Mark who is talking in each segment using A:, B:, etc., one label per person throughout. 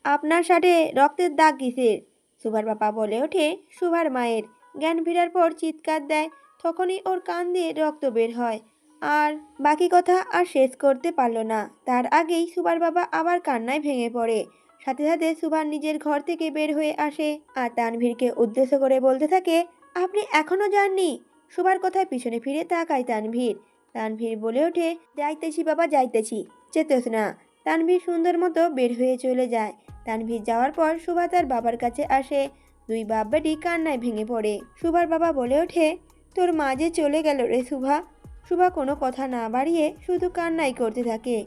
A: আপনার সাথে রক্তের দাগ কিসের? সুভার বাবা বলে ওঠে। সুভার মায়ের জ্ঞান ফেরার পর চিৎকার দেয়। তখনই ওর কান দিয়ে রক্ত বের হয়। আর বাকি কথা আর শেষ করতে পারল না। তার আগেই সুভার বাবা আবার কান্নায় ভেঙে পড়ে। সাথে সাথে সুভার নিজের ঘর থেকে বের হয়ে আসে আর তানভীরকে উদ্দেশ্য করে বলতে থাকে, আপনি এখনো যাননি? সুভার কথায় পিছনে ফিরে তাকায় তানভীর। তানভীর বলে ওঠে, যাইতেছি বাবা যাইতেছি, যেতেস না। তানভীর সুন্দর মতো বের হয়ে চলে যায়। তানভীর যাওয়ার পর সুভা তার বাবার কাছে আসে। দুই বাপ বেটি কান্নায় ভেঙে পড়ে। সুভার বাবা বলে ওঠে, তোর মা যে চলে গেল রে সুভা। সুভা কোনো কথা না বাড়িয়ে শুধু কান্নাই করতে থাকে।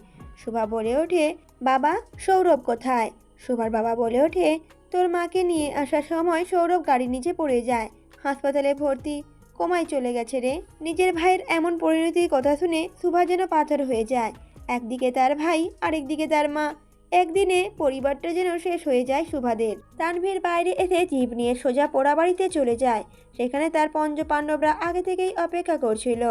A: সুভা বলে ওঠে, বাবা সৌরভ কোথায়? সুভার বাবা বলে ওঠে, তোর মাকে নিয়ে আসার সময় সৌরভ গাড়ির নিচে পড়ে যায়, হাসপাতালে ভর্তি, কোমায় চলে গেছে রে। নিজের ভাইয়ের এমন পরিণতির কথা শুনে সুভা যেন পাথর হয়ে যায়। একদিকে তার ভাই, আরেকদিকে তার মা। একদিনে পরিবারটা যেন শেষ হয়ে যায় সুভাদের। তানভীর বাইরে এসে জিভ নিয়ে সোজা পোড়াবাড়িতে চলে যায়। সেখানে তার পঞ্চপাণ্ডবরা আগে থেকেই অপেক্ষা করছিল।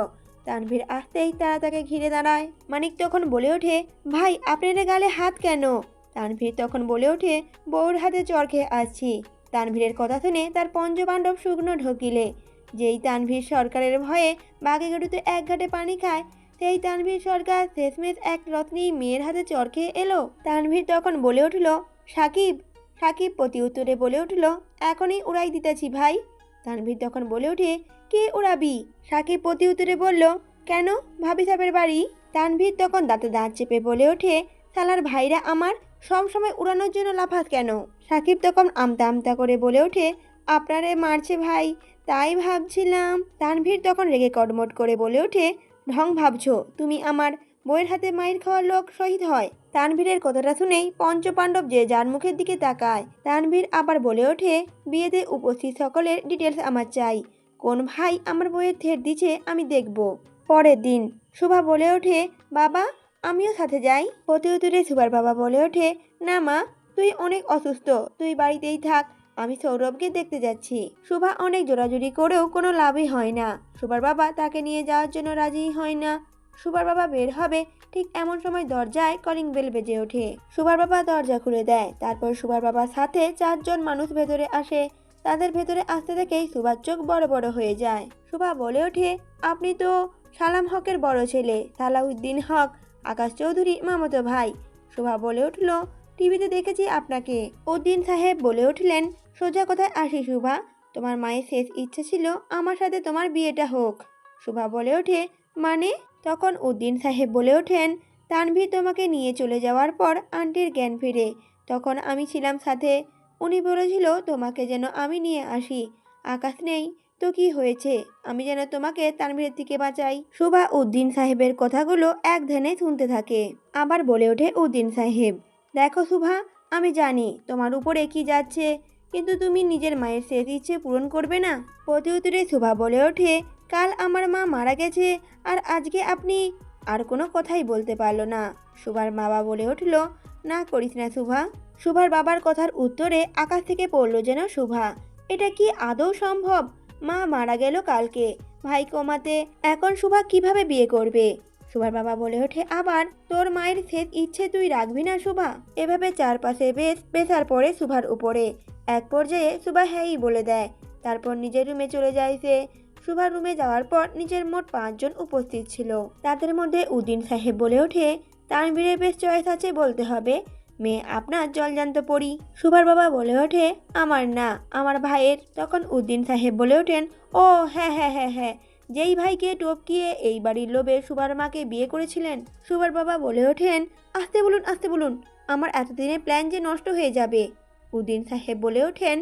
A: তানভীর আসতেই তারা তাকে ঘিরে দাঁড়ায়। মানিক তখন বলে ওঠে, ভাই আপনার গালে হাত কেন? তানভীর তখন বলে ওঠে, বউর হাতে চর খেয়ে আসছি। তানভীরের কথা শুনে তার পঞ্চপাণ্ডব শুকনো ঢকিলে। যেই তানভীর সরকারের ভয়ে বাঘে গরুতে এক ঘাটে পানি খায়, সেই তানভীর সরকার শেষমেশ এক রত্নী মেয়ের হাতে চর খেয়ে এলো। তানভীর তখন বলে উঠল, সাকিব। সাকিব প্রতি উত্তরে বলে উঠল, এখনই উড়াই দিতেছি ভাই। তানভীর তখন বলে ওঠে, কে উড়াবি? সাকিব প্রতি উত্তরে বলল, কেন, ভাবি সাহেবের বাড়ি। তানভীর তখন দাঁতে দাঁত চেপে বলে ওঠে, শালার ভাইরা আমার সব সময় উড়ানোর জন্য লাফাস কেন? সাকিব তখন আমতা আমতা করে বলে ওঠে, আপনারে মারছে ভাই, তাই ভাবছিলাম। তানভীর তখন রেগে কটমট করে বলে ওঠে, ঢং ভাবছো তুমি আমার বইয়ের হাতে মাইর খাওয়ার লোক শহীদ হয়? তানভীরের কথাটা শুনেই পঞ্চপাণ্ডব যে যার মুখের দিকে তাকায়। তানভীর আবার বলে ওঠে, বিয়েতে উপস্থিত সকলের ডিটেলস আমার চাই। কোন ভাই আমার বইয়ের থেট দিচ্ছে আমি দেখব। পরের দিন সুভা বলে ওঠে, বাবা আমিও সাথে যাই। প্রতি উত্তরে সুভার বাবা বলে ওঠে, না মা, তুই অনেক অসুস্থ, তুই বাড়িতেই থাক, আমি সৌরভকে দেখতে যাচ্ছি। সুভা অনেক জোরাজুরি করেও কোনো লাভই হয় না। সুভার বাবা তাকে নিয়ে যাওয়ার জন্য রাজি হয় না। সুভার বাবা বের হবে, ঠিক এমন সময় দরজায় কলিং বেল বেজে ওঠে। সুভার বাবা দরজা খুলে দেয়। তারপর সুভার বাবার সাথে 4 জন মানুষ ভেতরে আসে। তাদের ভেতরে আসতে দেখেই সুভার চোখ বড় বড় হয়ে যায়। সুভা বলে ওঠে, আপনি তো সালাম হকের বড় ছেলে, সালাউদ্দিন হক, আকাশ চৌধুরী মামাতো ভাই। সুভা বলে উঠল, টিভিতে দেখেছি আপনাকে। উদ্দিন সাহেব বলে উঠলেন, সোজা কথায় আসি সুভা, তোমার মায়ের শেষ ইচ্ছে ছিল আমার সাথে তোমার বিয়েটা হোক। সুভা বলে ওঠে, মানে? তখন উদ্দিন সাহেব বলে ওঠেন, তানভীর তোমাকে নিয়ে চলে যাওয়ার পর আন্টির জ্ঞান ফিরে, তখন আমি ছিলাম সাথে। উনি বলেছিল তোমাকে যেন আমি নিয়ে আসি। আকাশ নেই তো কি হয়েছে, আমি যেন তোমাকে তানভীরের থেকে বাঁচাই। সুভা উদ্দিন সাহেবের কথাগুলো এক ধ্যানে শুনতে থাকে। আবার বলে ওঠে উদ্দিন সাহেব, দেখো সুভা, আমি জানি তোমার উপরে কি যাচ্ছে, কিন্তু তুমি নিজের মায়ের শেষ ইচ্ছে পূরণ করবে না? প্রতি উত্তরে সুভা বলে ওঠে, কাল আমার মা মারা গেছে, আর আজকে আপনি। আর কোনো কথাই বলতে পারল না। সুভার বাবা বলে উঠল, না করিস না সুভা। সুভার বাবার কথার উত্তরে আকাশ থেকে পড়ল যেন সুভা। এটা কি আদৌ সম্ভব? মা মারা গেল কালকে, ভাই কমাতে, এখন সুভা কিভাবে বিয়ে করবে? সুভার বাবা বলে ওঠে আবার, তোর মায়ের শেষ ইচ্ছে তুই রাখবি না সুভা? এভাবে চারপাশে বেশ প্রেসার পড়ে সুভার উপরে। এক পর্যায়ে সুভা হ্যাঁই বলে দেয়। তারপর নিজের রুমে চলে যায় সে। সুভার রুমে যাওয়ার পর নিজের মোট 5 জন উপস্থিত ছিল। তাদের মধ্যে উদ্দিন সাহেব বলে ওঠে, তানভীরের বেশ চয়েস আছে বলতে হবে, মেয়ে আপনার জলজান্ত পড়ি। সুভার বাবা বলে ওঠে, আমার না, আমার ভাইয়ের। তখন উদ্দিন সাহেব বলে ওঠেন, ও হ্যাঁ হ্যাঁ হ্যাঁ হ্যাঁ, যেই ভাইকে টপকিয়ে এই বাড়ির লোভে সুভার মাকে বিয়ে করেছিলেন। সুভার বাবা বলে ওঠেন, আস্তে বলুন আস্তে বলুন, আমার এতদিনের প্ল্যান যে নষ্ট হয়ে যাবে। উদ্দিন সাহেব বলে ওঠেন,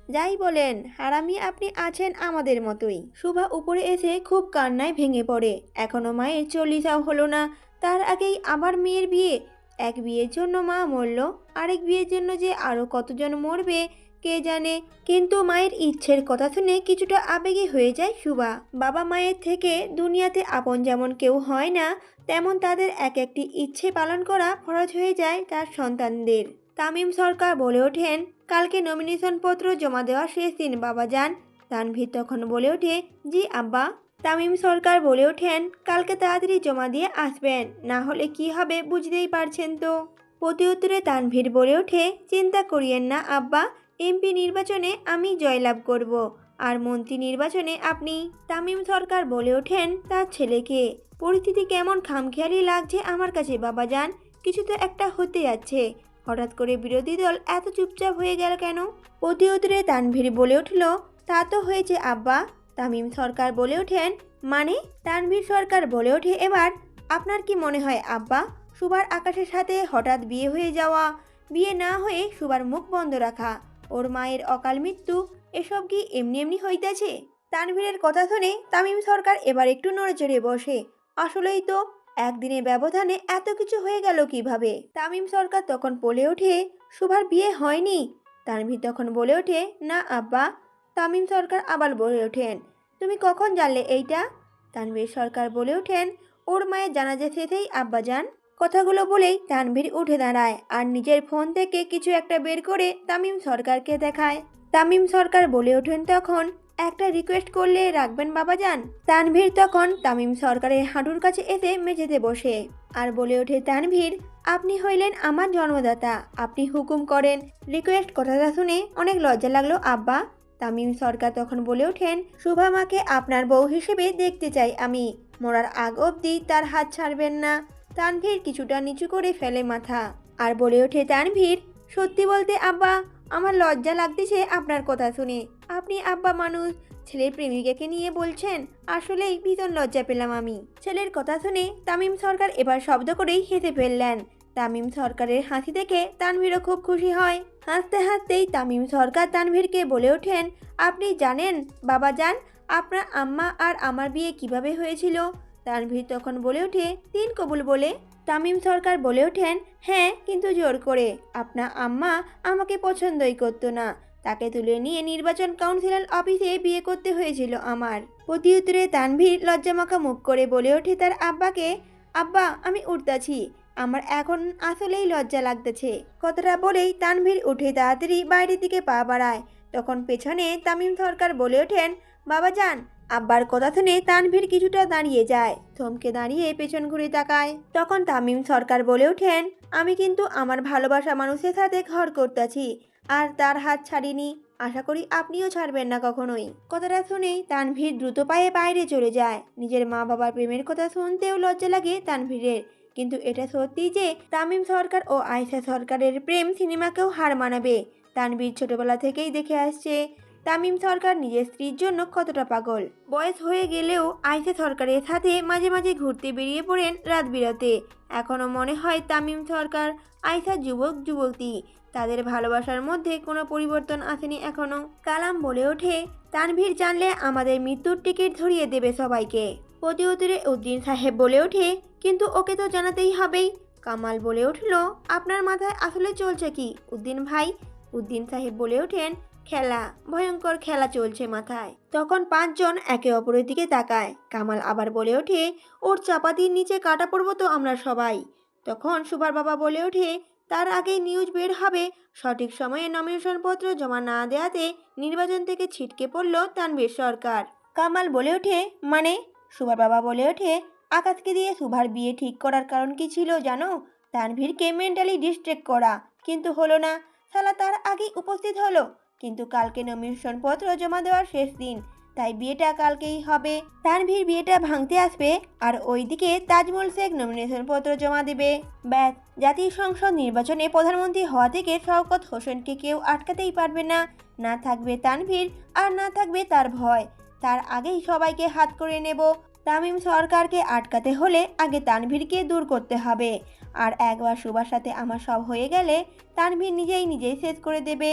A: যাই বলেন হারামি আপনি আছেন আমাদের মতোই। সুভা উপরে এসে খুব কান্নায় ভেঙে পড়ে। এখনো মায়ের 40 হলো না, তার আগেই আবার মেয়ের বিয়ে। এক বিয়ের জন্য মা মরল, আরেক বিয়ের জন্য যে আরো কতজন মরবে কে জানে। কিন্তু মায়ের ইচ্ছের কথা শুনে কিছুটা আবেগী হয়ে যায় সুভা। বাবা মায়ের থেকে দুনিয়াতে আপন যেমন কেউ হয় না, তেমন তাদের এক একটি ইচ্ছে পালন করা ফরজ হয়ে যায় তার সন্তানদের। তামিম সরকার বলে ওঠেন, কালকে নমিনেশন পত্র জমা দেওয়া শেষ দিন বাবা যান। তানভীর তখন বলে ওঠে, জি আব্বা। তামিম সরকার বলে ওঠেন, কালকে তাড়াতাড়ি জমা দিয়ে আসবেন, না হলে কি হবে বুঝতেই পারছেন তো। প্রতি উত্তরে তানভীর বলে ওঠে, চিন্তা করিয়েন না আব্বা, এমপি নির্বাচনে আমি জয়লাভ করব, আর মন্ত্রী নির্বাচনে আপনি। তামিম সরকার বলে ওঠেন তার ছেলেকে। পরিস্থিতি কেমন খামখেয়ালি লাগছে আমার কাছে বাবাজান, কিছু তো একটা হতে যাচ্ছে। হঠাৎ করে বিরোধী দল এত চুপচাপ হয়ে গেল কেন? প্রতি উত্তরে তানভীর বলে উঠল, তা তো হয়েছে আব্বা। তামিম সরকার বলে ওঠেন, মানে? তানভীর সরকার বলে ওঠে এবার, আপনার কি মনে হয় আব্বা, সুভার আকাশের সাথে হঠাৎ বিয়ে হয়ে যাওয়া, বিয়ে না হয়ে সুভার মুখ বন্ধ রাখা, ওর মায়ের অকাল মৃত্যু, এসব কি এমনি এমনি হইতেছে? তানভীরের কথা শুনে তামিম সরকার এবার একটু নড়েচড়ে বসে। আসলেই তো, একদিনের ব্যবধানে এত কিছু হয়ে গেল কিভাবে? তামিম সরকার তখন বলে ওঠে, সুভার বিয়ে হয়নি। তানভীর তখন বলে ওঠে, না আব্বা। তামিম সরকার আবার বলে ওঠেন, তুমি কখন জানলে এইটা? তানভীর সরকার বলে ওঠেন, ওর মায়ের জানাজা শেষেই আব্বাজান। কথাগুলো বলেই তানভীর উঠে দাঁড়ায় আর নিজের ফোন থেকে কিছু একটা বের করে তামিম সরকারকে দেখায়। তামিম সরকার বলে ওঠেন তখন, একটা রিকোয়েস্ট করলে রাখবেন বাবাজান? তানভীর তখন তামিম সরকারের হাঁটুর কাছে এসে মেঝেতে বসে আর বলে ওঠে, তানভীর, আপনি হইলেন আমার জন্মদাতা, আপনি হুকুম করেন। রিকোয়েস্ট কথাটা শুনে অনেক লজ্জা লাগলো আব্বা। তামিম সরকার তখন বলে ওঠেন, শুভা মাকে আপনার বউ হিসেবে দেখতে চাই আমি, মরার আগ অবধি তার হাত ছাড়বেন না। তানভীর কিছুটা নিচু করে ফেলে মাথা আর বলে ওঠে, তানভীর, সত্যি বলতে আব্বা, আমার লজ্জা লাগতেছে আপনার কথা শুনে। আপনি আব্বা মানুষ, ছেলের প্রেমিকাকে নিয়ে বলছেন, আসলেই ভীষণ লজ্জা পেলাম আমি। ছেলের কথা শুনে তামিম সরকার এবার শব্দ করেই হেসে ফেললেন। তামিম সরকারের হাসি দেখে তানভীরও খুব খুশি হয়। হাসতে হাসতেই তামিম সরকার তানভীরকে বলে ওঠেন, আপনি জানেন বাবাজান, আপনার আম্মা আর আমার বিয়ে কিভাবে হয়েছিল? তানভীর তখন বলে ওঠে, তিন কবুল বলে। তামিম সরকার বলে ওঠেন, হ্যাঁ, কিন্তু জোর করে। আপনার আম্মা আমাকে পছন্দই করতো না, তাকে তুলে নিয়ে নির্বাচন কাউন্সিল অফিসে বিয়ে করতে হয়েছিল আমার। প্রতি উত্তরে তানভীর লজ্জামাখা মুখ করে বলে ওঠে তার আব্বাকে, আব্বা, আমি উঠতাছি, আমার এখন আসলেই লজ্জা লাগতেছে। কথাটা বলেই তানভীর উঠে তাড়াতাড়ি বাইরের দিকে পা বাড়ায়। তখন পেছনে তামিম সরকার বলে ওঠেন, বাবাজান। আব্বার কথা শুনে তানভীর কিছুটা দাঁড়িয়ে যায়, থমকে দাঁড়িয়ে পেছন ঘুরে তাকায়। তখন তামিম সরকার বলে ওঠেন, আমি কিন্তু আমার ভালোবাসা মানুষের সাথে ঘর করতেছি, আর তার হাত ছাড়িনি, আশা করি আপনিও ছাড়বেন না কখনোই। কথাটা শুনেই তানভীর দ্রুত পায়ে বাইরে চলে যায়। নিজের মা বাবার প্রেমের কথা শুনতেও লজ্জা লাগে তানভীরের, কিন্তু এটা সত্যি যে তামিম সরকার ও আয়েশা সরকারের প্রেম সিনেমাকেও হার মানাবে। তানভীর ছোটবেলা থেকেই দেখে আসছে তামিম সরকার নিজের স্ত্রীর জন্য কতটা পাগল। বয়স হয়ে গেলেও আয়েশা সরকারের সাথে মাঝে মাঝে ঘুরতে বেরিয়ে পড়েন রাত বিরাতে। এখনও মনে হয় তামিম সরকার আয়েশা যুবক যুবতী, তাদের ভালোবাসার মধ্যে কোনো পরিবর্তন আসেনি এখনো। কালাম বলে ওঠে, তানভীর জানলে আমাদের মৃত্যুর টিকিট ধরিয়ে দেবে সবাইকে। প্রতি উত্তরে উদ্দিন সাহেব বলে ওঠে, কিন্তু ওকে তো জানাতেই হবেই। কামাল বলে উঠল, আপনার মাথায় আসলে চলছে কি উদ্দিন ভাই? উদ্দিন সাহেব বলে ওঠেন, খেলা, ভয়ঙ্কর খেলা চলছে মাথায়। তখন পাঁচজন একে অপরের দিকে তাকায়। কামাল আবার বলে ওঠে, ওর চাপাতির নিচে কাটা পড়বো তো আমরা সবাই। তখন সুভার বাবা বলে ওঠে, তার আগেই নিউজ বের হবে, সঠিক সময়ে নমিনেশনপত্র জমা না দেওয়াতে নির্বাচন থেকে ছিটকে পড়ল তানভীর সরকার। কামাল বলে ওঠে, মানে? সুভার বাবা বলে ওঠে, আকাশকে দিয়ে সুভার বিয়ে ঠিক করার কারণ কি ছিল জানো? তানভীরকে মেন্টালি ডিস্ট্র্যাক্ট করা, কিন্তু হলো না। শালা তার আগেই উপস্থিত হলো, কিন্তু কালকে নমিনেশন পত্র জমা দেওয়ার শেষ দিন, তাই বিয়েটা কালকেই হবে। তানভীর বিয়েটা ভাঙতে আসবে, আর ওইদিকে তাজমল শেখ নমিনেশন পত্র জমা দেবে। ব্যাস, জাতীয় সংসদ নির্বাচনে প্রধানমন্ত্রী হওয়া থেকে শওকত হোসেনকে কেউ আটকাতেই পারবে না। না থাকবে তানভীর, আর না থাকবে তার ভয়। তার আগেই সবাইকে হাত করে নেব। তামিম সরকারকে আটকাতে হলে আগে তানভীরকে দূর করতে হবে, আর একবার সুভার সাথে আমার সব হয়ে গেলে তানভীর নিজেই শেষ করে দেবে।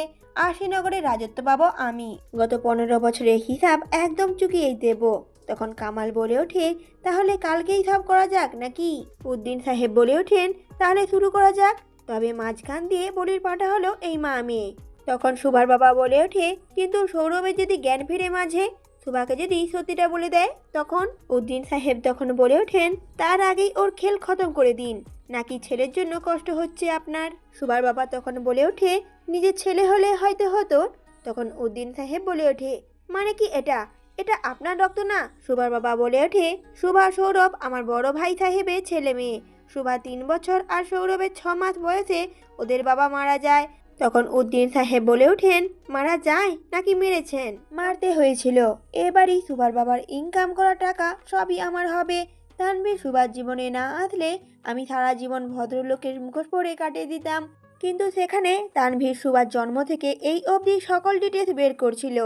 A: আশিনগরের রাজত্ব পাবো আমি। গত 15 বছরের হিসাব একদম চুকিয়েই দেব। তখন কামাল বলে ওঠে, তাহলে কালকেই সব করা যাক নাকি? উদ্দিন সাহেব বলে ওঠেন, তাহলে শুরু করা যাক, তবে মাঝখান দিয়ে বলির পাঠা হলো এই মা মেয়ে। তখন সুভার বাবা বলে ওঠে, কিন্তু সৌরভের যদি জ্ঞান ফিরে মাঝে, সুভাকে যদি সত্যিটা বলে দেয় তখন? উদ্দিন সাহেব তখন বলে ওঠেন, তার আগেই ওর খেল খতম করে দিন, নাকি ছেলের জন্য কষ্ট হচ্ছে আপনার? সুভার বাবা তখন বলে ওঠে, নিজের ছেলে হলে হয়তো হতো। তখন উদ্দিন সাহেব বলে ওঠে, মানে কি এটা? এটা আপনার রক্ত না? সুভার বাবা বলে ওঠে, সুভা সৌরভ আমার বড় ভাই সাহেবের ছেলে মেয়ে, সুভা 3 বছর আর সৌরভের 6 মাস বয়সে ওদের বাবা মারা যায়। তখন উদ্দিন সাহেব বলে ওঠেন, মারা যায় নাকি মেরেছেন? মারতে হয়েছিল। এবারই সুভার বাবার ইনকাম করা টাকা সবই আমার হবে। তানভীর সুভার জীবনে না আসলে আমি সারা জীবন ভদ্রলোকের মুখোশ পরে কাটিয়ে দিতাম। কিন্তু সেখানে তানভীর সুভার জন্ম থেকে এই অবধি সকল ডিটেলস বের করছিল।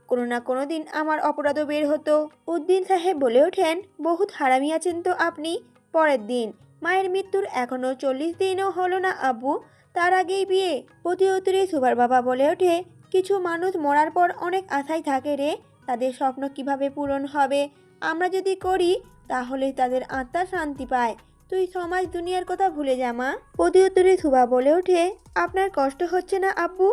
A: কোনো না কোনো দিন আমার অপরাধও বের হতো। উদ্দিন সাহেব বলে ওঠেন, বহুত হারামি আছেন তো আপনি। পরের দিন, মায়ের মৃত্যুর এখনো 40 দিনও হলো না আব্বু, তার আগেই বিয়ে। প্রতি উত্তরে সুভার বাবা বলে ওঠে, কিছু মানুষ মরার পর অনেক আশায় থাকে রে, তাদের স্বপ্ন কিভাবে পূরণ হবে। আমরা যদি করি তাহলে তাদের আত্মা শান্তি পায়। তুই সমাজ দুনিয়ার কথা ভুলে যা মা। প্রতি উত্তরে সুভা বলে ওঠে, আপনার কষ্ট হচ্ছে না আব্বু?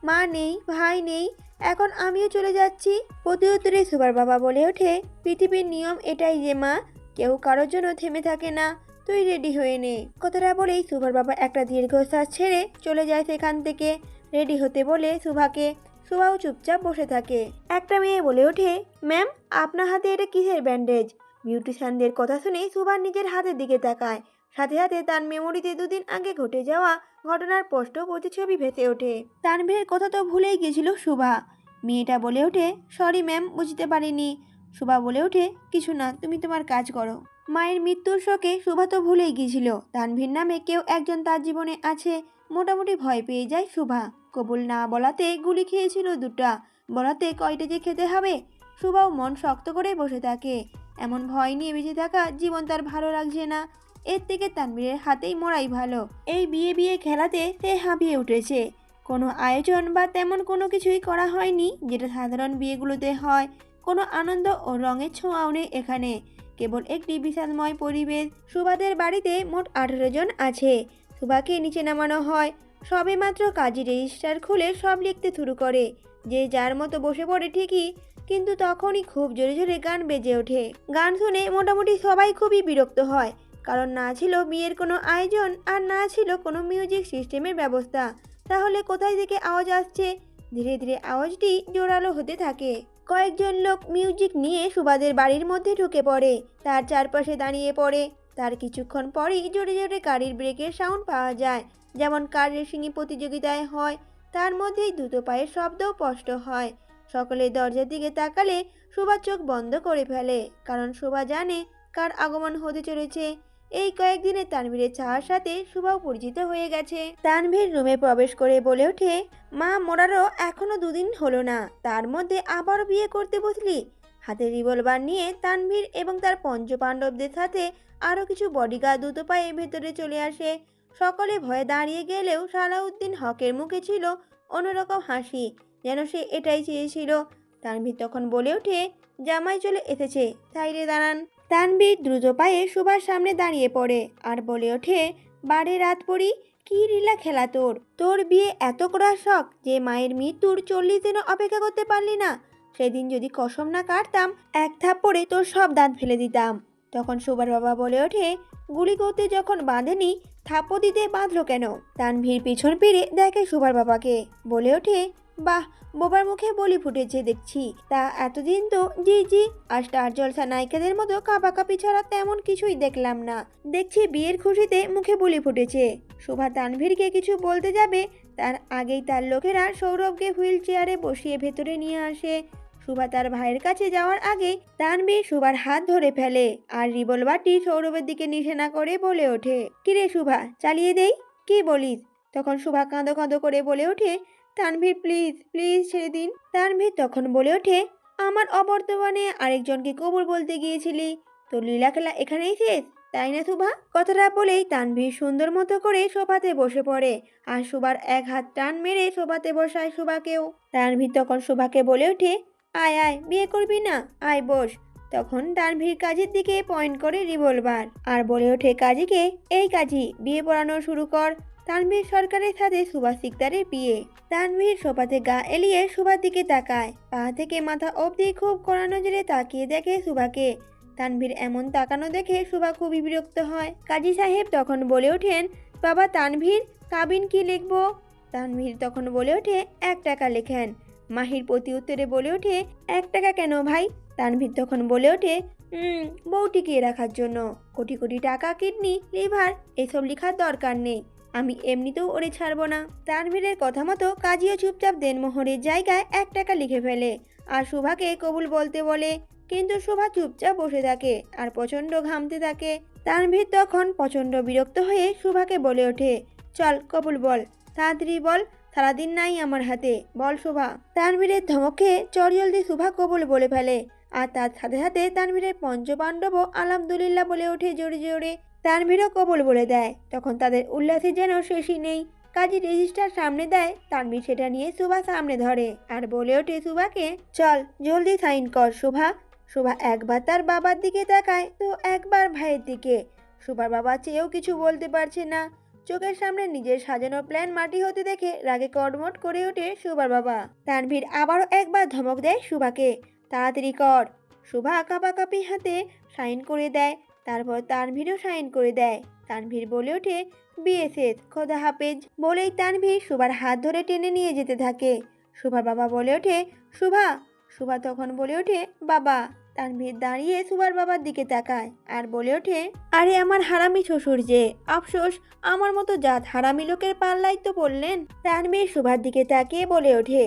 A: মা নেই, ভাই নেই, এখন আমিও চলে যাচ্ছি। প্রতি উত্তরে সুভার বাবা বলে ওঠে, পৃথিবীর নিয়ম এটাই যে মা, কেউ কারোর জন্য থেমে থাকে না। তুই রেডি হয়ে নে। কথাটা বলেই সুভার বাবা একটা দীর্ঘশ্বাস ছেড়ে চলে যায় সেখান থেকে। রেডি হতে বলে সুভাকে। সুভাও চুপচাপ বসে থাকে। একটা মেয়ে বলে ওঠে, ম্যাম আপনার হাতে এটা কিসের ব্যান্ডেজ? বিউটিশিয়ানদের কথা শুনে সুভা নিজের হাতের দিকে তাকায়। সাথে সাথে তার মেমোরিতে দুদিন আগে ঘটে যাওয়া ঘটনার স্পষ্ট প্রতিচ্ছবি ভেসে ওঠে। তানভীরের কথা তো ভুলেই গেছিল সুভা। মেয়েটা বলে ওঠে, সরি ম্যাম, বুঝতে পারিনি। সুভা বলে ওঠে, কিছু না, তুমি তোমার কাজ করো। মায়ের মৃত্যুর শোকে সুভা তো ভুলেই গিয়েছিল তানভীর নামে কেউ একজন তার জীবনে আছে। মোটামুটি ভয় পেয়ে যায় সুভা। কবুল না বলাতে গুলি খেয়েছিল 2টা, বলাতে কয়টা যে খেতে হবে। সুভাও মন শক্ত করে বসে থাকে। এমন ভয় নিয়ে বেঁচে থাকা জীবন তার ভালো লাগছে না। এর থেকে তানভীরের হাতেই মরাই ভালো। এই বিয়ে বিয়ে খেলাতে সে হাঁপিয়ে উঠেছে। কোনো আয়োজন বা তেমন কোনো কিছুই করা হয়নি যেটা সাধারণ বিয়েগুলোতে হয়। কোনো আনন্দ ও রঙের ছোঁয়াও নেই এখানে, কেবল একটি বিষাদময় পরিবেশ। সুভাদের বাড়িতে মোট 18 জন আছে। সুভাকে নিচে নামানো হয়। সবে মাত্র কাজী রেজিস্টার খুলে সব লিখতে শুরু করে। যে যার মতো বসে পড়ে ঠিকই, কিন্তু তখনই খুব জোরে জোরে গান বেজে ওঠে। গান শুনে মোটামুটি সবাই খুবই বিরক্ত হয়, কারণ না ছিল বিয়ের কোনো আয়োজন আর না ছিল কোনো মিউজিক সিস্টেমের ব্যবস্থা। তাহলে কোথায় থেকে আওয়াজ আসছে? ধীরে ধীরে আওয়াজটি জোরালো হতে থাকে। কয়েকজন লোক মিউজিক নিয়ে সুভাদের বাড়ির মধ্যে ঢুকে পড়ে। তার চারপাশে দাঁড়িয়ে পড়ে। তার কিছুক্ষণ পরই জোরে জোরে গাড়ির ব্রেকের সাউন্ড পাওয়া যায়, যেমন কার রেসিংয়ে প্রতিযোগিতায় হয়। তার মধ্যেই দ্রুত পায়ের শব্দও স্পষ্ট হয়। সকলে দরজার দিকে তাকালে সুভা চোখ বন্ধ করে ফেলে, কারণ সুভা জানে কার আগমন হতে চলেছে। এই কয়েকদিনে তানভীরের চাওয়ার সাথে সুভাও পরিচিত হয়ে গেছে। তানভীর রুমে প্রবেশ করে বলে ওঠে, মা মরারও এখনো 2 দিন হলো না, তার মধ্যে আবার বিয়ে করতে বসলি? হাতে রিভলভার নিয়ে তানভীর এবং তার পঞ্চপাণ্ডবদের সাথে আরও কিছু বডিগার্ড দ্রুত পায়ে ভেতরে চলে আসে। সকলে ভয়ে দাঁড়িয়ে গেলেও সালাউদ্দিন হকের মুখে ছিল অন্যরকম হাসি, যেন সে এটাই চেয়েছিল। তানভীর তখন বলে ওঠে, জামাই চলে এসেছে, সাইডে দাঁড়ান। তানভীর দ্রুত পায়ে সুভার সামনে দাঁড়িয়ে পড়ে আর বলে ওঠে, বারে রাত পড়ি, কি লীলা খেলা তোর? তোর বিয়ে এত করার শখ যে মায়ের মৃত্যুর 40 দিনও অপেক্ষা করতে পারলি না? সেদিন যদি কসম না কাটতাম, এক থাপ্পড়ে তোর সব দাঁত ফেলে দিতাম। তখন সুভার বাবা বলে ওঠে, গুলি করতে যখন বাঁধেনি, থাপ্পড় দিতে বাঁধলো কেন? তানভীর পিছন ফিরে দেখে সুভার বাবাকে। বলে ওঠে, বাহ, বোবার মুখে বলি ফুটেছে দেখছি। তা এতদিন তো জি জি আর স্টার জলসা নায়িকাদের মতো কাঁপাকাঁপি ছাড়া তেমন কিছুই দেখলাম না। দেখছি বিয়ের খুশিতে মুখে বলি ফুটেছে। শোভা তানভীরকে কিছু বলতে যাবে, তার আগেই তার লোকেরা সৌরভকে হুইল চেয়ারে বসিয়ে ভেতরে নিয়ে আসে। শোভা তার ভাইয়ের কাছে যাওয়ার আগে তানভীর শোভার হাত ধরে ফেলে আর রিভলভারটি সৌরভের দিকে নিশানা করে বলে ওঠে, কিরে শোভা, চালিয়ে দেই? কি বলিস? তখন শোভা কাঁদো কাঁদো করে বলে ওঠে, তানভীর প্লিজ প্লিজ ছেড়ে দিন। তানভীর তখন বলে ওঠে, আমার অবর্তমানে আরেকজনকে কবুল বলতে গিয়েছিলি, তোর লীলা খেলা এখানেই শেষ, তাই না শোভা? কথাটা বলেই তানভীর সুন্দর মতো করে সোফাতে বসে পড়ে আর শোভার এক হাত টান মেরে সোফাতে বসায় শোভাকেও। তানভীর তখন শোভাকে বলে ওঠে, আয় আয়, বিয়ে করবি না? আয় বস। তখন তানভীর কাজীর দিকে পয়েন্ট করে রিভলভার আর বলে ওঠে কাজীকে, এই কাজী, বিয়ে পড়ানো শুরু কর। তানভীর সরকারের সাথে সুভাষ সিকদারের বিয়ে। তানভীর সোফাতে গা এলিয়ে সুভার দিকে তাকায়। পা থেকে মাথা অবধি খুব কড়া নজরে তাকিয়ে দেখে সুভাকে। তানভীর এমন তাকানো দেখে সুভা খুবই বিরক্ত হয়। কাজী সাহেব তখন বলে ওঠেন, বাবা তানভীর, কাবিন কি লিখবো? তানভীর তখন বলে ওঠে, 1 টাকা লেখেন। মাহির প্রতি উত্তরে বলে ওঠে, 1 টাকা কেন ভাই? তানভীর তখন বলে ওঠে, বউ টিকিয়ে রাখার জন্য। কোটি কোটি টাকা, কিডনি, লিভার এসব লেখার দরকার নেই। আমি এমনিতেও ওরে ছাড়বো না। তানভীরের কথা মতো কাজীও চুপচাপ দেনমোহরের জায়গায় 1 টাকা লিখে ফেলে আর শুভাকে কবুল বলতে বলে। কিন্তু শুভা চুপচাপ বসে থাকে আর প্রচণ্ড ঘামতে থাকে। তানভীর তখন প্রচণ্ড বিরক্ত হয়ে শুভাকে বলে ওঠে, চল কবুল বল, তাড়াতাড়ি বল, সারাদিন নাই আমার হাতে, বল শুভা। তানভীরের ধমকে চটজলদি শুভা কবুল বলে ফেলে আর তার সাথে সাথে তানভীরের পঞ্চপাণ্ডবও আলহামদুলিল্লাহ বলে ওঠে জোরে জোরে। তানভীরও কবুল বলে দেয়। তখন তাদের উল্লাসে যেন শেষই নেই। কাজী রেজিস্টার সামনে দেয়, তানভীর সেটা নিয়ে শুভা সামনে ধরে আর বলে ওঠে শুভাকে, চল জলদি সাইন কর শুভা। শুভা একবার তার বাবার দিকে তাকায় তো একবার ভাইয়ের দিকে। শুভার বাবা চেয়েও কিছু বলতে পারছে না। চোখের সামনে নিজের সাজানো প্ল্যান মাটি হতে দেখে রাগে কটমট করে ওঠে শুভার বাবা। তানভীর আবারও একবার ধমক দেয় শুভাকে, তাড়াতাড়ি কর। শুভা কাঁপাকাঁপি হাতে সাইন করে দেয়। তারপর তানভীরও সাইন করে দেয়। তানভীর বলে ওঠে, বিয়ে শেষ, খোদা হাফেজ। বলেই তানভীর শুভার হাত ধরে টেনে নিয়ে যেতে থাকে। শুভার বাবা বলে ওঠে, শুভা। শুভা তখন বলে ওঠে, বাবা। তানভীর দাঁড়িয়ে শুভার বাবার দিকে তাকায় আর বলে ওঠে, আরে আমার হারামি শ্বশুর যে, আফসোস আমার মতো জাত হারামি লোকের পাল্লাই তো পড়লেন। তানভীর শুভার দিকে তাকিয়ে বলে ওঠে,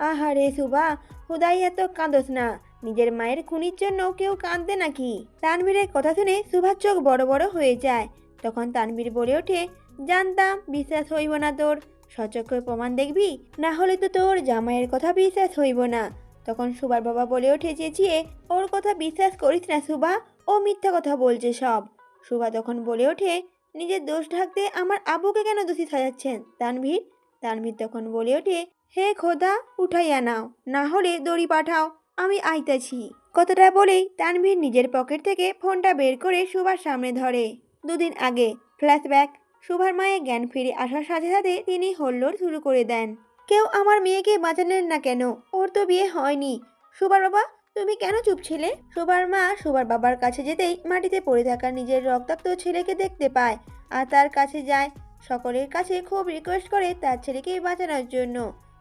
A: আহারে শুভা, হুদাই এত কাঁদোস না, নিজের মায়ের খুনির জন্য কেউ কাঁদবে নাকি? তানভীরের কথা শুনে শুভার চোখ বড় বড় হয়ে যায়। তখন তানভীর বলে ওঠে, জানতাম বিশ্বাস হইব না তোর, সচক্ষে প্রমাণ দেখবি, না হলে তো তোর জামাইয়ের কথা বিশ্বাস হইব না। তখন শুভার বাবা বলে ওঠে চেঁচিয়ে, ওর কথা বিশ্বাস করিস না শুভা, ও মিথ্যা কথা বলছে সব। শুভা তখন বলে ওঠে, নিজের দোষ ঢাকতে আমার আব্বুকে কেন দোষী সাজাচ্ছেন তানভীর? তানভীর তখন বলে ওঠে, হে খোদা, উঠাইয়া নাও, না হলে দড়ি পাঠাও, আমি আইতাছি। কথাটা বলেই তানভীর নিজের পকেট থেকে ফোনটা বের করে শুভার সামনে ধরে। 2 দিন আগে ফ্ল্যাশব্যাক। শুভার মায়ের জ্ঞান ফিরে আসার সাথে সাথে তিনি হল্লোড় শুরু করে দেন। কেউ আমার মেয়েকে বাঁচালেন না কেন? ওর তো বিয়ে হয়নি। শুভার বাবা, তুমি কেন চুপ ছিলে? শুভার মা শুভার বাবার কাছে যেতেই মাটিতে পড়ে থাকা নিজের রক্তাক্ত ছেলেকে দেখতে পায় আর তার কাছে যায়। সকলের কাছে খুব রিকোয়েস্ট করে তার ছেলেকে বাঁচানোর জন্য,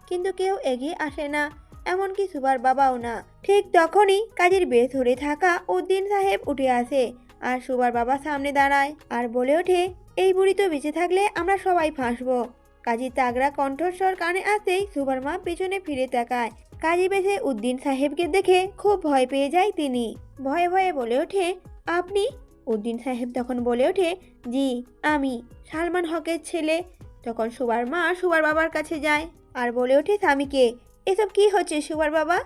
A: কিন্তু কেউ এগিয়ে আসে না, এমনকি শুভার বাবাও না। ঠিক তখনই কাজের বেশ ধরে থাকা উদ্দিন সাহেব উঠে আসে আর শুভার বাবা সামনে দাঁড়ায় আর বলে ওঠে, এই বুড়ি তো বেঁচে থাকলে আমরা সবাই ফাঁসবো। কাজী তাগড়া কণ্ঠস্বর কানে আসতেই শুভার মা পেছনে ফিরে তাকায়। কাজী বেশে উদ্দিন সাহেবকে দেখে খুব ভয় পেয়ে যায় তিনি। ভয়ে ভয়ে বলে ওঠে, আপনি? উদ্দিন সাহেব তখন বলে ওঠে, জি আমি, সালমান হকের ছেলে। তখন শুভার মা শুভার বাবার কাছে যায় আর বলে ওঠে স্বামীকে, এসব কি হচ্ছে শুভার বাবা?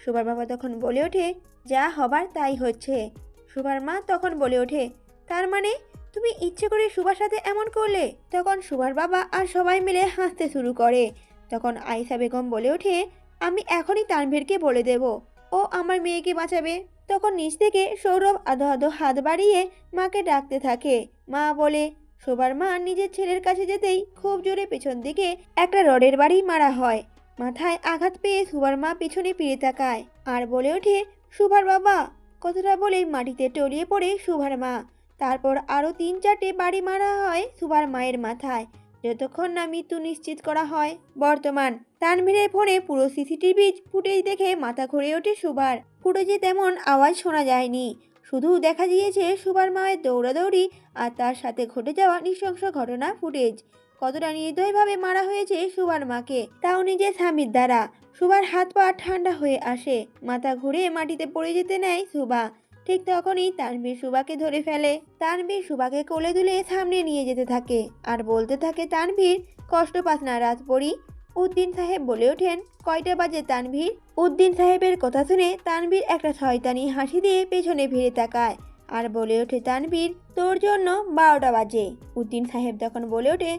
A: শুভার বাবা তখন বলে ওঠে, যা হবার তাই হচ্ছে। শুভার মা তখন বলে ওঠে, তার মানে তুমি ইচ্ছে করে শুভার সাথে এমন করলে? তখন শুভার বাবা আর সবাই মিলে হাসতে শুরু করে। তখন আয়েশা বেগম বলে ওঠে, আমি এখনই তানভীরকে বলে দেব, ও আমার মেয়েকে বাঁচাবে। তখন নিচ থেকে সৌরভ আধো আধো হাত বাড়িয়ে মাকে ডাকতে থাকে। মা বলে। শোবার মা নিজের ছেলের কাছে যেতেই খুব জোরে পেছন দিকে একটা রডের বাড়ি মারা হয়। মাথায় আঘাত পেয়ে সুভার মা পিছনে ফিরে তাকায় আর বলে ওঠে, সুভার বাবা। কথাটা বলেই মাটিতে টলিয়ে পড়ে সুভার মা। তারপর আরও 3-4টে বাড়ি মারা হয় সুভার মায়ের মাথায়, যতক্ষণ না মৃত্যু নিশ্চিত করা হয়। বর্তমান তানভীরের ফোনে পুরো সিসিটিভি ফুটেজ দেখে মাথা ঘুরে ওঠে সুভার। ফুটেজে তেমন আওয়াজ শোনা যায়নি, শুধু দেখা গিয়েছে সুভার মায়ের দৌড়াদৌড়ি আর তার সাথে ঘটে যাওয়া নৃশংস ঘটনা ফুটেজ। কতটা নির্দয়ভাবে মারা হয়েছে সুভার মাকে, তাও নিজের স্বামীর দ্বারা। সুভার হাত পা ঠান্ডা হয়ে আসে, মাথা ঘুরে মাটিতে পড়ে যেতে নেয় সুভা। ঠিক তখনই তানভীর সুভাকে ধরে ফেলে। তানভীর সুভাকে কোলে তুলে সামনে নিয়ে যেতে থাকে আর বলতে থাকে, তানভীর কষ্ট পাস না রাজপরি। উদ্দিন সাহেব বলে ওঠেন, কয়টা বাজে তানভীর? উদ্দিন সাহেবের কথা শুনে তানভীর একটা শয়তানি হাসি দিয়ে পেছনে ফিরে তাকায় আর বলে ওঠে, তানভীর তোর জন্য 12টা বাজে। উদ্দিন সাহেব তখন বলে ওঠে,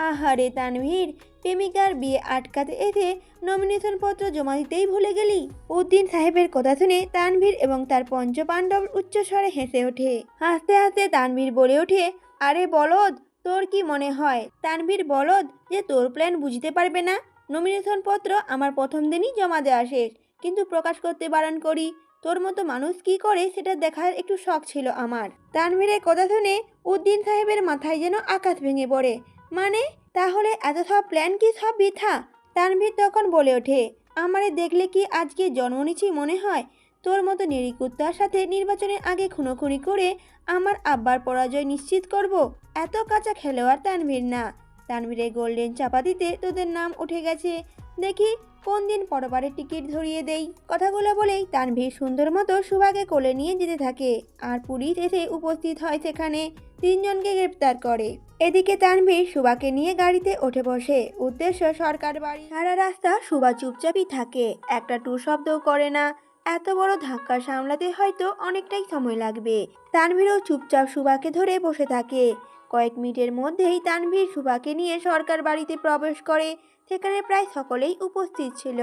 A: আহারে তানভীর, প্রেমিকার বিয়ে আটকাতে এসে নমিনেশন পত্র জমা দিতেই ভুলে গেলি। উদ্দিন সাহেবের কথা শুনে তানভীর এবং তার পঞ্চপাণ্ডব উচ্চস্বরে হেসে ওঠে। হাসতে হাসতে তানভীর বলে ওঠে, আরে বলদ, তোর কি মনে হয় তানভীর বলদ যে তোর প্ল্যান বুঝতে পারবে না? নমিনেশন পত্র আমার প্রথম দিনই জমা দেওয়া শেষ, কিন্তু প্রকাশ করতে বারণ করি। তোর মতো মানুষ কি করে সেটা দেখার একটু শখ ছিল আমার। তানভীরের কথা শুনে উদ্দিন সাহেবের মাথায় যেন আকাশ ভেঙে পড়ে। মানে তাহলে এত সব প্ল্যান কি সব বৃথা? তানভীর তখন বলে ওঠে, আমারে দেখলে কি আজকে জন্ম নিচ্ছি মনে হয়? তোর মতো নিরীকুত্তার সাথে নির্বাচনের আগে খুনোখুনি করে আমার আব্বার পরাজয় নিশ্চিত করব? এত কাঁচা খেলোয়াড় তানভীর না। তানভীরের গোল্ডেন চাপা দিতে তোদের নাম উঠে গেছে। দেখি কোন দিন পরবারের টিকিট ধরিয়ে দেই। কথাগুলো বলেই তানভীর সুন্দর মতো সুভাকে কোলে নিয়ে যেতে থাকে, আর পুলিশ এসে উপস্থিত হয় সেখানে, তিনজনকে গ্রেপ্তার করে। এদিকে তানভীর সুভাকে নিয়ে গাড়িতে উঠে বসে, উদ্দেশ্য সরকার বাড়ি। সারা রাস্তা সুভা চুপচাপই থাকে, একটা টু শব্দও করে না। এত বড় ধাক্কা সামলাতে হয়তো অনেকটাই সময় লাগবে। তানভীরও চুপচাপ সুভাকে ধরে বসে থাকে। কয়েক মিনিটের মধ্যেই তানভীর সুভাকে নিয়ে সরকার বাড়িতে প্রবেশ করে। সেখানে প্রায় সকলেই উপস্থিত ছিল।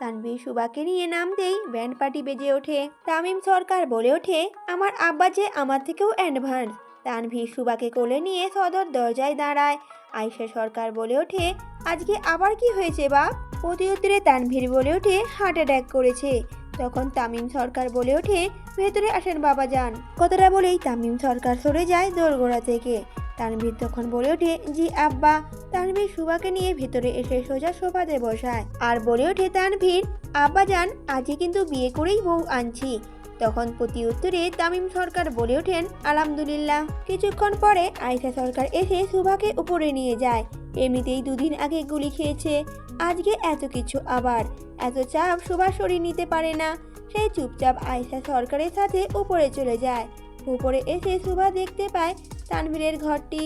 A: তানভীর সুভাকে নিয়ে নামতেই ব্যান্ড পার্টি বেজে ওঠে। তামিম সরকার বলে ওঠে, আমার আব্বা যে আমার থেকেও অ্যাডভান্স। তানভীর সুভাকে কোলে নিয়ে সদর দরজায় দাঁড়ায়। আয়েশা সরকার বলে ওঠে, আজকে আবার কি হয়েছে বাপ? প্রতি উত্তরে তানভীর বলে ওঠে, হার্ট অ্যাটাক করেছে। তখন তামিম সরকার বলে ওঠে, ভেতরে আসেন বাবা যান। কথাটা বলেই তামিম সরকার সরে যায় দোরগোড়া থেকে। তানভীর তখন বলে ওঠে, জি আব্বা। তানভীর সুভাকে নিয়ে ভেতরে এসে সোজা সোফাতে বসায় আর বলে ওঠে, তানভীর আব্বা যান, আজকে কিন্তু বিয়ে করেই বউ আনছি। তখন প্রতি উত্তরে তামিম সরকার বলে ওঠেন, আলহামদুলিল্লাহ। কিছুক্ষণ পরে আয়েশা সরকার এসে সুভাকে উপরে নিয়ে যায়। এমনিতেই দুদিন আগে গুলি খেয়েছে, আজকে এত কিছু আবার। এত চাপ সুভা শরীর নিতে পারে না। সে চুপচাপ আয়েশা সরকারের সাথে উপরে চলে যায়। উপরে এসে সুভা দেখতে পায় তানভীরের ঘরটি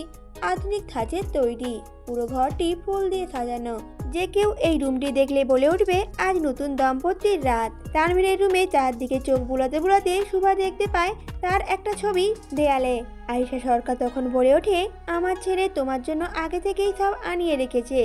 A: আধুনিক ধাঁচের তৈরি, পুরো ঘরটি ফুল দিয়ে সাজানো। যে কেউ এই রুমটি দেখলে বলে উঠবে, আজ নতুন দম্পতির রাত। তানভীরের রুমে চারদিকে চোখ বুলাতে বুলাতে সুভা দেখতে পায় তার একটা ছবি দেয়ালে। আয়েশা সরকার তখন বলে ওঠে, আমার ছেলে তোমার জন্য আগে থেকেই সব আনিয়ে রেখেছে,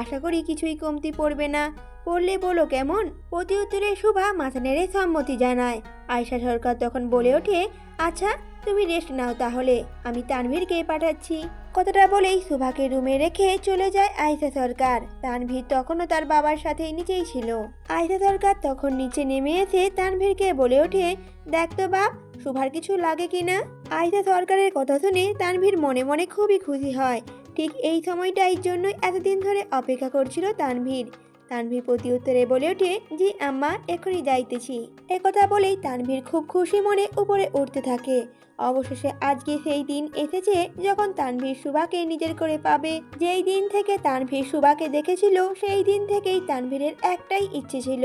A: আশা করি কিছুই কমতি পড়বে না। পড়লে বলো কেমন? প্রতি উত্তরে সুভা মাথা নেড়ে সম্মতি জানায়। আয়েশা সরকার তখন বলে ওঠে, আচ্ছা তুমি রেস্ট নাও তাহলে, আমি তানভীরকে পাঠাচ্ছি। কথাটা বলেই সুভাকে রুমে রেখে চলে যায় আয়েশা সরকার। তানভীর তখনও তার বাবার সাথে নিচেই ছিল। আয়েশা সরকার তখন নিচে নেমে এসে তানভীরকে বলে ওঠে, দেখ তো বাপ, সুভার কিছু লাগে কিনা। আয়েশা সরকারের কথা শুনে তানভীর মনে মনে খুবই খুশি হয়। ঠিক এই সময়টাই জন্যই এতদিন ধরে অপেক্ষা করছিল তানভীর। তানভীর প্রতি উত্তরে বলে ওঠে, জি আম্মা, এখনই যাইতেছি। একথা বলেই তানভীর খুব খুশি মনে উপরে উঠতে থাকে। অবশেষে আজকে সেই দিন এসেছে যখন তানভীর সুভাকে নিজের করে পাবে। যেই দিন থেকে তানভীর সুভাকে দেখেছিল সেই দিন থেকেই তানভীরের একটাই ইচ্ছে ছিল,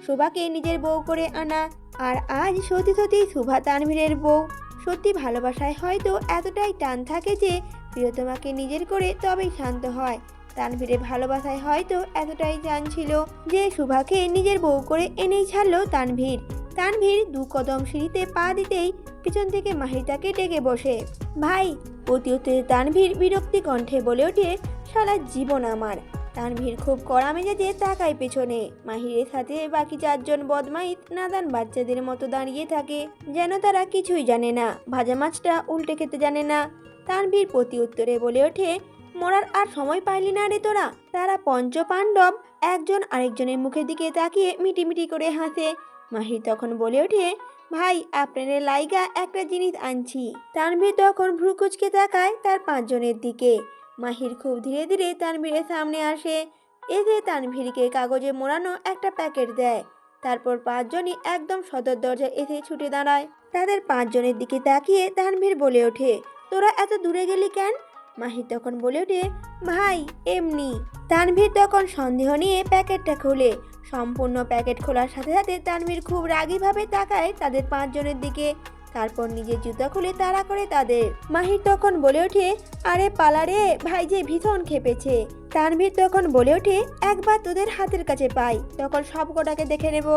A: সুভাকে নিজের বউ করে আনা। আর আজ সত্যি সত্যি সুভা তানভীরের বউ। সত্যি ভালোবাসায় হয়তো এতটাই টান থাকে যে প্রিয়তমাকে নিজের করে তবেই শান্ত হয়। তানভীরের ভালোবাসায় হয়তো এতটাই টান ছিল যে সুভাকে নিজের বউ করে এনেই ছাড়লো তানভীর। তানভীর দু কদম সিঁড়িতে পা দিতেই পিছন থেকে মাহির তাকে ডেকে বসে। ভাই! প্রতি উত্তরে তানভীর বিরক্তি কণ্ঠে বলে ওঠে, সারা জীবন আমার। তানভীর খুব কড়া মেজাজে তাকায় পেছনে। মাহিরের সাথে বাকি চারজন বদমাইশ নাদান বাচ্চাদের মতো দাঁড়িয়ে থাকে, যেন তারা কিছুই জানে না, ভাজা মাছটা উল্টে খেতে জানে না। তানভীর প্রতি উত্তরে বলে ওঠে, মরার আর সময় পাইলি না রে তোরা। তারা পঞ্চ পাণ্ডব একজন আরেকজনের মুখের দিকে তাকিয়ে মিটিমিটি করে হাসে। মাহির তখন বলে ওঠে, ভাই আপনাদের লাইগা একটা জিনিস আনছি। তানভীর তখন ভ্রুকুচকে তাকায় তার পাঁচজনের দিকে। মাহির খুব ধীরে ধীরে তানভীরের সামনে আসে, এসে তানভীরকে কাগজে মোড়ানো একটা প্যাকেট দেয়। তারপর পাঁচজনই একদম সদর দরজায় এসে ছুটে দাঁড়ায়। তাদের পাঁচজনের দিকে তাকিয়ে তানভীর বলে ওঠে, তোরা এত দূরে গেলি কেন? মাহির তখন বলে ওঠে, ভাই এমনি। তানভীর তখন সন্দেহ নিয়ে প্যাকেটটা খোলে। সম্পূর্ণ প্যাকেট খোলার সাথে সাথে তানভীর খুব রাগীভাবে তাকায় তাদের পাঁচজনের দিকে। তারপর নিজের জুতা খুলে তাড়া করে তাদের। মাহির তখন বলে ওঠে, আরে পালা রে, ভাই যে ভীষণ খেপেছে। তানভীর তখন বলে ওঠে, একবার তোদের হাতের কাছে পাই তখন সব কটাকে দেখে নেব।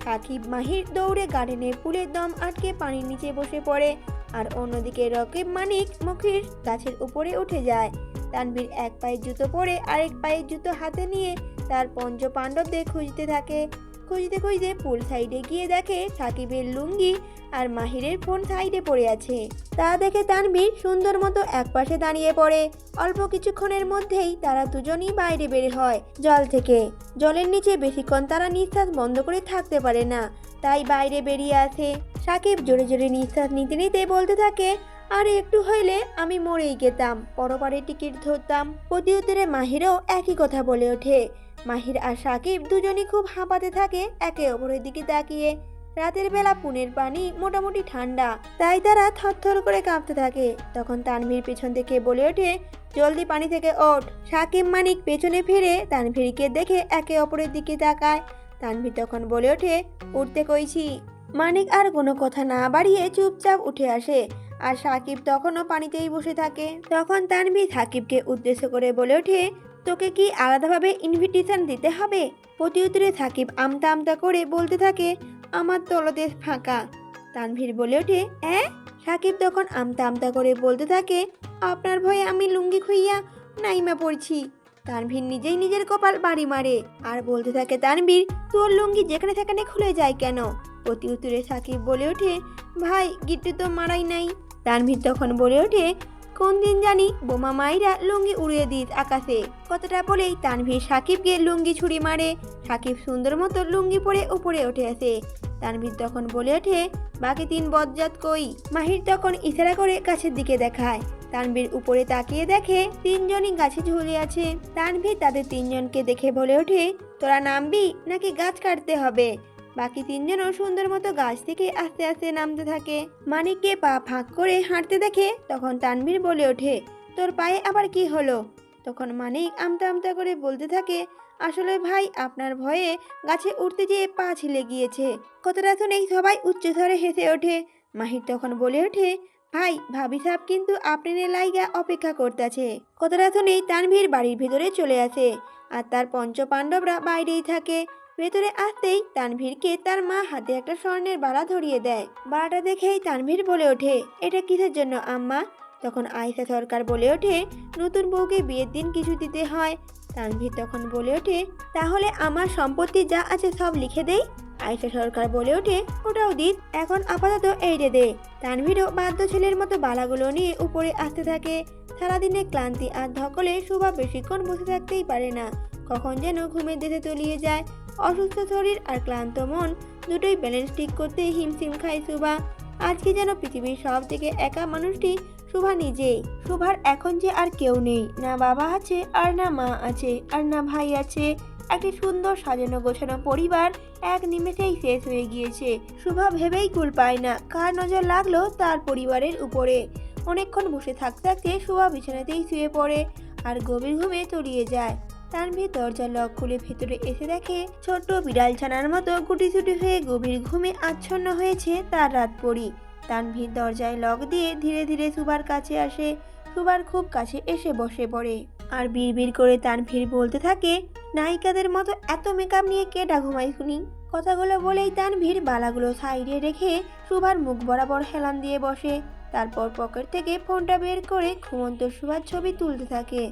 A: সাকিব মাহির দৌড়ে গার্ডেনের পুলের দম আটকে পানির নিচে বসে পড়ে, আর অন্যদিকে রকিব মানিক মুখির গাছের উপরে উঠে যায়। তানভীর এক পায়ের জুতো পরে আরেক পায়ের জুতো হাতে নিয়ে তার পঞ্চ পাণ্ডবদের খুঁজতে থাকে। খুঁজতে খুঁজতে পুল সাইডে গিয়ে দেখে সাকিবের লুঙ্গি আর মাহিরের ফোন সাইডে পড়ে আছে। তা দেখে তানভীর সুন্দর মতো একপাশে দাঁড়িয়ে পড়ে। অল্প কিছুক্ষণের মধ্যেই তারা দুজনই বাইরে বের হয় জল থেকে। জলের নিচে বেশিক্ষণ তারা নিঃশ্বাস বন্ধ করে থাকতে পারে না, তাই বাইরে বেরিয়ে আসে। সাকিব জোরে জোরে নিঃশ্বাস নিতে নিতে বলতে থাকে, আর একটু হইলে আমি মরেই যেতাম, পরপারে টিকিট ধরতাম। প্রতি উত্তরে মাহিরও একই কথা বলে ওঠে। মাহির আর সাকিব দুজনই খুব হাঁপাতে থাকে একে অপরের দিকে তাকিয়ে। রাতের বেলা পুনের পানি মোটামুটি ঠান্ডা, তাই তারা থরথর করে কাঁপতে থাকে। তখন তানভীর পেছন থেকে বলে ওঠে, জলদি পানি থেকে ওঠ। সাকিব মানিক পেছনে ফিরে তানভীরকে দেখে একে অপরের দিকে তাকায়। তানভীর তখন বলে ওঠে, উঠতে কইছি। মানিক আর কোনো কথা না বাড়িয়ে চুপচাপ উঠে আসে, আর সাকিব তখনও পানিতেই বসে থাকে। তখন তানভীর সাকিবকে উদ্দেশ্য করে বলে ওঠে, তোকে কি আলাদাভাবে ইনভিটেশন দিতে হবে? প্রতি উত্তরে সাকিব আমতা আমতা করে বলতে থাকে, আমার তলদেশ ফাঁকা। তানভীর বলে ওঠে, সাকিব তখন আমতা আমতা করে বলতে থাকে, আপনার ভয়ে আমি লুঙ্গি খুইয়া নাইমা পড়ছি। তানভীর নিজেই নিজের কপাল বাড়ি মারে আর বলতে থাকে, তানভীর তোর লুঙ্গি যেখানে সেখানে খুলে যায় কেন? প্রতি উত্তরে সাকিব বলে ওঠে, ভাই গিট্টু তো মারাই নাই। তানভীর তখন বলে ওঠে, কোন দিন জানি বোমা মাইরা লুঙ্গি উড়িয়ে দিস আকাশে। কথাটা বলেই তানভীর সাকিবকে লুঙ্গি ছুরি মারে। সাকিব সুন্দর মতো লুঙ্গি পরে উপরে উঠে আসে। তানভীর তখন বলে ওঠে, বাকি 3 বজ্জাত কই? মাহির তখন ইশারা করে গাছের দিকে দেখায়। তানভীর উপরে তাকিয়ে দেখে 3 জনই গাছে ঝুলে আছে। তানভীর তাদের 3 জনকে দেখে বলে ওঠে, তোরা নামবি নাকি গাছ কাটতে হবে? বাকি 3 জনও সুন্দর মতো গাছ থেকে আস্তে আস্তে নামতে থাকে। মানিককে পা ফাঁক করে হাঁটতে দেখে তখন তানভীর বলে ওঠে, তোর পায়ে আবার কি হলো? তখন মানিক আমতা আমতা করে বলতে থাকে, আসলে ভাই আপনার ভয়ে গাছে উঠতে যেয়ে পা ছিলে গিয়েছে। কথাটা শুনেই সবাই উচ্চস্বরে হেসে ওঠে। মাহির তখন বলে ওঠে, ভাই ভাবি সাহেব কিন্তু আপনার লাইগা অপেক্ষা করতেছে। কথাটা শুনেই তানভীর বাড়ির ভেতরে চলে আসে, আর তার পঞ্চ পাণ্ডবরা বাইরেই থাকে। ভেতরে আসতেই তানভীরকে তার মা হাতে একটা স্বর্ণের বালা ধরিয়ে দেয়। বালাটা দেখেই তানভীর বলে ওঠে, এটা কিসের জন্য আম্মা? তখন আয়েশা সরকার বলে ওঠে, নতুন বউকে বিয়ের দিন কিছু দিতে হয়। তানভীর তখন বলে ওঠে, তাহলে আমার সম্পত্তি যা আছে সব লিখে দেই। আয়েশা সরকার বলে ওঠে, ওটাও দিত, এখন আপাতত এইটা দে। তানভীরও বাধ্য ছেলের মতো বালাগুলো নিয়ে উপরে আসতে থাকে। সারাদিনে ক্লান্তি আর ধকলে শুভা বেশিক্ষণ বসে থাকতেই পারে না, কখন যেন ঘুমের দেশে তলিয়ে যায়। অসুস্থ শরীর আর ক্লান্ত মন দুটোই ব্যালেন্স ঠিক করতে হিমশিম খায় শুভা। আজকে যেন পৃথিবীর সব থেকে একা মানুষটি শুভা নিজেই। শুভার এখন যে আর কেউ নেই, না বাবা আছে আর না মা আছে আর না ভাই আছে। একটি সুন্দর সাজানো গোছানো পরিবার এক নিমেষেই শেষ হয়ে গিয়েছে। শুভা ভেবেই কুল পায় না কার নজর লাগলো তার পরিবারের উপরে। অনেকক্ষণ বসে থাকতে থাকতে শুভা বিছানাতেই শুয়ে পড়ে আর গভীর ঘুমে তলিয়ে যায়। তানভীর দরজার লক খুলে ভেতরে এসে দেখে ছোট্ট বিড়াল ছানার মতো গুটিসুটি হয়ে গভীর ঘুমে আচ্ছন্ন হয়েছে তার রাতপরি। তানভীর দরজায় লক দিয়ে ধীরে ধীরে শুভার কাছে আসে। শুভার খুব কাছে এসে বসে পড়ে আর বিড়বিড় করে তানভীর বলতে থাকে, নায়িকাদের মতো এত মেকআপ নিয়ে কেডা ঘুমাই শুনি? কথাগুলো বলেই তানভীর বালাগুলো সাইডে রেখে শুভার মুখ বরাবর হেলান দিয়ে বসে। তারপর পকেট থেকে ফোনটা বের করে ঘুমন্ত শুভার ছবি তুলতে থাকে।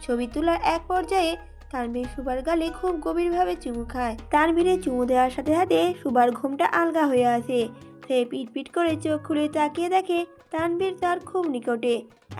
A: ছবি তোলার এক পর্যায়ে তানভীর শুভার গালে খুব গভীরভাবে চুমু খায়। তানভীরের চুমু দেওয়ার সাথে সাথে শুভার ঘুমটা আলগা হয়ে আসে। সে পিট পিট করে চোখ খুলে তাকিয়ে দেখে তানভীর তার খুব নিকটে,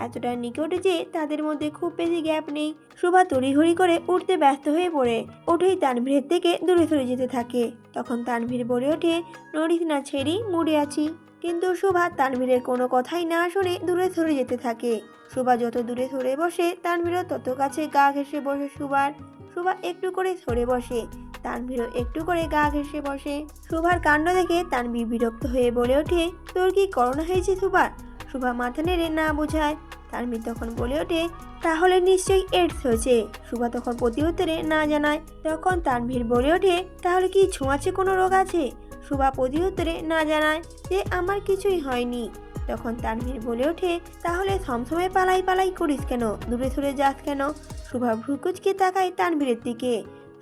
A: এতটা নিকটে যে তাদের মধ্যে খুব বেশি গ্যাপ নেই। শুভা তড়িঘড়ি করে উঠতে ব্যস্ত হয়ে পড়ে, উঠেই তানভীরের থেকে দূরে সরে যেতে থাকে। তখন তানভীর বলে ওঠে, নড়িস না ছেড়ি, মুড়ে আছি। কিন্তু শুভা তানভীরের কোনো কথাই না শুনে দূরে সরে যেতে থাকে। শুভা যত দূরে সরে বসে তানভীরও তত কাছে গা ঘেঁষে বসে শুভার। শুভা একটু করে সরে বসে, তানভীরও একটু করে গা ঘেঁষে বসে। শুভার কাণ্ড দেখে তানভীর বিরক্ত হয়ে বলে ওঠে, তোর কি করোনা হয়েছে শুভার? শুভা মাথা নেড়ে না বোঝায়। তানভীর তখন বলে ওঠে, তাহলে নিশ্চয়ই এডস হয়েছে। শুভা তখন প্রতি উত্তরে না জানায়। তখন তানভীর বলে ওঠে, তাহলে কি ছোঁয়াচে কোনো রোগ আছে? শুভা প্রতি উত্তরে না জানায় যে আমার কিছুই হয়নি। তখন তানভীর বলে ওঠে, তাহলে থমথমে পালাই পালাই করিস কেন, দূরে সরে যাস কেন? শুভা ভ্রুকুচকে তাকায় তানভীরের দিকে।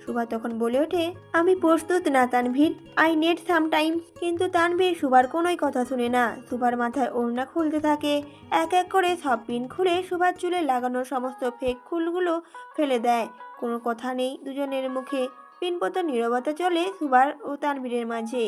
A: শুভা তখন বলে ওঠে, আমি প্রস্তুত না Tanvir, I need some time. কিন্তু তানভীর শুভার কোনোই কথা শুনে না। শুভার মাথায় ওড়না খুলতে থাকে। এক এক করে সব পিন খুলে শুভার চুলে লাগানো সমস্ত ফেক ফুলগুলো ফেলে দেয়। কোনো কথা নেই দুজনের মুখে। পিনপত নীরবতা চলে শুভার ও তানভীরের মাঝে।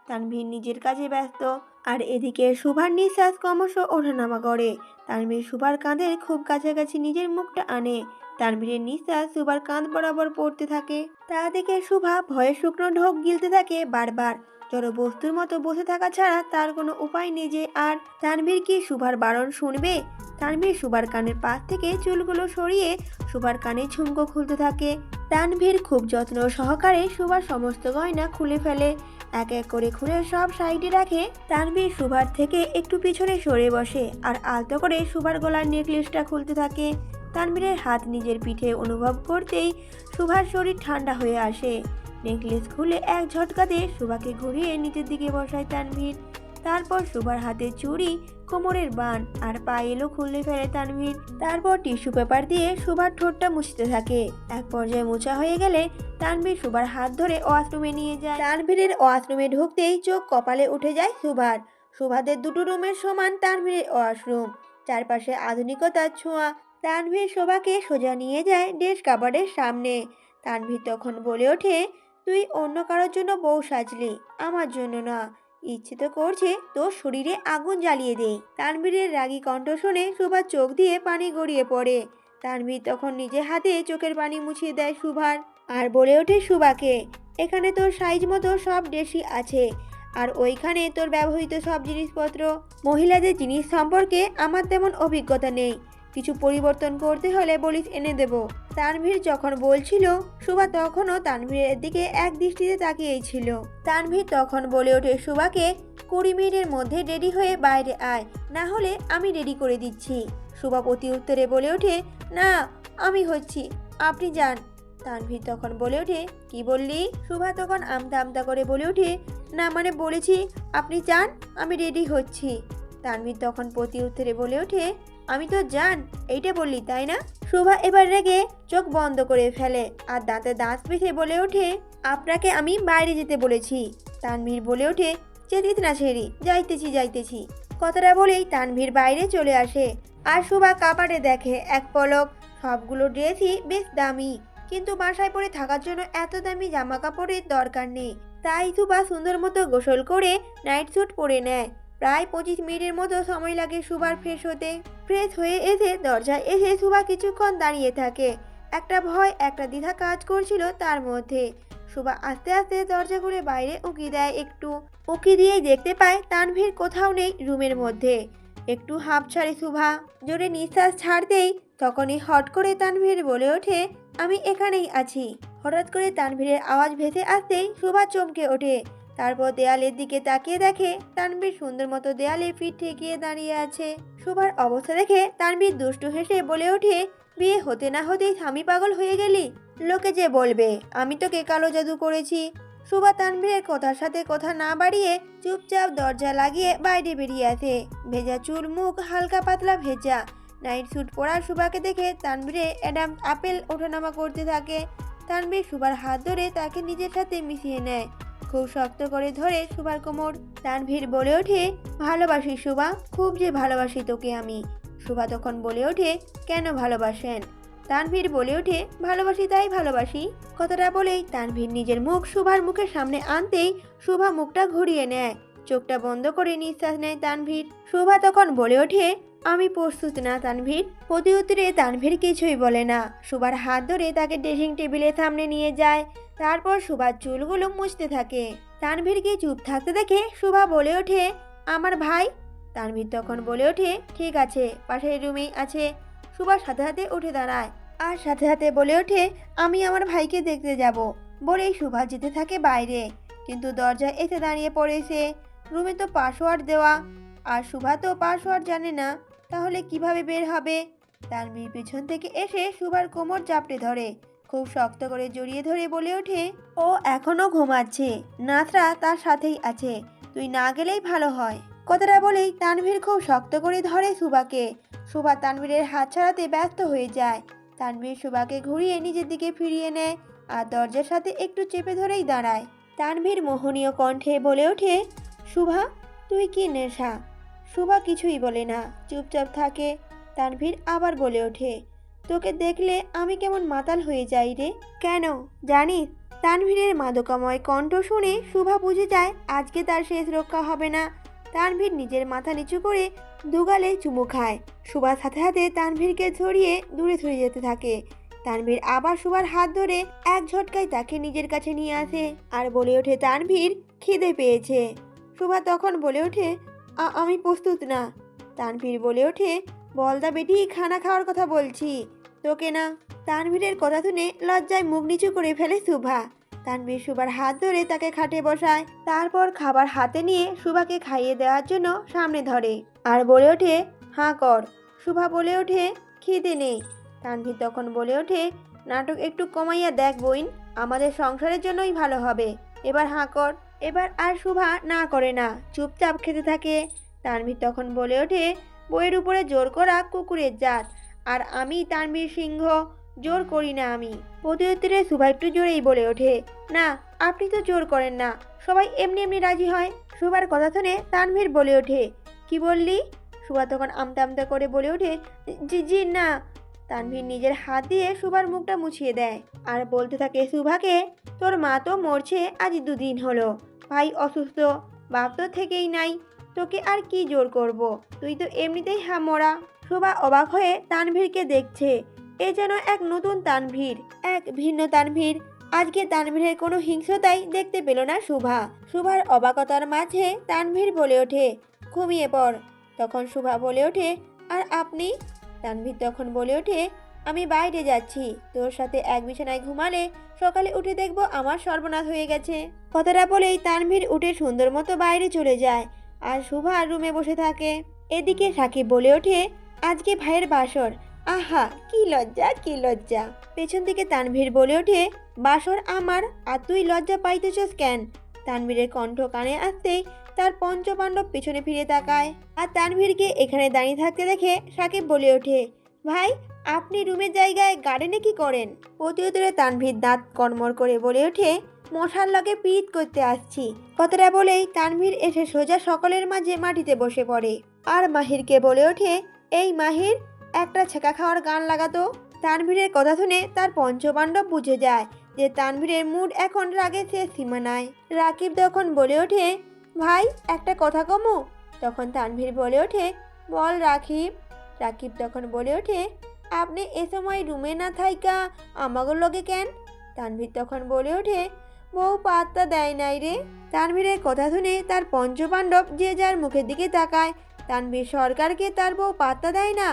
A: তানভীর নিজের কাজে ব্যস্ত, আর এদিকে শুভার নিঃশ্বাস ক্রমশ ওঠানামা করে। তানভীর শুভার কাঁধের খুব কাছাকাছি নিজের মুখটা আনে। তানভীরের নিঃশ্বাস শুভার কাঁধ বরাবর পড়তে থাকে। তা দেখে শুভা ভয়ে শুকনো ঢোক গিলতে থাকে বারবার। জড় বস্তুর মতো বসে থাকা ছাড়া তার কোনো উপায় নেই যে। আর তানভীর কি শুভার বারণ শুনবে? তানভীর শুভার কানের পাশ থেকে চুলগুলো সরিয়ে শুভার কানে ঝুমকো খুলতে থাকে। তানভীর খুব যত্ন সহকারে শুভার সমস্ত গয়না খুলে ফেলে, এক এক করে খুলে সব সাইডে রাখে। তানভীর শুভার থেকে একটু পিছনে সরে বসে আর আলতো করে শুভার গলার নেকলেসটা খুলতে থাকে। তানভীরের হাত নিজের পিঠে অনুভব করতেই শুভার শরীর ঠান্ডা হয়ে আসে। নেকলেস খুলে এক ঝটকাতে শুভাকে ঘুরিয়ে নিচের দিকে বসায় তানভীর। তারপর শুভার হাতে চুড়ি, কোমরের বান আর পায়েলও খুলে ফেলে তানভীর। তারপর টিস্যু পেপার দিয়ে শুভার ঠোঁটটা মুছতে থাকে। এক পর্যায়ে মোছা হয়ে গেলে তানভীর শুভার হাত ধরে ওয়াশরুমে নিয়ে যায়। তানভীরের ওয়াশরুমে ঢুকতেই চোখ কপালে উঠে যায় শুভার। শুভাদের দুটো রুমের সমান তানভীরের ওয়াশরুম, চারপাশে আধুনিকতার ছোঁয়া। তানভীর শোভাকে সোজা নিয়ে যায় ড্রেস কাবার্ডের সামনে। তানভীর তখন বলে ওঠে, তুই অন্য কারোর জন্য বউ সাজলি, আমার জন্য না। ইচ্ছে তো করছে তোর শরীরে আগুন জ্বালিয়ে দেই। তানভীরের রাগী কণ্ঠ শুনে শুভার চোখ দিয়ে পানি গড়িয়ে পড়ে। তানভীর তখন নিজের হাতে চোখের পানি মুছিয়ে দেয় শুভার আর বলে ওঠে শুভাকে, এখানে তোর সাইজ মতো সব ড্রেসই আছে, আর ওইখানে তোর ব্যবহৃত সব জিনিসপত্র। মহিলাদের জিনিস সম্পর্কে আমার তেমন অভিজ্ঞতা নেই, কিছু পরিবর্তন করতে হলে বলিস, এনে দেব। তানভীর যখন বলছিল শুভা তখনও তানভীরের দিকে এক দৃষ্টিতে তাকিয়েই ছিল। তানভীর তখন বলে ওঠে শুভাকে, 20 মিনিটের মধ্যে রেডি হয়ে বাইরে আয়, না হলে আমি রেডি করে দিচ্ছি। শুভা প্রতি উত্তরে বলে ওঠে, না আমি হচ্ছি, আপনি যান। তানভীর তখন বলে ওঠে, কি বললি? শুভা তখন আমতা আমতা করে বলে ওঠে, না মানে বলেছি আপনি যান, আমি রেডি হচ্ছি। তানভীর তখন প্রতি উত্তরে বলে ওঠে, আমি তো জান এইটা বললি তাই না? শুভা এবার রেগে চোখ বন্ধ করে ফেলে আর দাঁতে দাঁত পিষে বলে ওঠে, আপনাকে আমি বাইরে যেতে বলেছি। তানভীর বলে ওঠে, যেতিস না ছেড়ি, যাইতেছি। কথাটা বলেই তানভীর বাইরে চলে আসে আর শুভা কাপাটে দেখে এক পলক সবগুলো ড্রেসই বেশ দামি, কিন্তু বাসায় পরে থাকার জন্য এত দামি জামা কাপড়ের দরকার নেই। তাই শুভা সুন্দর মতো গোসল করে নাইট স্যুট পরে নেয়। প্রায় 25 মিনিটের মতো সময় লাগে শুভার ফ্রেশ হতে। ফ্রেশ হয়ে এসে দরজায় এসে শুভা কিছুক্ষণ দাঁড়িয়ে থাকে। একটা ভয় একটা দ্বিধা কাজ করছিল তার মধ্যে। শুভা আস্তে আস্তে দরজা খুলে বাইরে উঁকি দেয়, একটু উঁকি দিয়েই দেখতে পায় তানভীর কোথাও নেই রুমের মধ্যে। একটু হাঁপ ছাড়ে শুভা, জোরে নিঃশ্বাস ছাড়তেই তখনই হট করে তানভীর বলে ওঠে, আমি এখানেই আছি। হঠাৎ করে তানভীরের আওয়াজ ভেসে আসতেই শুভা চমকে ওঠে। তারপর দেয়ালের দিকে তাকিয়ে দেখে তানভীর সুন্দর মতো দেয়ালে পিঠ ঠেকিয়ে দাঁড়িয়ে আছে। শুভার অবস্থা দেখে তানভীর দুষ্টু হেসে বলে ওঠে, বিয়ে হতে না হতেই স্বামী পাগল হয়ে গেলি, লোকে যে বলবে আমি তোকে কালো জাদু করেছি। শুভা তানভীরের কথার সাথে কথা না বাড়িয়ে চুপচাপ দরজা লাগিয়ে বাইরে বেরিয়ে আসে। ভেজা চুল, মুখ হালকা পাতলা ভেজা, নাইট স্যুট পরা শুভাকে দেখে তানভীরে অ্যাডাম আপেল ওঠানামা করতে থাকে। তানভীর শুভার হাত ধরে তাকে নিজের সাথে মিশিয়ে নেয়, খুব শক্ত করে ধরে শুভার কোমর। তানভীর বলে ওঠে, ভালোবাসি শুভা, খুব যে ভালোবাসি তোকে আমি। শুভা তখন বলে ওঠে, কেন ভালোবাসেন? তানভীর বলে ওঠে, ভালোবাসি তাই ভালোবাসি। কথাটা বলেই তানভীর নিজের মুখ শুভার মুখের সামনে আনতেই শুভা মুখটা ঘুরিয়ে নেয়, চোখটা বন্ধ করে নিঃশ্বাস নেয় তানভীর। শুভা তখন বলে ওঠে, আমি প্রস্তুত না তানভীর। প্রতি উত্তরে তানভীর কিছুই বলে না। শুভার হাত ধরে তাকে ড্রেসিং টেবিলের সামনে নিয়ে যায়। তারপর শুভার চুলগুলো মুছতে থাকে। তানভীরকে চুপ থাকতে দেখে শুভা বলে ওঠে, আমার ভাই? তানভীর তখন বলে ওঠে, ঠিক আছে, পাশের রুমেই আছে। শুভা সাথে সাথে উঠে দাঁড়ায় আর সাথে সাথে বলে ওঠে, আমি আমার ভাইকে দেখতে যাব। বলেই শুভা যেতে থাকে বাইরে, কিন্তু দরজায় এসে দাঁড়িয়ে পড়ে সে। রুমে তো পাসওয়ার্ড দেওয়া, আর শুভা তো পাসওয়ার্ড জানে না, তাহলে কিভাবে বের হবে? তানভীর পিছন থেকে এসে শুভার কোমর চাপড়ে ধরে, খুব শক্ত করে জড়িয়ে ধরে বলে ওঠে, ও এখনো ঘুমাচ্ছে, নাথরা তার সাথেই আছে, তুই না গেলেই ভালো হয়। কথাটা বলেই তানভীর খুব শক্ত করে ধরে শুভাকে। শুভা তানভীরের হাত ছাড়াতে ব্যস্ত হয়ে যায়। তানভীর শুভাকে ঘুরিয়ে নিজের দিকে ফিরিয়ে নেয় আর দরজার সাথে একটু চেপে ধরেই দাঁড়ায়। তানভীর মোহনীয় কণ্ঠে বলে ওঠে, শুভা তুই কি নেশা? শুভা কিছুই বলে না, চুপচাপ থাকে। তানভীর আবার বলে ওঠে, তোকে দেখলে আমি কেমন মাতাল হয়ে যাই রে। কেন জানিস? তানভীরের মাদকাময় কণ্ঠ শুনে শুভা বুঝে যায় আজকে তার শেষ রক্ষা হবে না। তানভীর নিজের মাথা নিচু করে দুগালে চুমু খায়। শুভার সাথে সাথে তানভীরকে ছড়িয়ে দূরে সরে যেতে থাকে। তানভীর আবার সুভার হাত ধরে এক ঝটকায় তাকে নিজের কাছে নিয়ে আসে আর বলে ওঠে, তানভীর খিদে পেয়েছে। সুভা তখন বলে ওঠে, আমি প্রস্তুত না। তানভীর বলে ওঠে, বলদা বেটি, খানা খাওয়ার কথা বলছি, তোকে না। তানভীরের কথা শুনে লজ্জায় মুখ নিচু করে ফেলে সুভা। তানভীর সুভার হাত ধরে তাকে খাটে বসায়, তারপর খাবার হাতে নিয়ে সুভাকে খাইয়ে দেওয়ার জন্য সামনে ধরে আর বলে ওঠে, হাঁ কর। সুভা বলে ওঠে, খিদে নেই। তানভীর তখন বলে ওঠে, নাটক একটু কমাইয়া দেখ বইন, আমাদের সংসারের জন্যই ভালো হবে, এবার হাঁ কর। এবার আর সুভা না করে না, চুপচাপ খেতে থাকে। তানভীর তখন বলে ওঠে, বইয়ের উপরে জোর করা কুকুরের জাত, আর আমি তানভীর সিংহ, জোর করি না আমি। প্রতিউত্তরে সুভা একটু জোরেই বলে ওঠে, না আপনি তো জোর করেন না, সবাই এমনি এমনি রাজি হয়। সুভার কথা শুনে তানভীর বলে ওঠে, কি বললি? সুভা তখন আমতা আমতা করে বলে ওঠে, জি জি না। তানভীর নিজের হাত দিয়ে সুভার মুখটা মুছিয়ে দেয় আর বলতে থাকে সুভাকে, তোর মা তো মরছে আজ 2 দিন হলো, ভাই অসুস্থ, বাপ তো থেকেই নাই, তোকে আর কি জোর করব, তুই তো এমনিতেই হামরা। সুভা অবাক হয়ে তানভীরকে দেখছে, এ যেন এক নতুন তানভীর, এক ভিন্ন তানভীর। আজকে তানভীরের কোনো হিংস্রতাই দেখতে পেল না সুভা। সুভার অবাকতার মাঝে তানভীর বলে ওঠে, ঘুমিয়ে পড়। তখন সুভা বলে ওঠে, আর আপনি? তানভীর তখন বলে ওঠে, আমি বাইরে যাচ্ছি, তোর সাথে এক বিছানায় ঘুমালে সকালে উঠে দেখবো আমার সর্বনাশ হয়ে গেছে। কথাটা বলেই তানভীর উঠে সুন্দর মতো বাইরে চলে যায় আর সুভা রুমে বসে থাকে। এদিকে সাকিব বলে ওঠে, আজকে ভাইয়ের বাসর, আহা কি লজ্জা কি লজ্জা। পেছন থেকে তানভীর বলে ওঠে, বাসর আমার, আর তুই লজ্জা পাইতেছস কেন? তানভীরের কণ্ঠ কানে আসতেই তার পঞ্চপাণ্ডব পিছনে ফিরে তাকায় আর তানভীরকে এখানে দাঁড়িয়ে থাকতে দেখে সাকিব বলে ওঠে, ভাই আপনি রুমের জায়গায় গার্ডেনে কি করেন? প্রতিউত্তরে তানভীর দাঁত কড়মড় করে বলে ওঠে, মশার লগে পিট করতে আসছি। কথাটা বলেই তানভীর এসে সোজা সকলের মাঝে মাটিতে বসে পড়ে আর মাহিরকে বলে ওঠে, এই মাহির, একটা ছেঁকা খাওয়ার গান লাগাতো। তানভীরের কথা শুনে তার পঞ্চপাণ্ডব বুঝে যায় যে তানভীরের মুড এখন রাগে শেষ সীমানায়। রাকিব তখন বলে ওঠে, ভাই একটা কথা কমু। তখন তানভীর বলে ওঠে, বল রাকিব। রাকিব তখন বলে ওঠে, আপনি এ সময় রুমে না থাইকা আমাগোর লগে কেন? তানভীর তখন বলে ওঠে, বউ পাত্তা দেয় নাই রে। তানভীরের কথা শুনে তার পঞ্চপাণ্ডব যে যার মুখের দিকে তাকায়। তানভীর সরকারকে তার বউ পাত্তা দেয় না,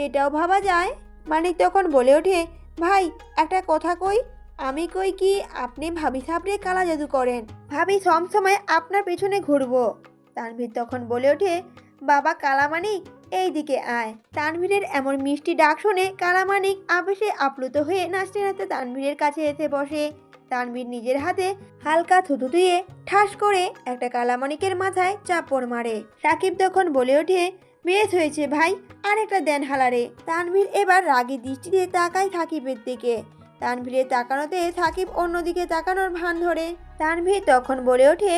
A: এটাও ভাবা যায়। মানিক তখন বলে ওঠে, ভাই একটা কথা কই। আমি কই কি আপনি ভাবি সাবরে কালা জাদু করেন, ভাবি সবসময় আপনার পেছনে ঘুরবো। তানভীর তখন বলে ওঠে, বাবা কালামানিক এই দিকে আয়। তানভীরের এমন মিষ্টি ডাক শুনে কালামানিক আবেশে আপ্লুত হয়ে নাচতে নাচতে তানভীরের কাছে এসে বসে। তানভীর নিজের হাতে হালকা থুতু দিয়ে ঠাস করে একটা কালামানিকের মাথায় চাপড় মারে। সাকিব তখন বলে ওঠে, বেশ হয়েছে ভাই, আর একটা দেন হালারে। তানভীর এবার রাগী দৃষ্টিতে তাকায় সাকিবের দিকে। তানভীরের তাকানোতে সাকিব অন্যদিকে তাকানোর ভান ধরে। তানভীর তখন বলে ওঠে,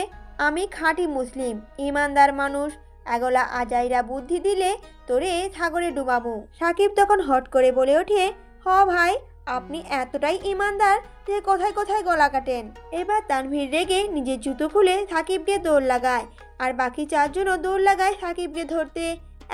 A: আমি খাঁটি মুসলিম, ইমানদার মানুষ, এগোলা আজাইরা বুদ্ধি দিলে তোরে সাগরে ডুবাবো। সাকিব তখন হট করে বলে ওঠে, হ ভাই, আপনি এতটাই ইমানদার যে কোথায় কোথায় গলা কাটেন। এবার তানভীর রেগে নিজের জুতো খুলে সাকিবকে দৌড় লাগায় আর বাকি 4 জনও দৌড় লাগায় সাকিবকে ধরতে।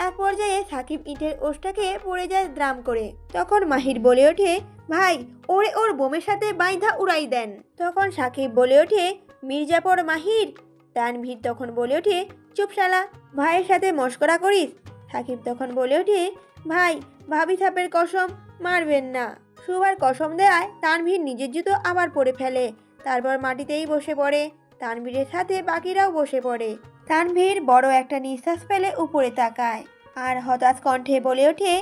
A: এক পর্যায়ে সাকিব ইটের ওষ্টাকে পড়ে যায় দ্রাম করে। তখন মাহির বলে ওঠে, ভাই ওরে ওর বোমের সাথে বাইন্ধা উড়াই দেন। তখন সাকিব বলে ওঠে, মির্জাপুর মাহির। তানভীর তখন বলে ওঠে, চুপ শালা, ভাইয়ের সাথে মস্করা করিস। সাকিব তখন বলে ওঠে, ভাই ভাবি সাপের কসম, মারবেন না। সুভার কসম দেয় তানভীর নিজের জুতো আবার পরে ফেলে, তারপর মাটিতেই বসে পড়ে। তানভীরের সাথে বাকিরাও বসে পড়ে। তানভীর বড় একটা নিঃশ্বাস ফেলে উপরে তাকায় আর হতাশ কণ্ঠে বলে ওঠে,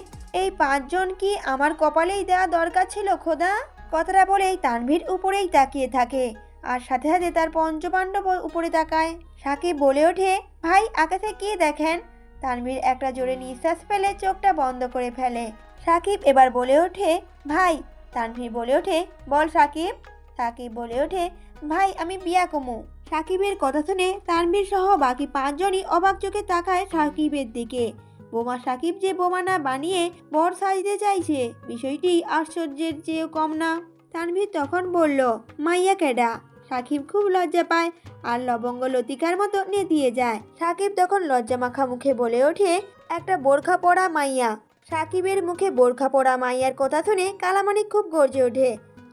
A: এই 5 জন কি আমার কপালেই দেওয়া দরকার ছিল খোদা? কথাটা বলেই তানভীর উপরেই তাকিয়ে থাকে আর সাথে সাথে তার পঞ্চপাণ্ডব উপরে তাকায়। সাকিব বলে ওঠে, ভাই আকাশে কে দেখেন? তানভীর একটা জোরে নিঃশ্বাস ফেলে চোখটা বন্ধ করে ফেলে। সাকিব এবার বলে ওঠে, ভাই। তানভীর বলে ওঠে, বল সাকিব। সাকিব বলে ওঠে, ভাই আমি বিয়া কমু। সাকিবের কথা শুনে তানভীর সহ বাকি 5 জনই অবাক চোখে তাকায় সাকিবের দিকে। বোমা সাকিব যে বোমা না বানিয়ে বর সাজতে চাইছে, বিষয়টি আশ্চর্যের চেয়েও কম না। তানভীর তখন বলল, মাইয়া কেডা? সাকিব খুব লজ্জা পায় আর লবঙ্গ লতিকার মতো নেতিয়ে যায়। সাকিব তখন লজ্জা মাখা মুখে বলে ওঠে, একটা বোরখা পরা মাইয়া। সাকিবের মুখে বোরখা পরা মাইয়ার কথা শুনে কালামানিক খুব গর্জে ওঠে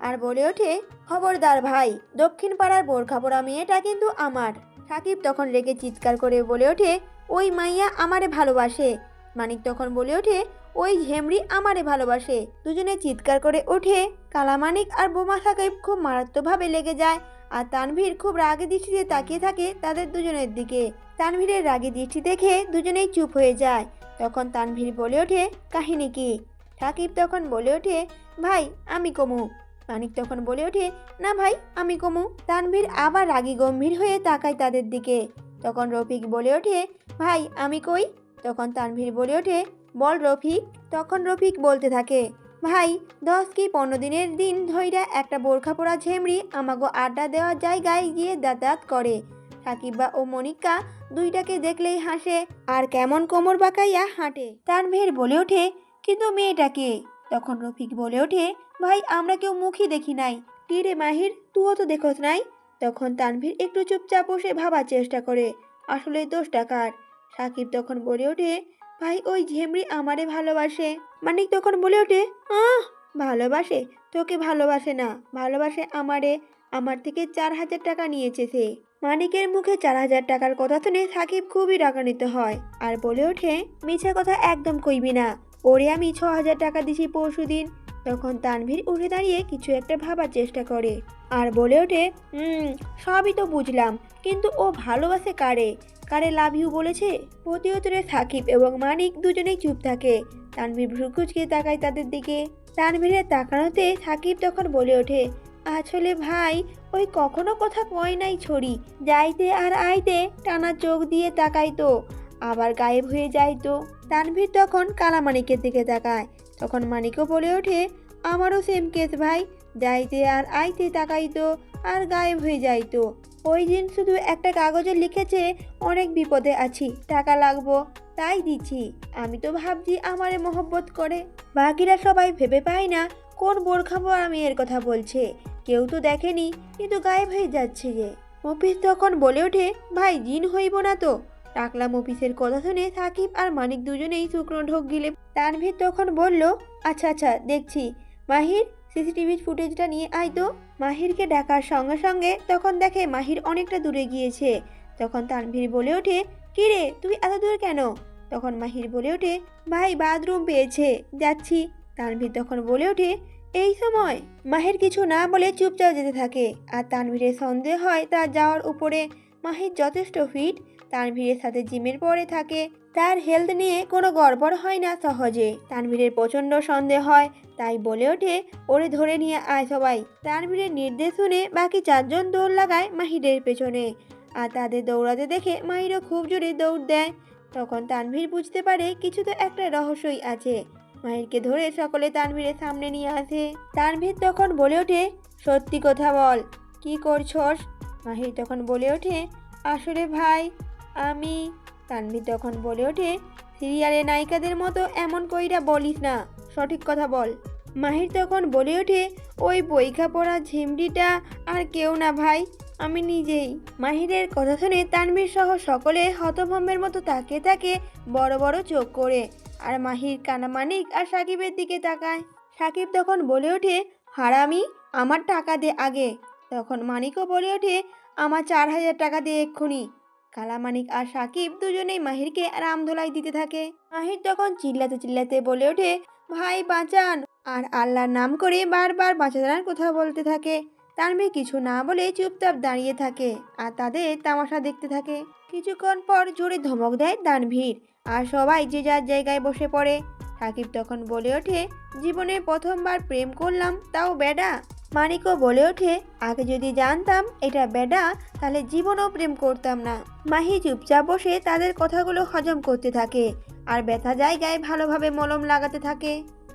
A: আর বলে ওঠে, খবরদার ভাই, দক্ষিণ পাড়ার বোরখা পরা মেয়েটা কিন্তু আমার। সাকিব তখন রেগে চিৎকার করে বলে ওঠে, ওই মাইয়া আমারে ভালোবাসে। মানিক তখন বলে ওঠে, ওই ঝেমরি আমারে ভালোবাসে। দুজনে চিৎকার করে ওঠে। কালামানিক আর বোমা সাকিব খুব মারাত্মকভাবে লেগে যায় আর তানভীর খুব রাগী দৃষ্টিতে তাকিয়ে থাকে তাদের দুজনের দিকে। তানভীরের রাগী দৃষ্টি দেখে দুজনেই চুপ হয়ে যায়। তখন তানভীর বলে ওঠে, কাহিনী কি? সাকিব তখন বলে ওঠে, ভাই আমি কমু। মানিক তখন বলে ওঠে, না ভাই আমি কমু। তানভীর আবার রাগী গম্ভীর হয়ে তাকায় তাদের দিকে। তখন রফিক বলে ওঠে, ভাই আমি কই? তখন তানভীর বলে ওঠে, বল রফিক। তখন রফিক বলতে থাকে, ভাই 10 কি 15 দিনের দিন ধইরা একটা বোরখা পরা ঝেমরি আমাগো আড্ডা দেওয়ার জায়গায় গিয়ে যাতায়াত করে। সাকিবা ও মনিকা দুইটাকে দেখলেই হাসে আর কেমন কোমর বাঁকাইয়া হাঁটে। তানভীর বলে ওঠে, কিন্তু মেয়েটাকে? তখন রফিক বলে ওঠে, ভাই আমরা কেউ মুখই দেখি নাই। কি রে মাহির, তুইও তো দেখোস নাই? তখন তানভীর একটু চুপচাপ বসে ভাবার চেষ্টা করে আসলে দোষটা কার। সাকিব তখন বলে ওঠে, ভাই ওই ঝেমরি আমারে ভালোবাসে। মানিক তখন বলে ওঠে, আহ, ভালোবাসে? তোকে ভালোবাসে না, ভালোবাসে আমারে। আমার থেকে 4,000 টাকা নিয়েছে সে। মানিকের মুখে 4,000 টাকার কথা শুনে সাকিব খুবই রাগান্বিত হয় আর বলে ওঠে, মিছা কথা একদম কইবি না, ওরে আমি 6,000 টাকা দিছি পরশুদিন। তখন তানভীর উঠে দাঁড়িয়ে কিছু একটা ভাবার চেষ্টা করে আর বলে ওঠে, সবই তো বুঝলাম, কিন্তু ও ভালোবাসে কারে? কারে লাভ ইউ বলেছে? প্রতি উত্তরে সাকিব এবং মানিক দুজনেই চুপ থাকে। তানভীর ভ্রুকুচকে তাকায় তাদের দিকে। তানভীরের তাকানোতে সাকিব তখন বলে ওঠে, আসলে ভাই ওই কখনো কথা কয় নাই ছড়ি, যাইতে আর আইতে টানা চোখ দিয়ে তাকাইতো, আবার গায়েব হয়ে যাইতো। তানভীর তখন কালামানিকের দিকে তাকায়। তখন মানিকও বলে ওঠে, আমারও সেম কেস ভাই, যাইতে আর আইতে তাকাইতো আর গায়েব হয়ে যাইতো। ওই দিন শুধু একটা কাগজে লিখেছে, অনেক বিপদে আছি, টাকা লাগবো, তাই দিচ্ছি। আমি তো ভাবছি আমারে মহব্বত করে। বাকিরা সবাই ভেবে পায় না কোন বোরখা পরা মেয়ের কথা বলছে। কেউ তো দেখেনি, কিন্তু গায়েব হয়ে যাচ্ছে যে। মফিজ তখন বলে ওঠে, ভাই জিন হইব না তো? টাকলা মফিজের কথা শুনে সাকিব আর মানিক দুজনেই শুকনো ঢোক গিলে। তানভীর তখন বলল, আচ্ছা আচ্ছা দেখছি, মাহির সিসিটিভি ফুটেজটা নিয়ে আয় তো। মাহিরকে ডাকার সঙ্গে সঙ্গে তখন দেখে মাহির অনেকটা দূরে গিয়েছে। তখন তানভীর বলে ওঠে, কি রে তুই এত দূর কেন? তখন মাহির বলে ওঠে, ভাই বাথরুম পেয়েছে, যাচ্ছি। তানভীর তখন বলে ওঠে, এই সময়? মাহির কিছু না বলে চুপচাপ যেতে থাকে আর তানভীরের সন্দেহ হয় তার যাওয়ার উপরে। মাহির যথেষ্ট ফিট, তানভীরের সাথে জিমের পরে থাকে, তার হেলথ নিয়ে কোনো গড়বড় হয় না সহজে। তানভীরের প্রচণ্ড সন্দেহ হয়, তাই বলে ওঠে, ওরে ধরে নিয়ে আয় সবাই। তানভীরের নির্দেশ শুনে বাকি 4 জন দৌড় লাগায় মাহিরের পেছনে আর তাদের দৌড়াতে দেখে মাহিরও খুব জোরে দৌড় দেয়। তখন তানভীর বুঝতে পারে কিছু তো একটা রহস্যই আছে। মাহিরকে ধরে সকলে তানভীরের সামনে নিয়ে আসে। তানভীর তখন বলে ওঠে, সত্যি কথা বল, কি করছস? মাহির তখন বলে ওঠে, আসলে ভাই আমি। তানভীর তখন বলে ওঠে, সিরিয়ালে নায়িকাদের মতো এমন কইরা বলিস না, সঠিক কথা বল। মাহির তখন বলে ওঠে, ওই বইখা পড়া ঝিমড়িটা আর কেউ না ভাই, আমি নিজেই। মাহিরের কথা শুনে তানভীর সহ সকলে হতভম্বের মতো তাকিয়ে থাকে বড় বড় চোখ করে আর মাহির কানামানিক আর সাকিবের দিকে তাকায়। সাকিব তখন বলে ওঠে, হারামি, আমার টাকা দে আগে। তখন মানিকও বলে ওঠে, আমার 4,000 টাকা দে এক্ষুনি। কালামানিক আর সাকিব দুজনেই মাহিরকে রামধোলাই দিতে থাকে। মাহির তখন চিল্লাতে চিল্লাতে বলে ওঠে, ভাই বাঁচান, আর আল্লাহর নাম করে বারবার বাঁচানোর কথা বলতে থাকে। তানভীর কিছু না বলে চুপচাপ দাঁড়িয়ে থাকে আর তাদের তামাশা দেখতে থাকে। কিছুক্ষণ পর জোরে ধমক দেয় তানভীর আর সবাই যে যার জায়গায় বসে পড়ে। সাকিব তখন বলে ওঠে, জীবনে প্রথমবার প্রেম করলাম, তাও বেডা। মানিকও বলে ওঠে, আগে যদি জানতাম এটা বেডা তাহলে জীবনেও প্রেম করতাম না। মাহি চুপচাপ বসে তাদের কথাগুলো হজম করতে থাকে আর ব্যথা জায়গায় ভালোভাবে মলম লাগাতে থাকে।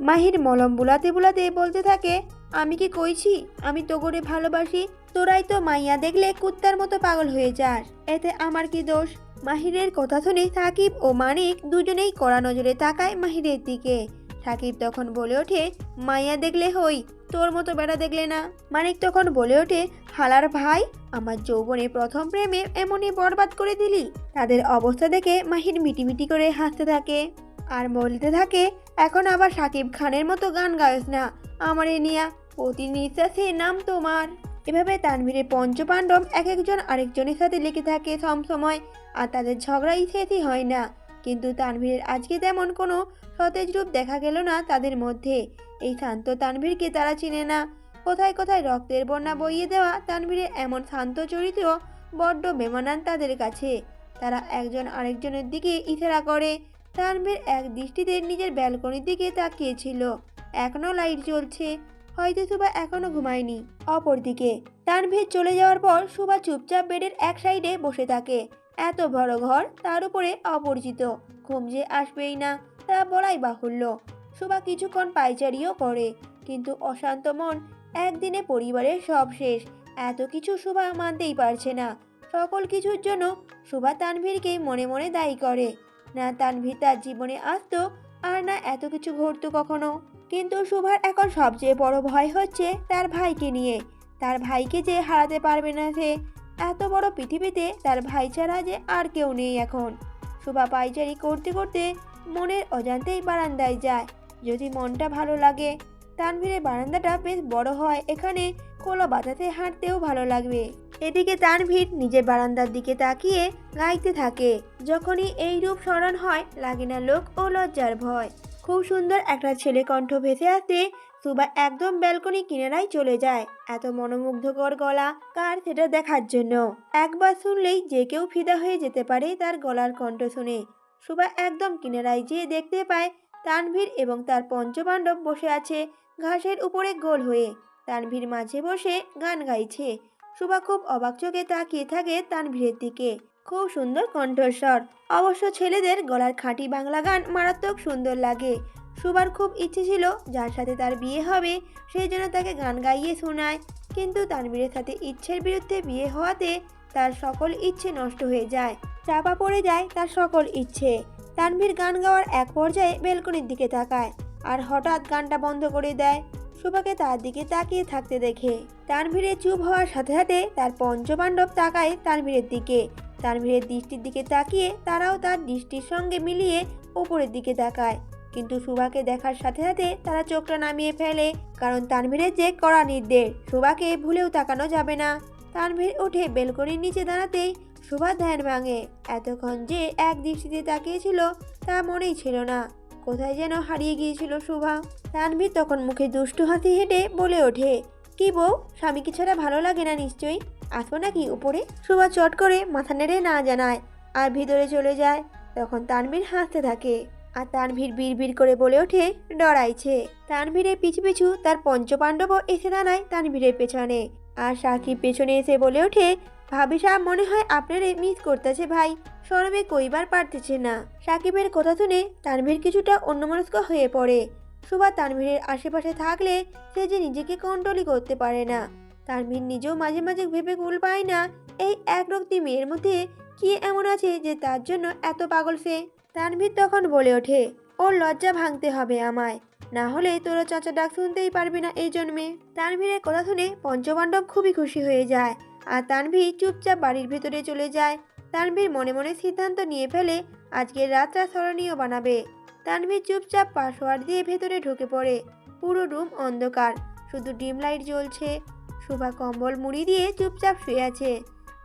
A: মাহির মলম বুলাতে বুলাতে বলতে থাকে, আমি কি কইছি আমি তোগরে ভালোবাসি? তোরাই তো মাইয়া দেখলে কুত্তার মতো পাগল হয়ে যাস, এতে আমার কি দোষ? মাহিরের কথা শুনে সাকিব ও মানিক দুজনেই কড়া নজরে তাকায় মাহিরের দিকে। সাকিব তখন বলে ওঠে, মাইয়া দেখলে হই, তোর মতো বেড়া দেখলে না। মানিক তখন বলে ওঠে, হালার ভাই, আমার যৌবনে প্রথম প্রেমে এমনই বরবাদ করে দিলি। তাদের অবস্থা দেখে মাহির মিটিমিটি করে হাসতে থাকে। আর বলতে থাকে, এখন আবার সাকিব খানের মতো গান গাইস না আমারে নিয়া, প্রতি নিঃশ্বাসে নাম তোমার। এভাবে তানভীরের পঞ্চপাণ্ডব এক একজন আরেকজনের সাথে লেগে থাকে সবসময়, আর তাদের ঝগড়াই শেষই হয় না। কিন্তু তানভীরের আজকে তেমন কোনো সতেজ রূপ দেখা গেল না তাদের মধ্যে। এই শান্ত তানভীরকে তারা চিনে না। কোথায় কোথায় রক্তের বন্যা বইয়ে দেওয়া তানভীরের এমন শান্ত চরিত্র বড্ড বেমানান তাদের কাছে। তারা একজন আরেকজনের দিকে ইশারা করে। তানভীর এক দৃষ্টিতে নিজের ব্যালকনির দিকে তাকিয়েছিল। এখনো লাইট জ্বলছে, হয়তো সুভা এখনো ঘুমায়নি। অপরদিকে তানভীর চলে যাওয়ার পর সুভা চুপচাপ বেডের এক সাইডে বসে থাকে। এত বড় ঘর, তার উপরে অপরিচিত, ঘুম যে আসবেই না তা বলাই বাহুল্য। সুভা কিছুক্ষণ পায়চারিও করে, কিন্তু অশান্ত মন, একদিনে পরিবারের সব শেষ, এত কিছু সুভা মানতেই পারছে না। সকল কিছুর জন্য সুভা তানভীরকে মনে মনে দায়ী করে। না তানভীর তার জীবনে আসতো, আর না এত কিছু ঘটতো কখনো। কিন্তু সুভার এখন সবচেয়ে বড় ভয় হচ্ছে তার ভাইকে নিয়ে। তার ভাইকে যে হারাতে পারবে না সে। এত বড় পৃথিবীতে তার ভাই ছাড়া যে আর কেউ নেই এখন। সুভা পায়চারি করতে করতে মনের অজান্তেই বারান্দায় যায়। যদি মনটা ভালো লাগে, তানভীরের বারান্দাটা বেশ বড় হয়, এখানে খোলা বাতাসে হাঁটতেও ভালো লাগবে। এদিকে তানভীর নিজের বারান্দার দিকে তাকিয়ে গাইতে থাকে। যখনই এই রূপ স্মরণ হয়, লাগে না লোক ও লজ্জার ভয়। খুব সুন্দর একটা ছেলে কণ্ঠ ভেসে আসতে সুভা একদম ব্যালকনি কিনারায় চলে যায়। এত মনোমুগ্ধকর গলা কার সেটা দেখার জন্য। একবার শুনলেই যে কেউ ফিদা হয়ে যেতে পারে তার গলার কণ্ঠ শুনে। সুভা একদম কিনারায় যেয়ে দেখতে পায় তানভীর এবং তার পঞ্চপাণ্ডব বসে আছে ঘাসের উপরে গোল হয়ে। তানভীর মাঝে বসে গান গাইছে। সুভা খুব অবাক চোখে তাকিয়ে থাকে তানভীরের দিকে। খুব সুন্দর কণ্ঠস্বর, অবশ্য ছেলেদের গলার খাঁটি বাংলা গান মারাত্মক সুন্দর লাগে। সুভার খুব ইচ্ছে ছিল যার সাথে তার বিয়ে হবে সেই জন্য তাকে গান গাইয়ে শোনায়, কিন্তু তানভীরের সাথে ইচ্ছের বিরুদ্ধে বিয়ে হওয়াতে তার সকল ইচ্ছে নষ্ট হয়ে যায়, চাপা পড়ে যায় তার সকল ইচ্ছে। তানভীর গান গাওয়ার এক পর্যায়ে বেলকনির দিকে তাকায়, আর হঠাৎ গানটা বন্ধ করে দেয়। সুভাকে তার দিকে তাকিয়ে থাকতে দেখে তানভীরের চুপ হওয়ার সাথে সাথে তার পঞ্চপাণ্ডব তাকায় তানভীরের দিকে। তানভীরের দৃষ্টির দিকে তাকিয়ে তারাও তার দৃষ্টির সঙ্গে মিলিয়ে উপরের দিকে তাকায়, কিন্তু সুভাকে দেখার সাথে সাথে তারা চোখটা নামিয়ে ফেলে, কারণ তানভীরের যে কড়া নির্দেশ, সুভাকে ভুলেও তাকানো যাবে না। তানভীর উঠে বেলকনির নিচে দাঁড়াতেই সুভা ধ্যান ভাঙে। এতক্ষণ যে এক দৃষ্টিতে তাকিয়েছিল তা মনেই ছিল না, কোথায় যেন হারিয়ে গিয়েছিল সুভা। তানভীর তখন মুখে দুষ্টু হাসি হেঁটে বলে ওঠে, কি বউ, স্বামীকে ছাড়া ভালো লাগে না নিশ্চয়ই, আসবো নাকি উপরে? সুভা চট করে মাথা নেড়ে না জানায় আর ভিতরে চলে যায়। তখন তানভীর হাসতে থাকে, আর তানভীর বিড়বিড় করে বলে ওঠে, ডরাইছে। তানভীরের পিছু পিছু তার পঞ্চপাণ্ডবও এসে দাঁড়ায় তানভীরের পেছনে, আর সাকিব পেছনে এসে বলে ওঠে, ভাবি সাহেব মনে হয় আপনারে মিস করতেছে ভাই, সরবে কইবার পারতেছে না। সাকিবের কথা শুনে তানভীর কিছুটা অন্যমনস্ক হয়ে পড়ে। সুভা তানভীরের আশেপাশে থাকলে সে যে নিজেকে কন্ট্রোলই করতে পারে না। তানভীর নিজেও মাঝে মাঝে ভেবে কুল পায় না, এই একরক্তি মেয়ের মধ্যে কি এমন আছে যে তার জন্য এত পাগল সে। তানভীর তখন বলে ওঠে, ওর লজ্জা ভাঙতে হবে আমায়, না হলে তোরা চাচা ডাক শুনতেই পারবি না এই জন্মে। তানভীরের কথা শুনে পঞ্চপাণ্ডব খুবই খুশি হয়ে যায়, আর তানভীর চুপচাপ বাড়ির ভেতরে চলে যায়। তানভীর মনে মনে সিদ্ধান্ত নিয়ে ফেলে আজকের রাতটা স্মরণীয় বানাবে। তানভীর চুপচাপ পাসওয়ার্ড দিয়ে ভেতরে ঢুকে পড়ে। পুরো রুম অন্ধকার, শুধু ডিম লাইট জ্বলছে। সুভা কম্বল মুড়ি দিয়ে চুপচাপ শুয়ে আছে।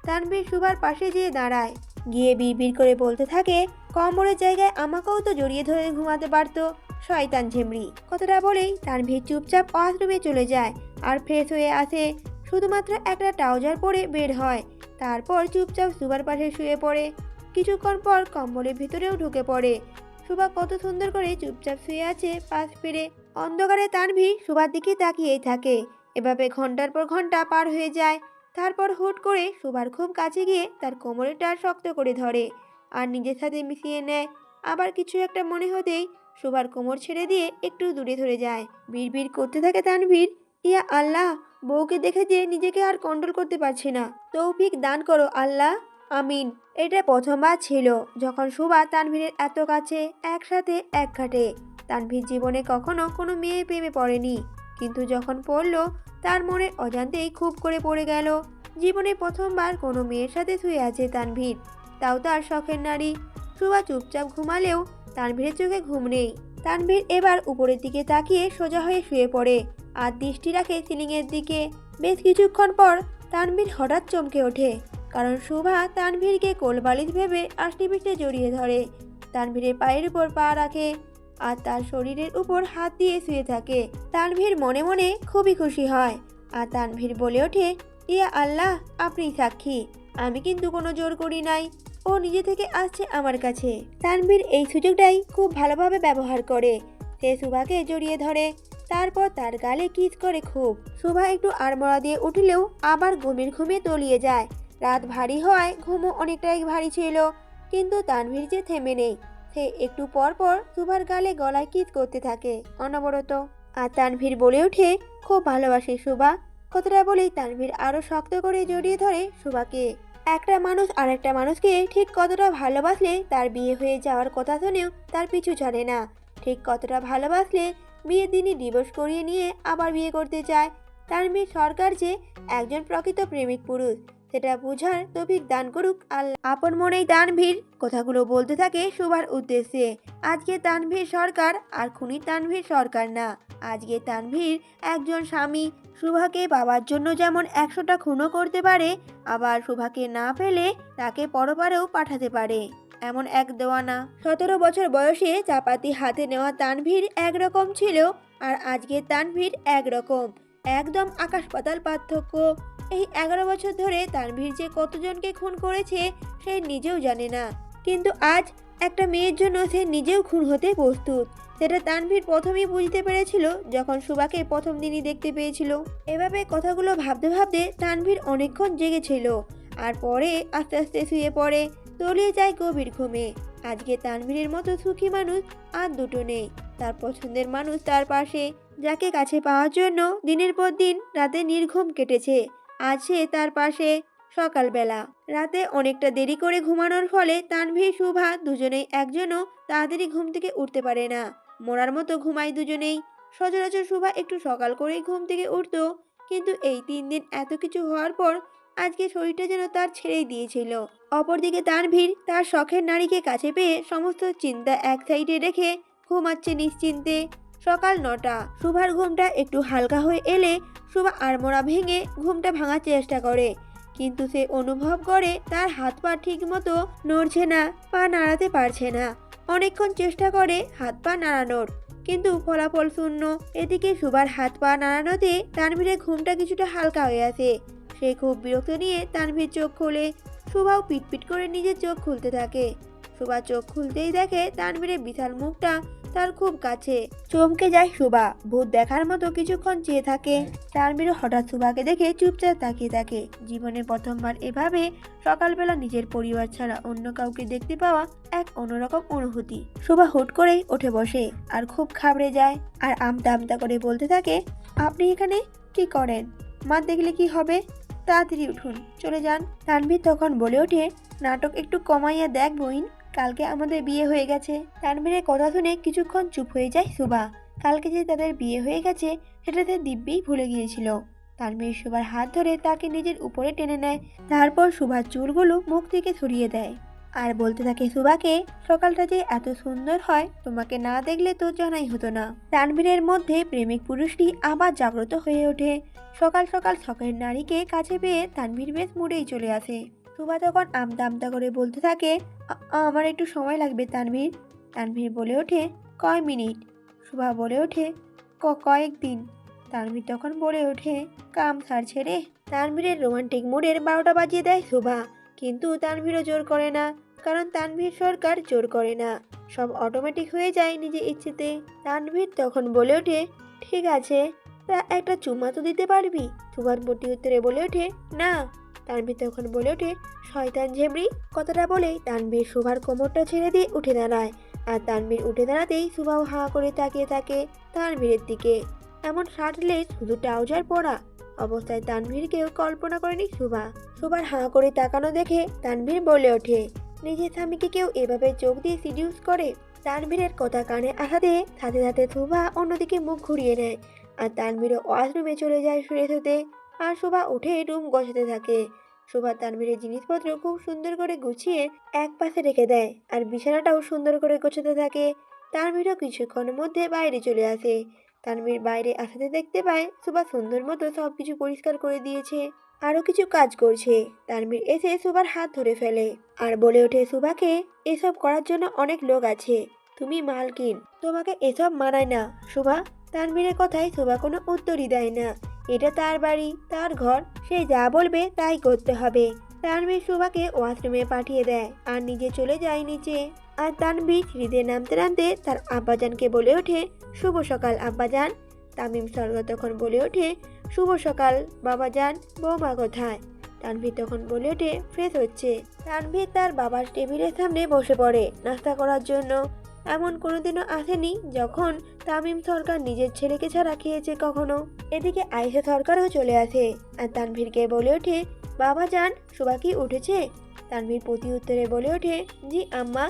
A: তানভীর সুভার পাশে যেয়ে দাঁড়ায়, গিয়ে বিড়বিড় করে বলতে থাকে, কম্বলের জায়গায় আমাকেও তো জড়িয়ে ধরে ঘুমাতে পারতো, শয়তান ঝেমড়ি। কথাটা বলেই তানভীর চুপচাপ ওয়াশরুমে চলে যায় আর ফ্রেশ হয়ে আসে। শুধুমাত্র একটা ট্রাউজার পরে বের হয়, তারপর চুপচাপ সুভার পাশে শুয়ে পড়ে। কিছুক্ষণ পর কম্বলের ভিতরেও ঢুকে পড়ে। সুভা কত সুন্দর করে চুপচাপ শুয়ে আছে পাশ ফিরে। অন্ধকারে তানভীর সুভার দিকে তাকিয়েই থাকে। এভাবে ঘন্টার পর ঘন্টা পার হয়ে যায়। তারপর হুট করে সুভার খুব কাছে গিয়ে তার কোমরের টার শক্ত করে ধরে আর নিজের সাথে মিশিয়ে নেয়। আবার কিছু একটা মনে হতেই সুভার কোমর ছেড়ে দিয়ে একটু দূরে ধরে যায়। বিড়বিড় করতে থাকে তানভীর, ইয়া আল্লাহ, বউকে দেখে যে নিজেকে আর কন্ট্রোল করতে পারছি না, তৌফিক দান করো আল্লাহ, আমিন। এটা প্রথমবার ছিল যখন সুভা তানভীরের এত কাছে, একসাথে এক খাটে। তানভীর জীবনে কখনো কোনো মেয়ে প্রেমে পড়েনি, কিন্তু যখন পড়লো তার মনের অজান্তেই খুব করে পড়ে গেল। জীবনে প্রথমবার কোনো মেয়ের সাথে শুয়ে আছে তানভীর, তাও তার শখের নারী। সুভা চুপচাপ ঘুমালেও তানভীরের চোখে ঘুম নেই। তানভীর এবার উপরের দিকে তাকিয়ে সোজা হয়ে শুয়ে পড়ে আর দৃষ্টি রাখে সিলিংয়ের দিকে। বেশ কিছুক্ষণ পর তানভীর হঠাৎ চমকে ওঠে, কারণ শুভা তানভীরকে কোলবালিশ ভেবে আষ্টেপৃষ্ঠে জড়িয়ে ধরে। তানভীরের পায়ের উপর পা রাখে আর তার শরীরের উপর হাত দিয়ে শুয়ে থাকে। তানভীর মনে মনে খুবই খুশি হয় আর তানভীর বলে ওঠে, ইয়া আল্লাহ, আপনি সাক্ষী, আমি কিন্তু কোনো জোর করি নাই, ও নিজে থেকে আসছে আমার কাছে। তানভীর এই সুযোগটাই খুব ভালোভাবে ব্যবহার করে। সে শুভাকে জড়িয়ে ধরে, তারপর তার গালে কিস করে খুব। শুভা একটু আড়মোড়া দিয়ে উঠলেও আবার ঘুমে তলিয়ে যায়। রাত ভারী হওয়ায় ঘুমও অনেকটাই ভারী ছিল, কিন্তু তানভীর যে থেমে নেই। সে একটু পর পর শুভার গালে গলায় কিস করতে থাকে অনবরত। আর তানভীর বলে ওঠে, খুব ভালোবাসি শুভা। কথাটা বলেই তানভীর আরো শক্ত করে জড়িয়ে ধরে শুভাকে। একটা মানুষ আরেকটা মানুষকে ঠিক কতটা ভালোবাসলে তার বিয়ে হয়ে যাওয়ার কথা শুনেও তার পিছু ছাড়ে না। ঠিক কতটা ভালোবাসলে বিয়ের দিনই ডিভোর্স করিয়ে নিয়ে আবার বিয়ে করতে চায়। তানভীর সরকার যে একজন প্রকৃত প্রেমিক পুরুষ, সেটা বোঝার তৌফিক দান করুক আল্লাহ। আপন মনেই তানভীর কথাগুলো বলতে থাকে শুভার উদ্দেশ্যে। আজকে তানভীর সরকার আর খুনি তানভীর সরকার না। আজকে তানভীর একজন স্বামী। শুভাকে পাওয়ার জন্য যেমন 100টা খুনও করতে পারে, আবার শুভাকে না পেলে তাকে পরপারেও পাঠাতে পারে, এমন এক দেওয়ানা। 17 বছর বয়সে চাপাতি হাতে নেওয়া তানভীর একরকম ছিল, আর আজকে তানভীর একরকম। একদম আকাশ পাতাল পার্থক্য। এই 11 বছর ধরে তানভীর যে কতজনকে খুন করেছে সে নিজেও জানে না, কিন্তু আজ একটা মেয়ের জন্য সে নিজেও খুন হতে প্রস্তুত। সেটা তানভীর প্রথমেই বুঝতে পেরেছিল যখন শুভাকে প্রথম দিনই দেখতে পেয়েছিল। এভাবে কথাগুলো ভাবতে ভাবতে তানভীর অনেকক্ষণ জেগেছিল, আর পরে আস্তে আস্তে শুয়ে পড়ে, তলিয়ে যায় গভীর ঘুমে। আজকে তানভীরের মতো সুখী মানুষ আর দুটো নেই। তার পছন্দের মানুষ তার পাশে, যাকে কাছে পাওয়ার জন্য দিনের পর দিন রাতে নির্ঘুম কেটেছে, আজ সে তার পাশে। সকালবেলা রাতে অনেকটা দেরি করে ঘুমানোর ফলে তানভীর শুভা দুজনেই একজনও তাড়াতাড়ি ঘুম থেকে উঠতে পারে না। মরার মতো ঘুমায় দুজনেই। সচরাচর শুভা একটু সকাল করেই ঘুম থেকে উঠত, কিন্তু এই 3 দিন এত কিছু হওয়ার পর আজকে শরীরটা যেন তার ছেড়েই দিয়েছিল। অপরদিকে তানভীর তার শখের নারীকে কাছে পেয়ে সমস্ত চিন্তা এক সাইডে রেখে ঘুমাচ্ছে নিশ্চিন্তে। সকাল 9টা। শুভার ঘুমটা একটু হালকা হয়ে এলে শুভা আড়মোড়া ভেঙে ঘুমটা ভাঙার চেষ্টা করে, কিন্তু সে অনুভব করে তার হাত পা ঠিক মতো নড়ছে না, পা নাড়াতে পারছে না। অনেকক্ষণ চেষ্টা করে হাত পা নাড়ানোর, কিন্তু ফলাফল শূন্য। এদিকে শুভার হাত পা নাড়ানোতে তানভীরের ঘুমটা কিছুটা হালকা হয়ে আসে। সে খুব বিরক্ত নিয়ে তানভীর চোখ খোলে। শুভাও পিটপিট করে নিজের চোখ খুলতে থাকে। শুভা চোখ খুলতেই দেখে তানভীরের বিশাল মুখটা তার খুব কাছে। চমকে যায় শুভা, ভূত দেখার মতো কিছুক্ষণ চেয়ে থাকে। তানভীর হঠাৎ শুভাকে দেখে চুপচাপ তাকিয়ে থাকে। জীবনে প্রথমবার এভাবে সকালবেলা নিজের পরিবার ছাড়া অন্য কাউকে দেখতে পাওয়া এক অন্যরকম অনুভূতি। শুভা হুট করেই উঠে বসে আর খুব ঘাবড়ে যায়, আর আমতা আমতা করে বলতে থাকে, আপনি এখানে কি করেন? মা দেখলে কি হবে? তাড়াতাড়ি উঠুন, চলে যান। তানভীর তখন বলে ওঠে, নাটক একটু কমাইয়া দেখ বইন, কালকে আমাদের বিয়ে হয়ে গেছে। তানভীরের কথা শুনে কিছুক্ষণ চুপ হয়ে যায় শুভা। কালকে যে তাদের বিয়ে হয়ে গেছে সেটা সে দিব্যিই ভুলে গিয়েছিল। তানভীর শুভার হাত ধরে তাকে নিজের উপরে টেনে নেয়, তারপর শুভার চুলগুলো মুখ থেকে সরিয়ে দেয় আর বলতে থাকে শুভাকে, সকালটা যে এত সুন্দর হয় তোমাকে না দেখলে তো জানাই হতো না। তানভীরের মধ্যে প্রেমিক পুরুষটি আবার জাগ্রত হয়ে ওঠে। সকাল সকাল শখের নারীকে কাছে পেয়ে তানভীর বেশ মুডেই চলে আসে। শুভা তখন আমতা আমতা করে বলতে থাকে, আমার একটু সময় লাগবে তানভীর। তানভীর বলে ওঠে, কয় মিনিট? শুভা বলে ওঠে, কয়েকদিন। তানভীর তখন বলে ওঠে, কাম ছাড়ছে রে। তানভীরের রোমান্টিক মুডের 12টা বাজিয়ে দেয় শুভা, কিন্তু তানভীরও জোর করে না, কারণ তানভীর সরকার জোর করে না, সব অটোমেটিক হয়ে যায় নিজের ইচ্ছেতে। তানভীর তখন বলে ওঠে, ঠিক আছে, তা একটা চুমা তো দিতে পারবি? শুভার প্রতি উত্তরে বলে ওঠে, না। তানভীর তখন বলে ওঠে, শয়তান ঝেমরি। কথাটা বলেই তানভীর শুভার কোমরটা ছেড়ে দিয়ে উঠে দাঁড়ায়, আর তানভীর উঠে দাঁড়াতেই শুভাও হাঁ করে তাকিয়ে থাকে তানভীরের দিকে। এমন শার্টলেস, শুধু ট্রাউজার পরা অবস্থায় তানভীরকেও কল্পনা করেনি শুভা। শুভার হাঁ করে তাকানো দেখে তানভীর বলে ওঠে, নিজের স্বামীকে কেউ এভাবে চোখ দিয়ে সিডিউস করে? তানভীরের কথা কানে আসাতে সাথে সাথে শুভা অন্যদিকে মুখ ঘুরিয়ে নেয়, আর তানভীরও ওয়াশরুমে চলে যায় ফ্রেশ হতে। আর শুভা উঠে রুম গোছাতে থাকে। শোভা তানভীরের জিনিসপত্র খুব সুন্দর করে গুছিয়ে এক পাশে রেখে দেয় আর বিছানাটাও সুন্দর করে গোছাতে থাকে। তানভীরও কিছুক্ষণের মধ্যে বাইরে চলে আসে। তানভীর বাইরে আসাতে দেখতে পায় শোভা সুন্দর মতো সবকিছু পরিষ্কার করে দিয়েছে, আরো কিছু কাজ করছে। তানভীর এসে শোভার হাত ধরে ফেলে আর বলে ওঠে শোভাকে, এসব করার জন্য অনেক লোক আছে, তুমি মালকিন, তোমাকে এসব মানায় না। শোভা তানভীরের কথায় শোভা কোনো উত্তরই দেয় না। এটা তার বাড়ি, তার ঘর, সে যা বলবে তাই করতে হবে। তানভীর শোভাকে ওয়াশরুমে পাঠিয়ে দেয় আর নিজে চলে যায় নিচে। আর তানভীর সিঁড়িতে নামতে নামতে তার আব্বাজানকে বলে ওঠে, শুভ সকাল আব্বাজান। তামিম সরকার তখন বলে ওঠে, শুভ সকাল বাবাজান, বৌমা কোথায়? তানভীর তখন বলে ওঠে, ফ্রেশ হচ্ছে। তানভীর তার বাবার টেবিলের সামনে বসে পড়ে নাস্তা করার জন্য। এমন কোনোদিনও আসেনি যখন তামিম সরকার নিজের ছেলেকে ছাড়া খেয়েছে কখনো। এদিকে আয়েশা সরকারও চলে আসে আর তানভীরকে বলে ওঠে, বাবা যান, শোভা কি উঠেছে? তানভীর প্রতি উত্তরে বলে ওঠে, জি আম্মা।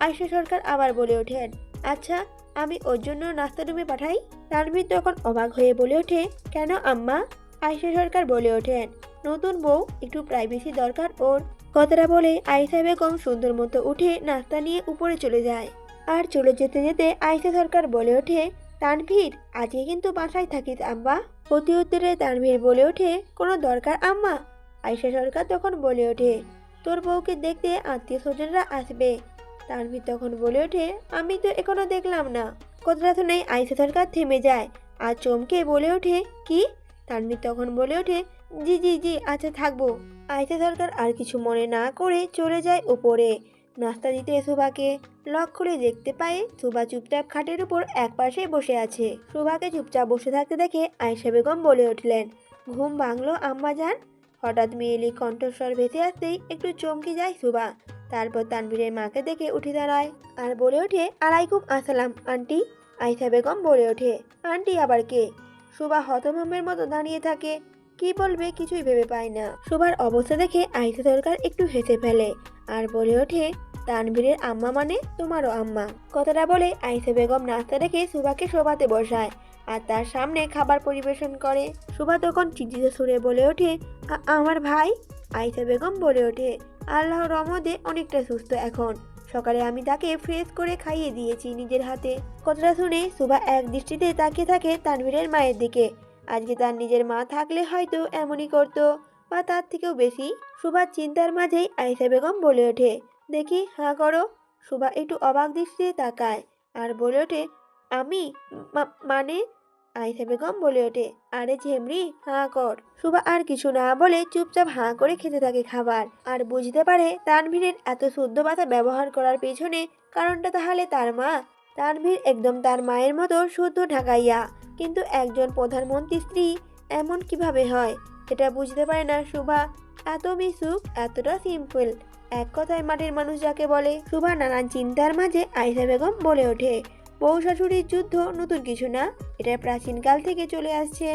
A: আয়েশা সরকার আবার বলে ওঠেন, আচ্ছা আমি ওর জন্য নাস্তা রুমে পাঠাই? তানভীর তখন অবাক হয়ে বলে ওঠে, কেন আম্মা? আয়েশা সরকার বলে ওঠেন, নতুন বউ, একটু প্রাইভেসি দরকার ওর। কথাটা বলে আয়েশা বেগম সুন্দর মতো উঠে নাস্তা নিয়ে উপরে চলে যায়। আর চলে যেতে যেতে আয়েশা সরকার বলে ওঠে, তানভীর আজকে কিন্তু বাসায় থাকিস আম্মা। প্রতি উত্তরে তানভীর বলে ওঠে, কোনো দরকার আম্মা? আয়েশা সরকার তখন বলে ওঠে, তোর বউকে দেখতে আত্মীয় স্বজনরা আসবে। তানভীর তখন বলে ওঠে, আমি তো এখনো দেখলাম না। কথাটা শুনেই আয়েশা সরকার থেমে যায় আর চমকে বলে ওঠে, কি? তানভীর তখন বলে ওঠে, জি জি জি আচ্ছা থাকবো। আয়েশা সরকার আর কিছু মনে না করে চলে যায় উপরে নাস্তা দিতে শোভাকে। লক খুলে দেখতে পায় শোভা চুপচাপ খাটের উপর এক পাশে বসে আছে। শোভাকে চুপচাপ বসে থাকতে দেখে আয়েশা বেগম বলে উঠলেন, ঘুম ভাঙলো আম্মা যান? হঠাৎ মেয়েলি কণ্ঠস্বর ভেসে আসতেই একটু চমকে যায় শোভা। তারপর তানভীরের মাকে দেখে উঠে দাঁড়ায় আর বলে ওঠে, আলাইকুম আসসালাম আন্টি। আয়েশা বেগম বলে ওঠে, আন্টি আবার কে? শোভা হতভম্বের মতো দাঁড়িয়ে থাকে, কি বলবে কিছুই ভেবে পায় না। শোভার অবস্থা দেখে আয়েশা সরকার একটু হেসে ফেলে আর বলে ওঠে, তানভীরের আম্মা মানে তোমারও আম্মা। কথাটা বলে আয়েশা বেগম নাস্তা রেখে শোভাকে শোভাতে বসায় আর তার সামনে খাবার পরিবেশন করে। শোভা তখন চিন্তিত সুরে বলে ওঠে, আমার ভাই? আয়েশা বেগম বলে ওঠে, আল্লাহর রহমতে অনেকটা সুস্থ এখন। সকালে আমি তাকে ফ্রেশ করে খাইয়ে দিয়েছি নিজের হাতে। কথাটা শুনে শোভা এক দৃষ্টিতে তাকিয়ে থাকে তানভীরের মায়ের দিকে। আজকে তার নিজের মা থাকলে হয়তো এমনই করতো বা তার থেকেও বেশি। শোভার চিন্তার মাঝেই আয়েশা বেগম বলে ওঠে, দেখি হাঁ করো। শোভা একটু অবাক দৃষ্টিতে তাকায় আর বলে ওঠে, আমি? মানে? আয়েশা বেগম বলে ওঠে, আরে ঝেমরি হাঁ কর। শোভা আর কিছু না বলে চুপচাপ হাঁ করে খেতে থাকে খাবার আর বুঝতে পারে তানভীরের এত শুদ্ধ ভাষা ব্যবহার করার পেছনে কারণটা তাহলে তার মা। তানভীর একদম তার মায়ের মতো শুদ্ধ ঢাকাইয়া, কিন্তু একজন প্রধানমন্ত্রী স্ত্রী এমন কিভাবে হয় এটা বুঝতে পারে না শোভা। এত মিশুক, এতটা সিম্পল, এক কথায় মাটির মানুষ যাকে বলে। শোভা নানান চিন্তার মাঝে আয়েশা বেগম বলে ওঠে, বউ শাশুড়ির যুদ্ধ নতুন কিছু না, এটা প্রাচীনকাল থেকে চলে আসছে।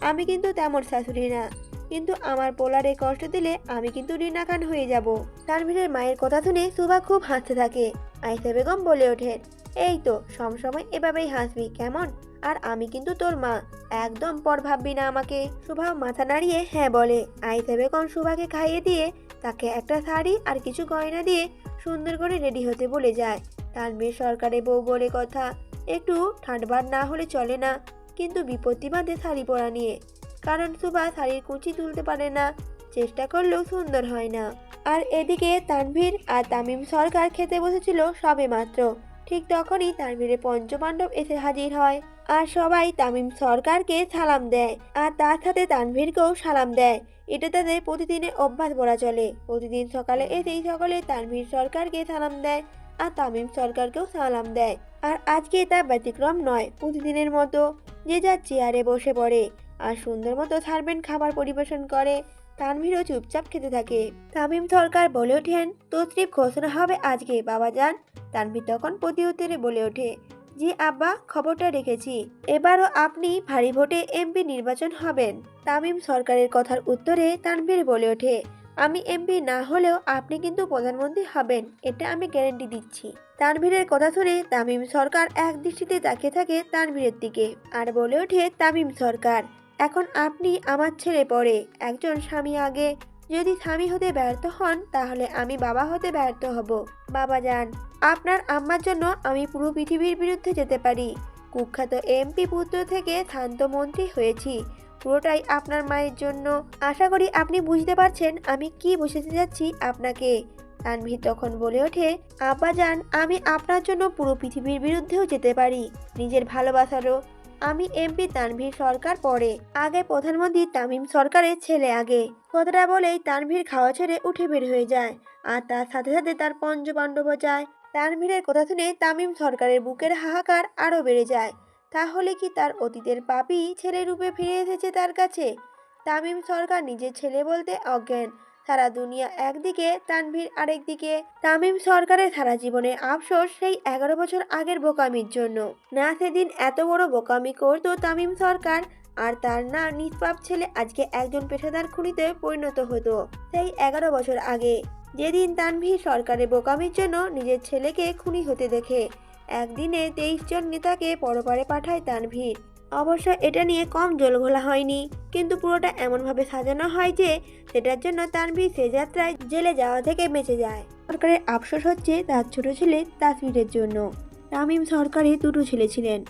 A: আমি কিন্তু তেমন শাশুড়ি না, কিন্তু আমার পোলারে কষ্ট দিলে আমি কিন্তু ঋণাকান হয়ে যাব। তানভীরের মায়ের কথা শুনে শোভা খুব হাসতে থাকে। আয়েশা বেগম বলে ওঠেন, এই তো সবসময় এভাবেই হাসবি কেমন? আর আমি কিন্তু তোর মা, একদম পর ভাববি না আমাকে। শোভা মাথা নাড়িয়ে হ্যাঁ বলে। আয়েশা বেগম শোভাকে খাইয়ে দিয়ে তাকে একটা শাড়ি আর কিছু গয়না দিয়ে সুন্দর করে রেডি হতে বলে যায়। তানভীর সরকারের বউ বলে কথা, একটু ঠাটবার না হলে চলে না, কিন্তু বিপত্তি বাঁধে শাড়ি পরা নিয়ে। কারণ শোভা শাড়ির কুচি তুলতে পারে না, চেষ্টা করলেও সুন্দর হয় না। আর এদিকে তানভীর আর তামিম সরকার খেতে বসেছিল সবে মাত্র। ঠিক তখনই তানভীরের পঞ্চপাণ্ডব এসে হাজির হয় আর সবাই তামিম সরকারকে সালাম দেয় আর তার সাথে তানভীরকেও সালাম দেয়। এটা তাদের প্রতিদিনের অভ্যাস বলা চলে। প্রতিদিন সকালে এসেই সকলে তানভীর সরকারকে সালাম দেয় আর তামিম সরকারকেও সালাম দেয়। আর আজকে তা ব্যতিক্রম নয়, প্রতিদিনের মতো যে যার চেয়ারে বসে পড়ে আর সুন্দর মতো সার্ভেন্ট খাবার পরিবেশন করে। তানভীরও চুপচাপ খেতে থাকে। তামিম সরকার বলে ওঠেন, তসরিফ ঘোষণা হবে আজকে বাবাজান। তানভীর তখন প্রতি উত্তরে বলে ওঠে, জি আব্বা, খবরটা রেখেছি। এবারও আপনি ভারী ভোটে এমপি নির্বাচন হবেন। তামিম সরকারের কথার উত্তরে তানভীর বলে ওঠে, আমি এমপি না হলেও আপনি কিন্তু প্রধানমন্ত্রী হবেন, এটা আমি গ্যারান্টি দিচ্ছি। তানভীরের কথা শুনে তামিম সরকার এক দৃষ্টিতে তাকিয়ে থাকে তানভীরের দিকে আর বলে ওঠে, তামিম সরকার, এখন আপনি আমার ছেলে পরে, একজন স্বামী আগে। যদি স্বামী হতে ব্যর্থ হন তাহলে আমি বাবা হতে ব্যর্থ হব। বাবা যান, আপনার আম্মার জন্য আমি পুরো পৃথিবীর বিরুদ্ধে যেতে পারি। কুখ্যাত এমপি পুত্র থেকে শান্ত মন্ত্রী হয়েছি, পুরোটাই আপনার মায়ের জন্য। আশা করি আপনি বুঝতে পারছেন আমি কি বোঝাতে যাচ্ছি আপনাকে। তানভীর তখন বলে ওঠে, আব্বাজান, আমি আপনার জন্য পুরো পৃথিবীর বিরুদ্ধেও যেতে পারি, নিজের ভালোবাসারও। আমি এমপি তানভীর সরকার পরে, আগে প্রধানমন্ত্রী তামিম সরকারের ছেলে আগে। কথাটা বলেই তানভীর খাওয়া ছেড়ে উঠে বের হয়ে যায়, আর তার সাথে সাথে তার পঞ্চপাণ্ডবও যায়। তানভীরের কথা শুনে তামিম সরকারের বুকের হাহাকার আরও বেড়ে যায়। তাহলে কি তার অতীতের পাপী ছেলে রূপে ফিরে এসেছে তার কাছে? তামিম সরকার নিজের ছেলে বলতে অজ্ঞান। সারা দুনিয়া একদিকে, তানভীর আরেকদিকে। তামিম সরকারের সারা জীবনের আফসোস সেই 11 বছর আগের বোকামির জন্য। না সেদিন এত বড় বোকামি করতো তামিম সরকার, আর তার না নিষ্পাপ ছেলে আজকে একজন পেশাদার খুনিতে পরিণত হতো সেই 11 বছর আগে, যেদিন তানভীর সরকারের বোকামির জন্য নিজের ছেলেকে খুনি হতে দেখে। একদিনে 23 জন নেতাকে পরপারে পাঠায় তানভীর। অবশ্য এটা নিয়ে কম জলঘোলা হয়নি, কিন্তু পুরোটা এমনভাবে সাজানো হয় যে সেটার জন্য তানভীর সে যাত্রায় জেলে যাওয়া থেকে বেঁচে যায়। সরকারের আফসোস হচ্ছে তার ছোট ছেলে তাসফিরের জন্য। তামিম সরকারের দুটো ছেলে ছিলেন,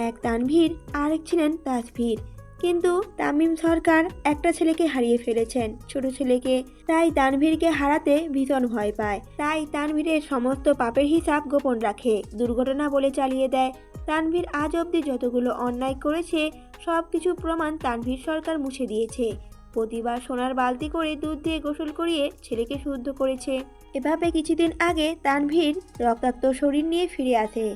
A: এক তানভীর, আরেক ছিলেন তাসফির। কিন্তু তামিম সরকার একটা ছেলেকে হারিয়ে ফেলেছেন, ছোট ছেলেকে। তাই তানভীরকে হারাতে ভীষণ ভয় পায়। তাই তানভীরের সমস্ত পাপের হিসাব গোপন রাখে, দুর্ঘটনা বলে চালিয়ে দেয়। তানভীর আজ অবধি যতগুলো অন্যায় করেছে সব কিছু প্রমাণ তানভীর সরকার মুছে দিয়েছে। প্রতিবার সোনার বালতি করে দুধ দিয়ে গোসল করিয়ে ছেলেকে শুদ্ধ করেছে। এভাবে কিছুদিন আগে তানভীর রক্তাক্ত শরীর নিয়ে ফিরে আসে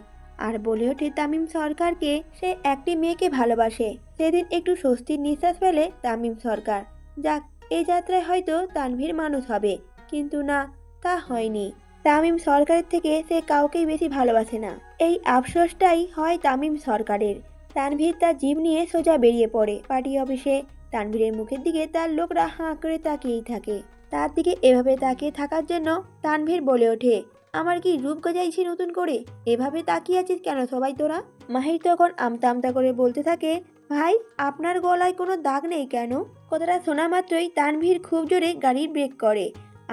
A: আর বলে ওঠে তামিম সরকারকে সে একটি মেয়েকে ভালোবাসে। সেদিন একটু স্বস্তির নিঃশ্বাস ফেলে তামিম সরকার। যাক, এই যাত্রায় হয়তো তানভীর মানুষ হবে, কিন্তু না, তা হয়নি। তামিম সরকারের থেকে সে কাউকেই বেশি ভালোবাসে না, এই আফসোসটাই হয় তামিম সরকারের। তানভীর তার জিপ নিয়ে সোজা বেরিয়ে পড়ে পার্টি অফিসে। তানভীরের মুখের দিকে তার লোকরা হাঁ করে তাকিয়েই থাকে। তার দিকে এভাবে তাকিয়ে থাকার জন্য তানভীর বলে ওঠে, আমার কি রূপ গজাইছি নতুন করে? এভাবে তাকিয়ে আছিস কেন সবাই তোরা? মাহির তখন আমতা আমতা করে বলতে থাকে, ভাই, আপনার গলায় কোনো দাগ নেই কেন? কথাটা শোনা মাত্রই তানভীর খুব জোরে গাড়ির ব্রেক করে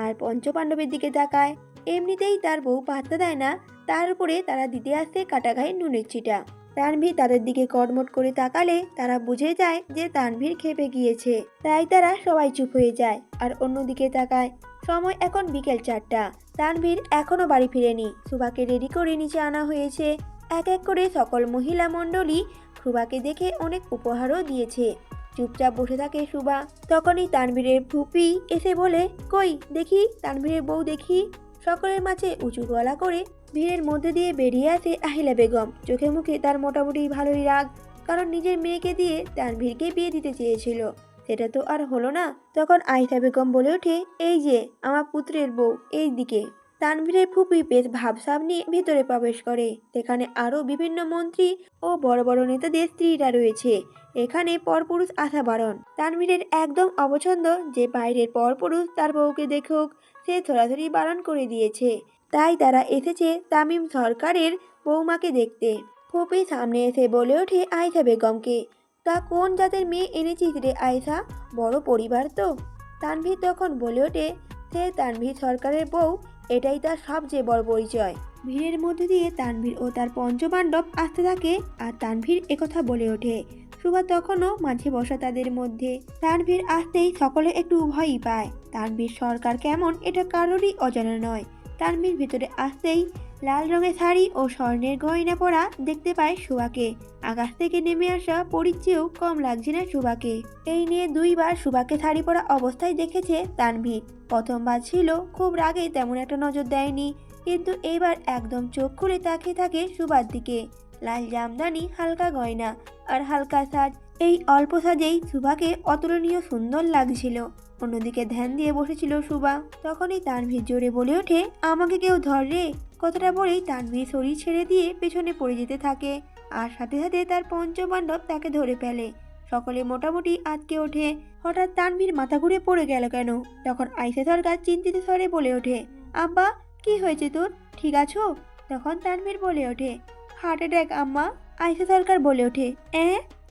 A: আর পঞ্চপাণ্ডবের দিকে তাকায়। এমনিতেই তার বউ পাত্তা দেয় না, তার উপরে তারা দিতে আসছে কাটা গায়ে নুনের ছিটা। তানভীর তাদের দিকে কটমট করে তাকালে তারা বুঝে যায় যে তানভীর খেপে গিয়েছে। তাই তারা সবাই চুপ হয়ে যায় আর অন্যদিকে তাকায়। সময় এখন বিকেল 4টা। তানভীর এখনো বাড়ি ফিরেনি। সুভাকে রেডি করে নিচে আনা হয়েছে। এক এক করে সকল মহিলা মণ্ডলী সুভাকে দেখে অনেক উপহারও দিয়েছে। চুপচাপ বসে থাকে সুভা। তখনই তানভীরের ফুপি এসে বলে, কই দেখি তানভীরের বউ দেখি। সকলের মাঝে উঁচু গলা করে ভিড়ের মধ্যে দিয়ে বেরিয়ে আসে আহিলা বেগম। চোখে মুখে তার মোটামুটি ভালোই রাগ, কারণ নিজের মেয়েকে দিয়ে তানভীরকে বিয়ে দিতে চেয়েছিল, সেটা তো আর হলো না। তখন আয়েশা বেগম বলে ওঠে, এই যে আমার পুত্রের বউ, এই দিকে। তানভীরের ফুপি বেশ ভাবসাব নিয়ে ভেতরে প্রবেশ করে। সেখানে আরও বিভিন্ন মন্ত্রী ও বড় বড় নেতাদের স্ত্রীরা রয়েছে। এখানে পরপুরুষ আসা বারণ। তানভীরের একদম অপছন্দ যে বাইরের পরপুরুষ তার বউকে দেখুক, সে সরাসরি বারণ করে দিয়েছে। তাই তারা এসেছে তামিম সরকারের বৌমাকে দেখতে। ফুপি সামনে এসে বলে ওঠে আয়েশা বেগমকে, তা কোন জাতের মেয়ে এনেছিস রে আয়েশা? বড় পরিবার তো। তানভীর তখন বলে ওঠে, সে তানভীর সরকারের বউ, এটাই তার সবচেয়ে বড় পরিচয়। ভিড়ের মধ্যে দিয়ে তানভীর ও তার পঞ্চপাণ্ডব আসতে থাকে আর তানভীর একথা বলে ওঠে। সুভা তখনও মাঝে বসা তাদের মধ্যে। তানভীর আসতেই সকলে একটু ভয়ই পায়। তানভীর সরকার কেমন এটা কারোরই অজানা নয়। তানভীর ভিতরে আসতেই লাল রঙের শাড়ি ও স্বর্ণের গয়না পরা দেখতে পায় সুভাকে। আকাশ থেকে নেমে আসা পরীর চেয়েও কম লাগছে না সুভাকে। এই নিয়ে 2বার সুভাকে শাড়ি পরা অবস্থায় দেখেছে তানভীর। প্রথমবার ছিল খুব রাগে, তেমন একটা নজর দেয়নি, কিন্তু এইবার একদম চোখ খুলে তাকিয়ে থাকে সুভার দিকে। লাল জামদানি, হালকা গয়না আর হালকা সাজ, এই অল্প সাজেই সুভাকে অতুলনীয় সুন্দর লাগছিল। অন্যদিকে ধ্যান দিয়ে বসেছিল সুভা। তখনই তানভীর জোরে বলে ওঠে, আমাকে কেউ ধর রে। কথাটা বলেই তানভীর শরীর ছেড়ে দিয়ে পেছনে পড়ে যেতে থাকে, আর সাথে সাথে তার পঞ্চপাণ্ডব তাকে ধরে ফেলে। সকলে মোটামুটি আটকে ওঠে। হঠাৎ তানভীর মাথা ঘুরে পড়ে গেল কেন? তখন আয়েশা সরকার চিন্তিত স্বরে বলে ওঠে, আব্বা, কি হয়েছে তোর? ঠিক আছো? তখন তানভীর বলে ওঠে, হার্ট অ্যাটাক আম্মা। আয়েশা সরকার বলে ওঠে,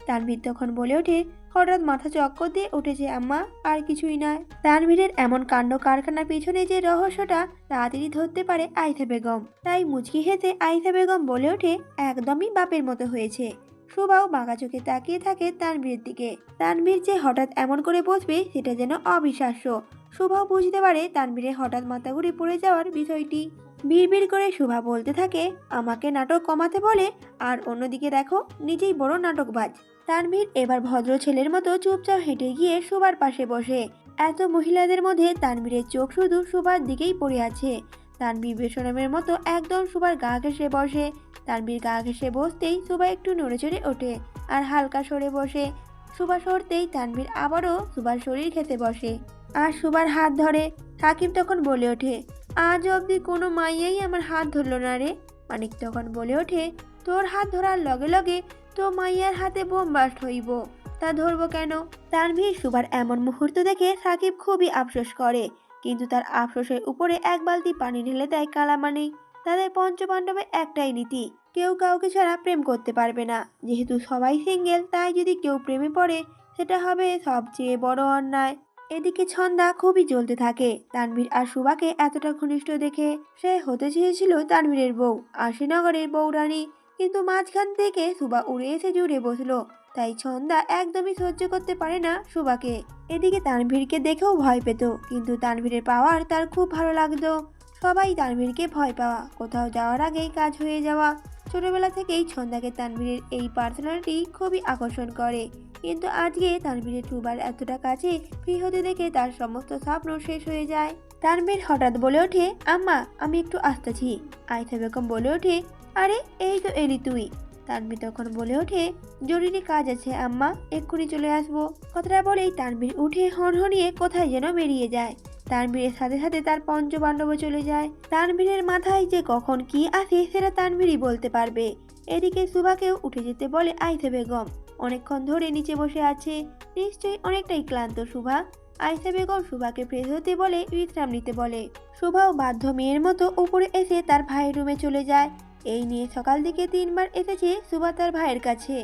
A: তানভীর তখন বলে ওঠে, হঠাৎ মাথা চক্কর দিয়ে উঠেছে আম্মা, আর কিছুই নয়। তানভীরের এমন কাণ্ড কারখানার পিছনে যে রহস্যটা তাড়াতাড়ি ধরতে পারে আইথা বেগম, তাই মুচকি হেসে আইথা বেগম বলে ওঠে, একদমই বাপের মতো হয়েছে। সুবাও বাঁকা চোখে তাকিয়ে থাকে তানভীরের দিকে। তানভীর যে হঠাৎ এমন করে বসবে সেটা যেন অবিশ্বাস্য। সুভাও বুঝতে পারে তানভীরের হঠাৎ মাথা ঘুরে পড়ে যাওয়ার বিষয়টি। বিড়বিড় করে শুভা বলতে থাকে, আমাকে নাটক কমাতে বলে, আর অন্যদিকে দেখো নিজেই বড় নাটকবাজ। তানভীর এবার ভদ্র ছেলের মতো চুপচাপ হেঁটে গিয়ে শুভার পাশে বসে। এত মহিলাদের মধ্যে তানভীরের চোখ শুধু শুভার দিকেই পড়ে আছে। তানভীর বেসরমের মতো একদম শুভার গা ঘেঁষে বসে। তানভীর গা ঘেঁষে বসতেই শুভা একটু নড়ে চড়ে ওঠে আর হালকা সরে বসে। শুভা সরতেই তানভীর আবারও শুভার শরীর ঘেঁষে বসে আর শুভার হাত ধরে। সাকিব তখন বলে ওঠে, আজ অবধি কোনো মাইয়াই আমার হাত ধরল না রে। মানিক তখন বলে ওঠে, তোর হাত ধরার লগে লগে তো মাইয়ার হাতে বোম বাস্ট হইব, তা ধরবো কেন? তানভীর শুভার এমন মুহূর্ত দেখে সাকিব খুবই আফসোস করে, কিন্তু তার আফসোসের উপরে এক বালতি পানি ঢেলে দেয় কালামানিক। তাদের পঞ্চপাণ্ডবের একটাই নীতি, কেউ কাউকে ছাড়া প্রেম করতে পারবে না। যেহেতু সবাই সিঙ্গেল, তাই যদি কেউ প্রেমে পড়ে সেটা হবে সবচেয়ে বড় অন্যায়। এদিকে ছন্দা খুবই জ্বলতে থাকে তানভীর আর সুবাকে এতটা ঘনিষ্ঠ দেখে। সে হতে চেয়েছিল তানভীরের বউ, আশিনগরের বউরানী, কিন্তু মাঝখান থেকে সুবা উড়ে এসে জুড়ে বসলো। তাই ছন্দা একদমই সহ্য করতে পারে না সুবাকে। এদিকে তানভীরকে দেখেও ভয় পেত, কিন্তু তানভীরের পাওয়ার তার খুব ভালো লাগতো। সবাই তানভীরকে ভয় পাওয়া, কোথাও যাওয়ার আগেই কাজ হয়ে যাওয়া। ছোটবেলা থেকেই ছন্দাকে তানভীরের এই পার্সোনালিটি খুবই আকর্ষণ করে, কিন্তু আজকে তানভীরের সুবার এতটা কাছে ফ্রি হতে দেখে তার সমস্ত স্বপ্ন শেষ হয়ে যায়। তানভীর হঠাৎ বলে ওঠে, আম্মা আমি একটু আসতেছি। আইথা বেগম বলে ওঠে, আরে এই তো এলি তুই। তানভীর তখন বলে ওঠে, জরুরি কাজ আছে আম্মা, এক্ষুনি চলে আসবো। কথাটা বলেই তানভীর উঠে হনহনিয়ে কোথায় যেন বেরিয়ে যায়। তানভীরের সাথে সাথে তার পঞ্চপাণ্ডবও চলে যায়। তানভীরের মাথায় যে কখন কি আসে সেটা তানভীরই বলতে পারবে। এদিকে সুভাকেও উঠে যেতে বলে আইথা বেগম। অনেকক্ষণ ধরে নিচে বসে আছে, নিশ্চয়ই অনেকটাই ক্লান্ত সুভা। আইসা বেগম সুভাকে ফ্রেশ হতে বলে বিশ্রাম নিতে বলে। সুভাও বাধ্য মেয়ের মতো উপরে এসে তার ভাইয়ের রুমে চলে যায়। এই নিয়ে সকাল থেকে 3বার এসেছে সুভা তার ভাইয়ের কাছে।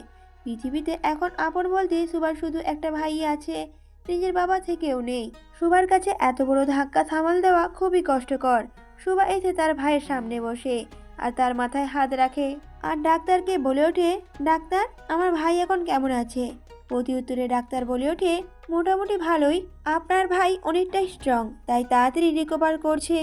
A: পৃথিবীতে এখন আপন বলতে সুভার শুধু একটা ভাই আছে, নিজের বাবা থেকেও নেই। সুভার কাছে এত বড় ধাক্কা সামাল দেওয়া খুবই কষ্টকর। সুভা এসে তার ভাইয়ের সামনে বসে আর তার মাথায় হাত রাখে আর ডাক্তারকে বলে ওঠে, ডাক্তার আমার ভাই এখন কেমন আছে? প্রতি উত্তরে ডাক্তার বলে ওঠে, মোটামুটি ভালোই, আপনার ভাই অনেকটাই স্ট্রং, তাই তাড়াতাড়ি রিকভার করছে।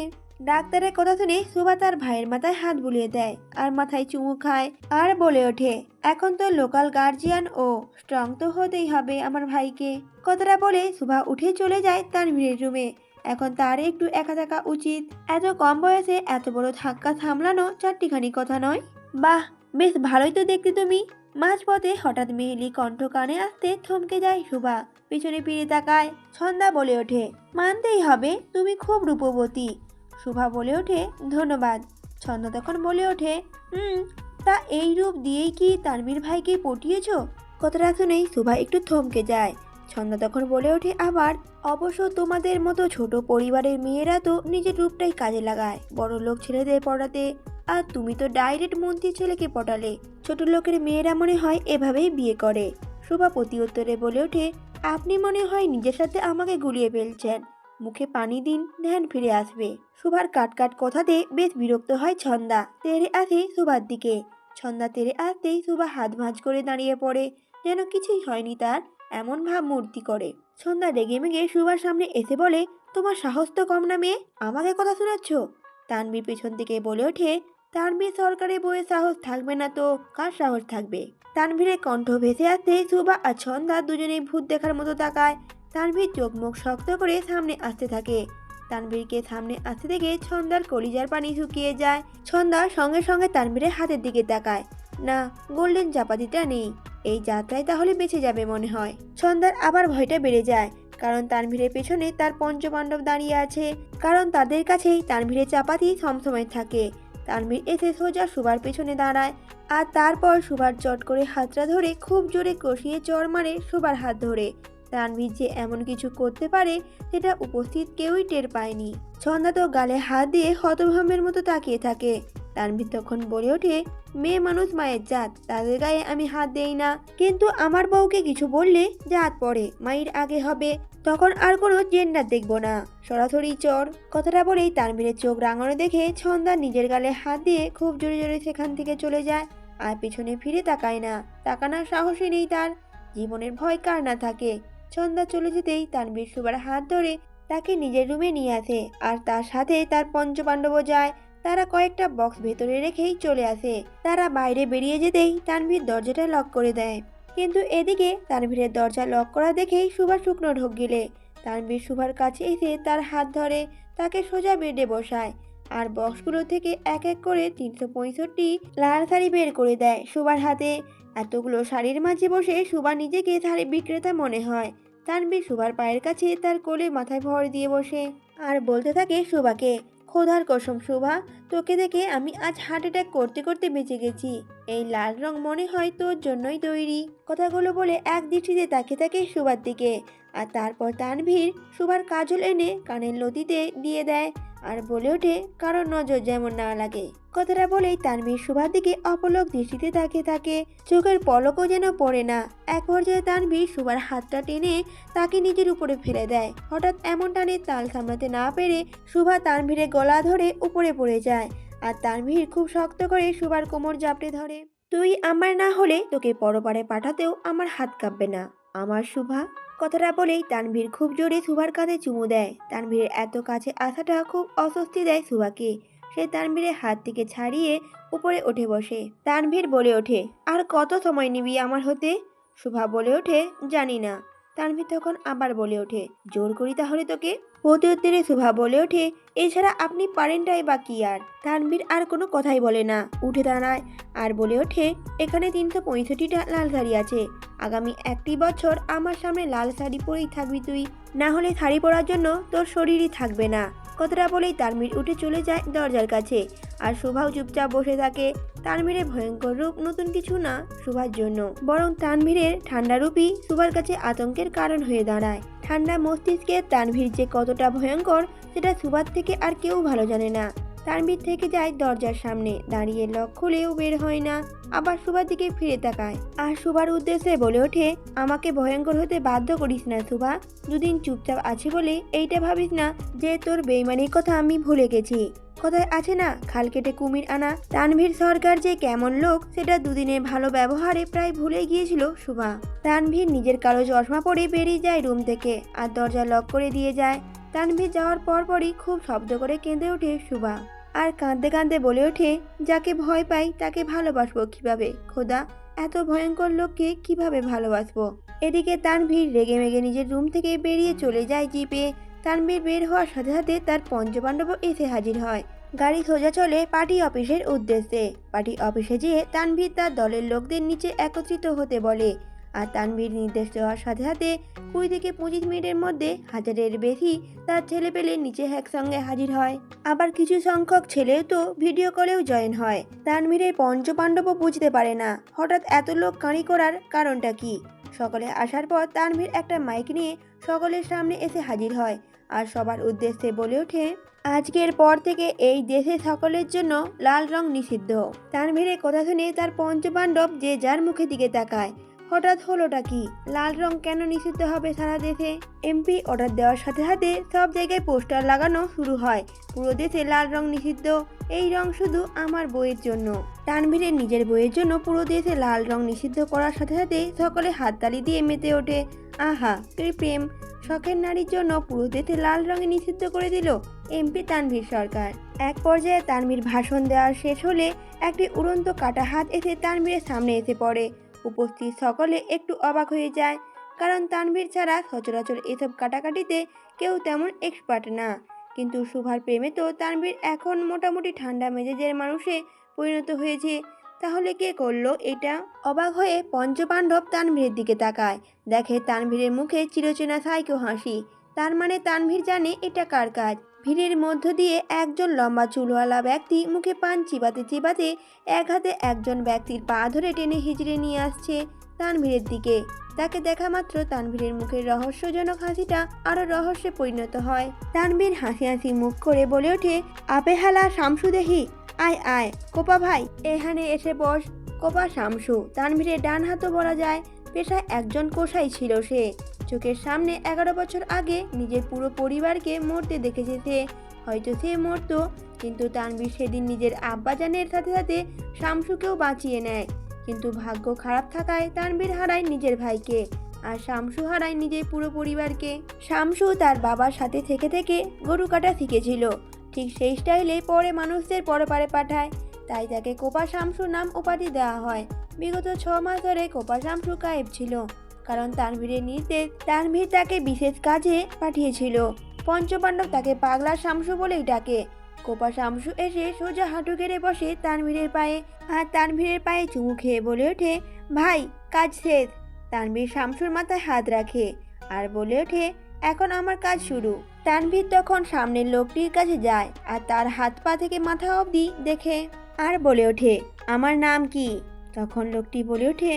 A: ডাক্তারের কথা শুনে সুভা তার ভাইয়ের মাথায় হাত বুলিয়ে দেয় আর মাথায় চুমু খায় আর বলে ওঠে, এখন তো লোকাল গার্জিয়ান ও স্ট্রং তো হতেই হবে আমার ভাইকে। কথাটা বলে সুভা উঠে চলে যায় তানভীরের রুমে। এখন তার একটু একা থাকা উচিত। এত কম বয়সে এত বড় ধাক্কা সামলানো চারটিখানি কথা নয়। বাহ, বেশ ভালোই তো দেখতে তুমি। মাঝপথে হঠাৎ মেহেলি কণ্ঠ কানে আসতে থমকে যায় সুভা, পিছনে ফিরে তাকায়। ছন্দা বলে ওঠে, মানতেই হবে তুমি খুব রূপবতী। সুভা বলে ওঠে, ধন্যবাদ। ছন্দা তখন বলে ওঠে, তা এই রূপ দিয়েই কি তানভীর ভাইকে পটিয়েছ? কথাটা শুনেই সুভা একটু থমকে যায়। ছন্দা তখন বলে ওঠে আবার, অবশ্য তোমাদের মতো ছোট পরিবারের মেয়েরা তো নিজের রূপটাই কাজে লাগায় বড় লোক ছেলেদের পটাতে, আর তুমি তো ডাইরেক্ট মন্ত্রী ছেলেকে পটালে। ছোট লোকের মেয়েরা মনে হয় এভাবেই বিয়ে করে। সুভা প্রতি উত্তরে বলে ওঠে, আপনি মনে হয় নিজের সাথে আমাকে গুলিয়ে ফেলছেন। মুখে পানি দিন, ধ্যান ফিরে আসবে। সুভার কাট কথাতে বেশ বিরক্ত হয় ছন্দা, তেড়ে আসে সুভার দিকে। ছন্দা তেড়ে আসতেই সুভা হাত ভাঁজ করে দাঁড়িয়ে পড়ে, যেন কিছুই হয়নি তার, এমন ভাবমূর্তি করে। ছন্দা রেগে মেগে সুভার সামনে এসে বলে, তোমার সাহস তো কম না মেয়ে, আমাকে কথা শোনাচ্ছ? তানভীর পেছন থেকে বলে ওঠে, তানভীর সরকারি বইয়ের সাহস থাকবে না তো কার সাহস থাকবে? তানভীরের কণ্ঠ ভেসে আসতে সুভা আর ছন্দা দুজনেই ভূত দেখার মতো তাকায়। তানভীর চোখ মুখ শক্ত করে সামনে আসতে থাকে। তানভীরকে সামনে আসতে দেখে ছন্দার কলিজার পানি শুকিয়ে যায়। ছন্দা সঙ্গে সঙ্গে তানভীরের হাতের দিকে তাকায়। না, গোল্ডেন চাপাতিটা নেই। এই যাত্রায় তাহলে বেঁচে যাবে মনে হয়। ছন্দার আবার ভয়টা বেড়ে যায়, কারণ তানভীরের পেছনে তার পঞ্চপাণ্ডব দাঁড়িয়ে আছে। কারণ তাদের কাছেই তানভীরের চাপাতি সবসময় থাকে। তানভীর এসে সোজা সুভার পেছনে দাঁড়ায় আর তারপর সুভার চট করে হাতটা ধরে খুব জোরে কষিয়ে চড় মারে সুভার হাত ধরে। তানভীর যে এমন কিছু করতে পারে সেটা উপস্থিত কেউই টের পায়নি। ছন্দা তো গালে হাত দিয়ে হতভম্বের মতো তাকিয়ে থাকে। তানভীর তখন বলে ওঠে, মেয়ে মানুষ মায়ের জাত, তাদের গায়ে আমি হাত দেই না, কিন্তু আমার বউকে কিছু বললে জাত পড়ে, মায়ের আগে হবে, তখন আর কোনো জেন্ডার দেখবো না, সরাসরি চর। কথাটা বলেই তানভীরের চোখ রাঙানো দেখে ছন্দা নিজের গালে হাত দিয়ে খুব জোরে জোরে সেখান থেকে চলে যায়, আর পিছনে ফিরে তাকায় না। তাকানোর সাহসই নেই তার। জীবনের ভয় কার না থাকে। ছন্দা চলে যেতেই তানভীর সুবার হাত ধরে তাকে নিজের রুমে নিয়ে আসে, আর তার সাথে তার পঞ্চপাণ্ডবও যায়। তারা কয়েকটা বক্স ভেতরে রেখেই চলে আসে। তারা বাইরে বেরিয়ে যেতেই তানভীর দরজাটা লক করে দেয়, কিন্তু এদিকে তানভীরের দরজা লক করা দেখেই সুভা শুকনো ঢোক গিলে। তানভীর সুভার কাছে এসে তার হাত ধরে তাকে সোজা বেডে বসায়, আর বক্সগুলো থেকে এক এক করে 365 লাল শাড়ি বের করে দেয় সুভার হাতে। এতগুলো শাড়ির মাঝে বসে সুভা নিজেকে শাড়ি বিক্রেতা মনে হয়। তানভীর সুভার পায়ের কাছে তার কোলে মাথায় ভর দিয়ে বসে আর বলতে থাকে সুভাকে, খোদার কসম সুভা, তোকে দেখে আমি আজ হার্ট অ্যাটাক করতে করতে বেঁচে গেছি। এই লাল রং মনে হয় তোর জন্যই তৈরি। কথাগুলো বলে এক দৃষ্টিতে তাকিয়ে থাকে সুভার দিকে, আর তারপর তানভীর সুভার কাজল এনে কানের লতিতে দিয়ে দেয় আর বলে ওঠে, কারোর নজর যেমন না লাগে। কথাটা বলেই তানভীর সুভার দিকে অপলক দৃষ্টিতে তাকিয়ে থাকে, চোখের পলকও যেন পড়ে না। এক পর্যায়ে তানভীর সুভার হাতটা টেনে তাকে নিজের উপরে ফেলে দেয়। হঠাৎ এমন টানে তাল সামলাতে না পেরে সুভা তানভীরের গলা ধরে উপরে পড়ে যায়, আর তানভীর খুব শক্ত করে সুভার কোমর জাপটে ধরে। তুই আমার না হলে তোকে পরপারে পাঠাতেও আমার হাত কাঁপবে না, আমার সুভা। কথাটা বলেই তানভীর খুব জোরে সুভার কাঁধে চুমু দেয়। তানভীরের এত কাছে আসাটা খুব অস্বস্তি দেয় সুভাকে। সে তানভীরের হাত থেকে ছাড়িয়ে উপরে উঠে বসে। তানভীর বলে ওঠে, আর কত সময় নিবি আমার হতে? সুভা বলে ওঠে, জানি না। তানভীর তখন আবার বলে ওঠে, জোর করি তাহলে তোকে? প্রতি উত্তরে সুভা বলে ওঠে, এছাড়া আপনি পারেনটাই বা কি আর? তানভীর আর কোনো কথাই বলে না, উঠে দাঁড়ায় আর বলে ওঠে, এখানে 365টা লাল শাড়ি আছে, আগামী 1টি বছর আমার সামনে লাল শাড়ি পরেই থাকবি তুই, না হলে শাড়ি পরার জন্য তোর শরীরই থাকবে না। কথাটা বলেই তানভীর উঠে চলে যায় দরজার কাছে, আর সুভাও চুপচাপ বসে থাকে। তানভীরের ভয়ঙ্কর রূপ নতুন কিছু না সুভার জন্য, বরং তানভীরের ঠান্ডা রূপই সুভার কাছে আতঙ্কের কারণ হয়ে দাঁড়ায়। ঠান্ডা মস্তিষ্কে তানভীর যে কতটা ভয়ঙ্কর সেটা সুভার থেকে আর কেউ ভালো জানে না। তানভীর থেকে যায় দরজার সামনে দাঁড়িয়ে, লক খুলেও বের হয় না, আবার সুভার দিকে ফিরে তাকায় আর সুভার উদ্দেশ্যে বলে ওঠে, আমাকে ভয়ঙ্কর হতে বাধ্য করিস না সুভা। দুদিন চুপচাপ আছি বলে এইটা ভাবিস না যে তোর বেইমানির কথা আমি ভুলে গেছি। কথায় আছে না, খাল কেটে কুমির আনা। তানভীর সরকার যে কেমন লোক সেটা দুদিনের ভালো ব্যবহারে প্রায় ভুলে গিয়েছিল সুভা। তানভীর নিজের কালো চশমা পরে বেরিয়ে যায় রুম থেকে, আর দরজা লক করে দিয়ে যায়। তানভীর যাওয়ার পরপরই খুব শব্দ করে কেঁদে ওঠে সুভা, আর কাঁদতে কাঁদতে বলে ওঠে, যাকে ভয় পাই তাকে ভালোবাসবো কিভাবে খোদা? এত ভয়ঙ্কর লোককে কিভাবে ভালোবাসবো? এদিকে তানভীর রেগে মেগে নিজের রুম থেকে বেরিয়ে চলে যায় জিপে। তানভীর বের হওয়ার সাথে সাথে তার পঞ্চপাণ্ডব এসে হাজির হয়। গাড়ি সোজা চলে পার্টি অফিসের উদ্দেশ্যে। পার্টি অফিসে যেয়ে তানভীর তার দলের লোকদের নিচে একত্রিত হতে বলে, আর তানভীর নির্দেশ দেওয়ার সাথে সাথে 20 থেকে 25 মিনিটের মধ্যে 1000-এর বেশি তার ছেলে পেলে নিচে একসঙ্গে হাজির হয়। আবার কিছু সংখ্যক ছেলেও তো ভিডিও কলেও জয়েন হয়। তানভীরের পঞ্চপাণ্ডবও বুঝতে পারে না হঠাৎ এত লোক কাঁড়ি করার কারণটা কি। সকলে আসার পর তানভীর একটা মাইক নিয়ে সকলের সামনে এসে হাজির হয়, আর সবার উদ্দেশ্যে বলে ওঠে, আজকের পর থেকে এই দেশে সকলের জন্য লাল রং নিষিদ্ধ। তানভীরের কথা শুনে তার পঞ্চপাণ্ডব যে যার মুখের দিকে তাকায়। হঠাৎ হলোটা কি? লাল রং কেন নিষিদ্ধ হবে সারা দেশে? এমপি অর্ডার দেওয়ার সাথে সাথে সব জায়গায় পোস্টার লাগানো শুরু হয়, পুরো দেশে লাল রং নিষিদ্ধ, এই রং শুধু আমার বইয়ের জন্য। তানভীরের নিজের বইয়ের জন্য পুরো দেশে লাল রং নিষিদ্ধ করার সাথে সাথে সকলে হাততালি দিয়ে মেতে ওঠে। আহা কি প্রেম! শখের নারীর জন্য পুরো দেশে লাল রঙে নিষিদ্ধ করে দিল এমপি তানভীর সরকার। এক পর্যায়ে তানভীর ভাষণ দেওয়ার শেষ হলে একটি উড়ন্ত কাটা হাত এসে তানভীরের সামনে এসে পড়ে। উপস্থিত সকলে একটু অবাক হয়ে যায়, কারণ তানভীর ছাড়া সচরাচর এসব কাটাকাটিতে কেউ তেমন এক্সপার্ট না। কিন্তু সুভার প্রেমে তো তানভীর এখন মোটামুটি ঠান্ডা মেজাজের মানুষে পরিণত হয়েছে। তাহলে কে করলো এটা? অবাক হয়ে পঞ্চপাণ্ডব তানভীরের দিকে তাকায়, দেখে তানভীরের মুখে চিরচেনা সাইকো হাসি। তার মানে তানভীর জানে এটা কার কাজ। ভিড়ের মধ্য দিয়ে একজন লম্বা চুলওয়ালা ব্যক্তি মুখে পান চিবাতে চিবাতে এক হাতে একজন ব্যক্তির পা ধরে টেনে হিজড়ে নিয়ে আসছে তানভীরের দিকে। তাকে দেখা মাত্র তানভীরের মুখের রহস্যজনক হাসিটা আরো রহস্যে পরিণত হয়। তানভীর হাসি হাসি মুখ করে বলে ওঠে, আপে হালা শামসুদেহি, আয় আয় কোপা ভাই, এখানে এসে বস। কোপা শামসু, তানভীরের ডান হাতও বলা যায়। পেশায় একজন কসাই ছিল সে। চোখের সামনে 11 বছর আগে নিজের পুরো পরিবারকে মরতে দেখেছে সে। হয়তো সে মরতো, কিন্তু তানভীর সেদিন নিজের আব্বাজানের সাথে সাথে শামসুকেও বাঁচিয়ে নেয়। কিন্তু ভাগ্য খারাপ থাকায় তানভীর হারায় নিজের ভাইকে, আর শামসু হারায় নিজের পুরো পরিবারকে। শামসু তার বাবার সাথে থেকে থেকে গরু কাটা শিখেছিল, ঠিক সেই স্টাইলে পরে মানুষদের পরপারে পাঠায়। তাই তাকে কোপা শামসু নাম উপাধি দেওয়া হয়। বিগত 6 মাস ধরে কোপা শামসু গায়েব ছিল, কারণ তানভীরের নির্দেশ তানভীর তাকে বিশেষ কাজে পাঠিয়েছিল। পঞ্চপাণ্ডব তাকে পাগলা শামসু বলেই ডাকে। কোপা শামসু এসে সোজা হাঁটু গেড়ে বসে তানভীরের পায়ে, আর তানভীরের পায়ে চুমু খেয়ে বলে ওঠে, ভাই কাজ শেষ। তানভীর শামসুর মাথায় হাত রাখে আর বলে ওঠে, এখন আমার কাজ শুরু। তানভীর তখন সামনের লোকটির কাছে যায় আর তার হাত পা থেকে মাথা অবধি দেখে, আর বলে ওঠে, আমার নাম কি? তখন লোকটি বলে ওঠে,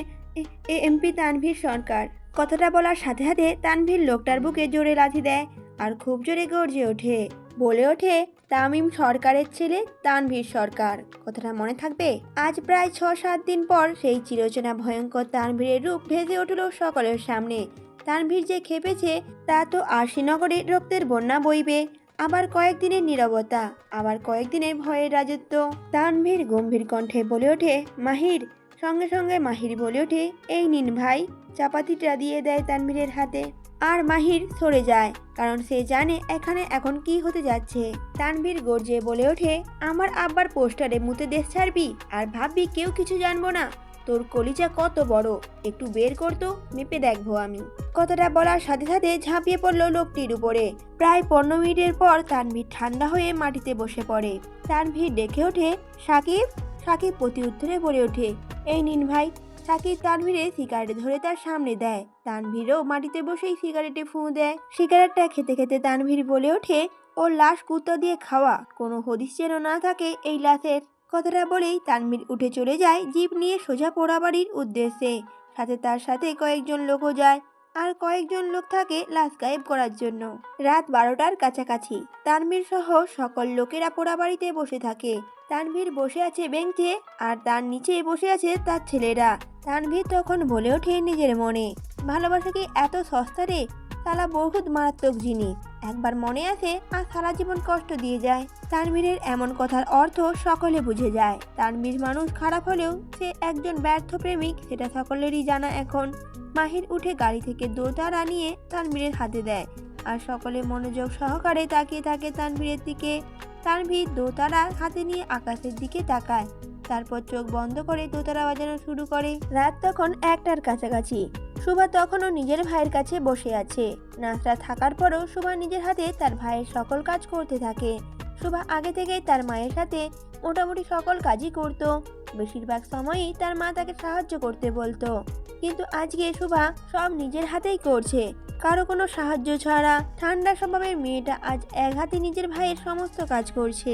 A: এমপি তানভীর সরকার। কথাটা বলার সাথে সাথে তানভীর লোকটার বুকে জোরে লাথি দেয় আর খুব জোরে গর্জে ওঠে, বলে ওঠে, তামিম সরকারের ছেলে তানভীর সরকার। কথাটা মনে থাকবে। আজ প্রায় 6-7 দিন পর সেই চিরচেনা ভয়ঙ্কর তানভীরের রূপ ভেসে উঠল সকলের সামনে। তানভীর যে খেপেছে তা তো আর শ্রীনগরে রক্তের বন্যা বইবে। আবার কয়েকদিনের নীরবতা, আবার কয়েকদিনের ভয়ের রাজত্ব। তানভীর গম্ভীর কণ্ঠে বলে ওঠে, মাহির। সঙ্গে সঙ্গে মাহির বলে ওঠে, এই নিন ভাই। চাপাতিটা দিয়ে দেয় তানভীরের হাতে, আর মাহির সরে যায়, কারণ সে জানে এখানে এখন কি হতে যাচ্ছে। তানভীর গর্জে বলে ওঠে, আমার আব্বার পোস্টারে মুতে দেশ ছাড়বি আর ভাববি কেউ কিছু জানবো না? তোর কলিজা কত বড়, একটু বের করতো, মেপে দেখবো আমি। কথাটা বলার সাথে সাথে ঝাঁপিয়ে পড়লো লোকটির উপরে। প্রায় 15 মিনিটের পর তানভীর ঠান্ডা হয়ে মাটিতে বসে পড়ে। তানভীর ডেকে ওঠে, সাকিব। সাকিব প্রতি উত্তরে বলে ওঠে, এই নিন ভাই। সাকিব তানভীরে সিগারেট ধরে তার সামনে দেয়। তানভীরও মাটিতে বসেই সিগারেটে ফুঁ দেয়। সিগারেটটা খেতে খেতে তানভীর বলে ওঠে, ওর লাশ কুত্তা দিয়ে খাওয়া, কোনো হদিস যেন না থাকে এই লাশের। কথাটা বলেই তানভীর উঠে চলে যায় জিপ নিয়ে সোজা পোড়াবাড়ির উদ্দেশ্যে। সাথে তার সাথে কয়েকজন লোকও যায়, আর কয়েকজন লোক থাকে লাশ গায়েব করার জন্য। রাত 12টার কাছাকাছি তানভীর সহ সকল লোকেরা পোড়াবাড়িতে বসে থাকে। তানভীর বসে আছে বেঞ্চে, আর তার নিচে বসে আছে তার ছেলেরা। তানভীর তখন বলে ওঠে নিজের মনে, ভালোবাসা কি এত সস্তা রে? শালা বহুত মারাত্মক জিনিস। একবার মনে আসে আর সারা জীবন কষ্ট দিয়ে যায়। তানভীরের এমন কথার অর্থ সকলে বুঝে যায়। তানভীর মানুষ খারাপ হলেও সে একজন ব্যর্থ প্রেমিক, সেটা সকলেরই জানা এখন। মাহির উঠে গাড়ি থেকে দোতারা নিয়ে তানভীরের হাতে দেয়, আর সকলে মনোযোগ সহকারে তাকিয়ে থাকে তানভীরের দিকে। তানভীর দোতারা হাতে নিয়ে আকাশের দিকে তাকায়, তারপর চোখ বন্ধ করে দোতারা বাজানো শুরু করে। রাত তখন 1টার কাছাকাছি। সুভা তখনও নিজের ভাইয়ের কাছে বসে আছে। নাচরা থাকার পরও সুভা নিজের হাতে তার ভাইয়ের সকল কাজ করতে থাকে। সুভা আগে থেকেই তার মায়ের সাথে মোটামুটি সকল কাজই করত। বেশিরভাগ সময়ই তার মা তাকে সাহায্য করতে বলতো, কিন্তু আজকে সুভা সব নিজের হাতেই করছে, কারো কোনো সাহায্য ছাড়া। ঠান্ডা স্বভাবের মেয়েটা আজ এক হাতে নিজের ভাইয়ের সমস্ত কাজ করছে।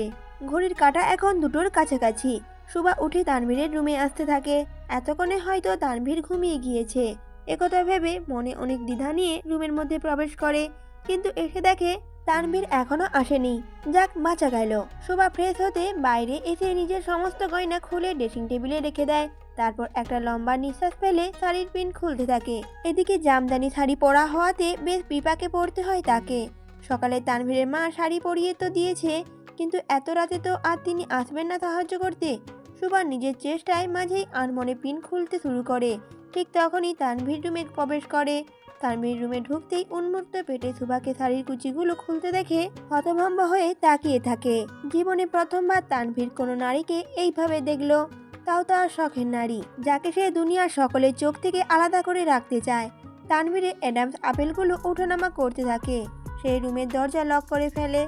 A: ঘড়ির কাঁটা এখন 2টোর কাছাকাছি। সুভা উঠে তানভীরের রুমে আসতে থাকে। এতক্ষণে হয়তো তানভীর ঘুমিয়ে গিয়েছে, একথা ভেবে মনে অনেক দ্বিধা নিয়ে রুমের মধ্যে প্রবেশ করে, কিন্তু এসে দেখে তানভীর এখনো আসেনি। যাক, বাঁচা গেল। সুভা ফ্রেশ হতে বাইরে এসে নিজের সমস্ত গয়না খুলে ড্রেসিং টেবিলে রেখে দেয়। তারপর একটা লম্বা নিঃশ্বাস ফেলে শাড়ির পিন খুলতে থাকে। এদিকে জামদানি শাড়ি পরা হওয়াতে বেশ বিপাকে পড়তে হয় তাকে। সকালে তানভীরের মা শাড়ি পরিয়ে তো দিয়েছে, কিন্তু এত রাতে তো আর তিনি আসবেন না সাহায্য করতে। সুভা নিজের চেষ্টায় মাঝেই আনমনে পিন খুলতে শুরু করে। ঠিক তখনই তানভীর রুমে প্রবেশ করে। তানভীর রুমে ঢুকতেই উন্মুক্ত পেটে সুভাকে শাড়ির কুচিগুলো খুলতে দেখে হতভম্ব হয়ে তাকিয়ে থাকে। জীবনে প্রথমবার তানভীর কোনো নারীকে এইভাবে দেখলো, তাও তার শখের নারী, যাকে সে দুনিয়ার সকলের চোখ থেকে আলাদা করে রাখতে চায়। তানভীরের অ্যাডামস আপেলগুলো ওঠানামা করতে থাকে। সে রুমের দরজা লক করে ফেলে।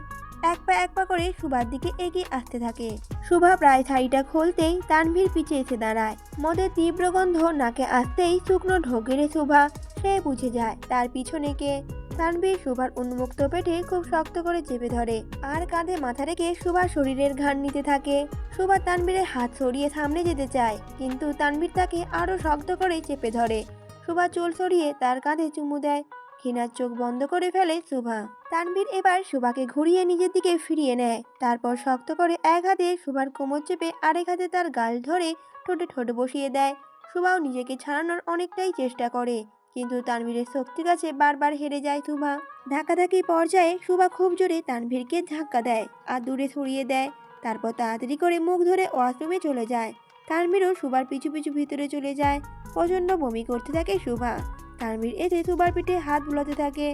A: এক পা করে সুভার দিকে এগিয়ে আসতে থাকে। সুভা প্রায় শাড়িটা খুলতেই তানভীর পিছিয়ে এসে দাঁড়ায়। মদের তীব্র গন্ধ নাকে আসতেই শুকনো ঢোকেরে সুভা। সে বুঝে যায় তার পিছনে কে। তানভীর সুভার উন্মুক্ত পেটে খুব শক্ত করে চেপে ধরে, আর কাঁধে মাথা রেখে সুভার শরীরের ঘান নিতে থাকে। সুভা তানভীরের হাত সরিয়ে সামনে যেতে চায়, কিন্তু তানভীর তাকে আরো শক্ত করে চেপে ধরে। সুভা চুল সরিয়ে তার কাঁধে চুমু দেয়। ঘৃণার চোখ বন্ধ করে ফেলে শুভা। তানভীর এবার শুভাকে ঘুরিয়ে নিজের দিকে ফিরিয়ে নেয়, তারপর শক্ত করে এক হাতে শুভার কোমর চেপে আরেক হাতে তার গাল ধরে ঠোঁটে ঠোঁট বসিয়ে দেয়। শুভাও নিজেকে ছাড়ানোর অনেকটাই চেষ্টা করে, কিন্তু তানভীরের শক্তির কাছে বারবার হেরে যায় শুভা। ধাক্কাধাক্কি পর্যায়ে শুভা খুব জোরে তানভীরকে ধাক্কা দেয় আর দূরে সরিয়ে দেয়। তারপর তাড়াতাড়ি করে মুখ ধরে ওয়াশরুমে চলে যায়। তানভীরও শুভার পিছু পিছু ভিতরে চলে যায়। প্রচণ্ড বমি করতে থাকে শুভা। তানভীর এতে শুভার পিঠে হাত বুলাতে থাকে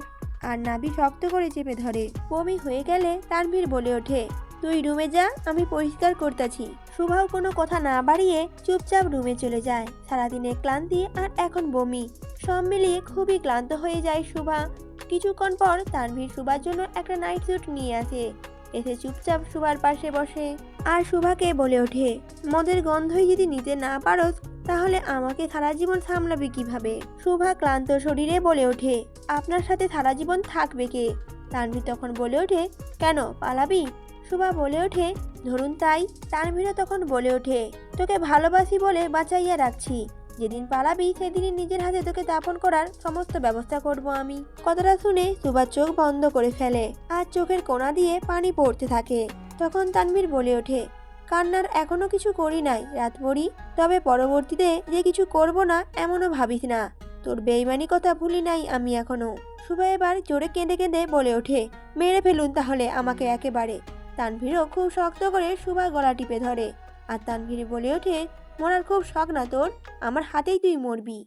A: আর নাভি শক্ত করে চেপে ধরে। বমি হয়ে গেলে তানভীর বলে ওঠে, তুই রুমে যা, আমি পরিষ্কার করতেছি। শুভাও কোনো কথা না বাড়িয়ে চুপচাপ রুমে চলে যায়। সারাদিনের ক্লান্তি আর এখন বমি, সব মিলিয়ে খুবই ক্লান্ত হয়ে যায় শুভা। কিছুক্ষণ পর তানভীর শুভার জন্য একটা নাইট স্যুট নিয়ে আসে। এসে চুপচাপ শুভার পাশে বসে আর শুভাকে বলে ওঠে, মদের গন্ধই যদি নিতে না পারোস তাহলে আমাকে সারা জীবন সামলাবে কিভাবে? শুভা ক্লান্ত শরীরে বলে ওঠে, আপনার সাথে সারা জীবন থাকবে কে? তানভীর তখন বলে ওঠে, কেন পালাবি? শুভা বলে ওঠে, ধরুন তাই। তানভীরও তখন বলে ওঠে, তোকে ভালোবাসি বলে বাঁচাইয়া রাখছি, যেদিন পালাবি সেদিনই নিজের হাতে তোকে দাফন করার সমস্ত ব্যবস্থা করব আমি। কথাটা শুনে শুভা চোখ বন্ধ করে ফেলে আর চোখের কোণা দিয়ে পানি পড়তে থাকে। তখন তানভীর বলে ওঠে, কান্নার এখনো কিছু করি নাই রাত পড়ি, তবে পরবর্তীতে যে কিছু করব না এমনও ভাবিস না। তোর বেইমানি কথা ভুলি নাই আমি এখনো। শুভা এবার জোরে কেঁদে কেঁদে বলে ওঠে, মেরে ফেলুন তাহলে আমাকে একেবারে। তানভীরও খুব শক্ত করে শুভার গলা টিপে ধরে আর তানভীর বলে ওঠে, মরার খুব শখ না তোর? আমার হাতেই তুই মরবি।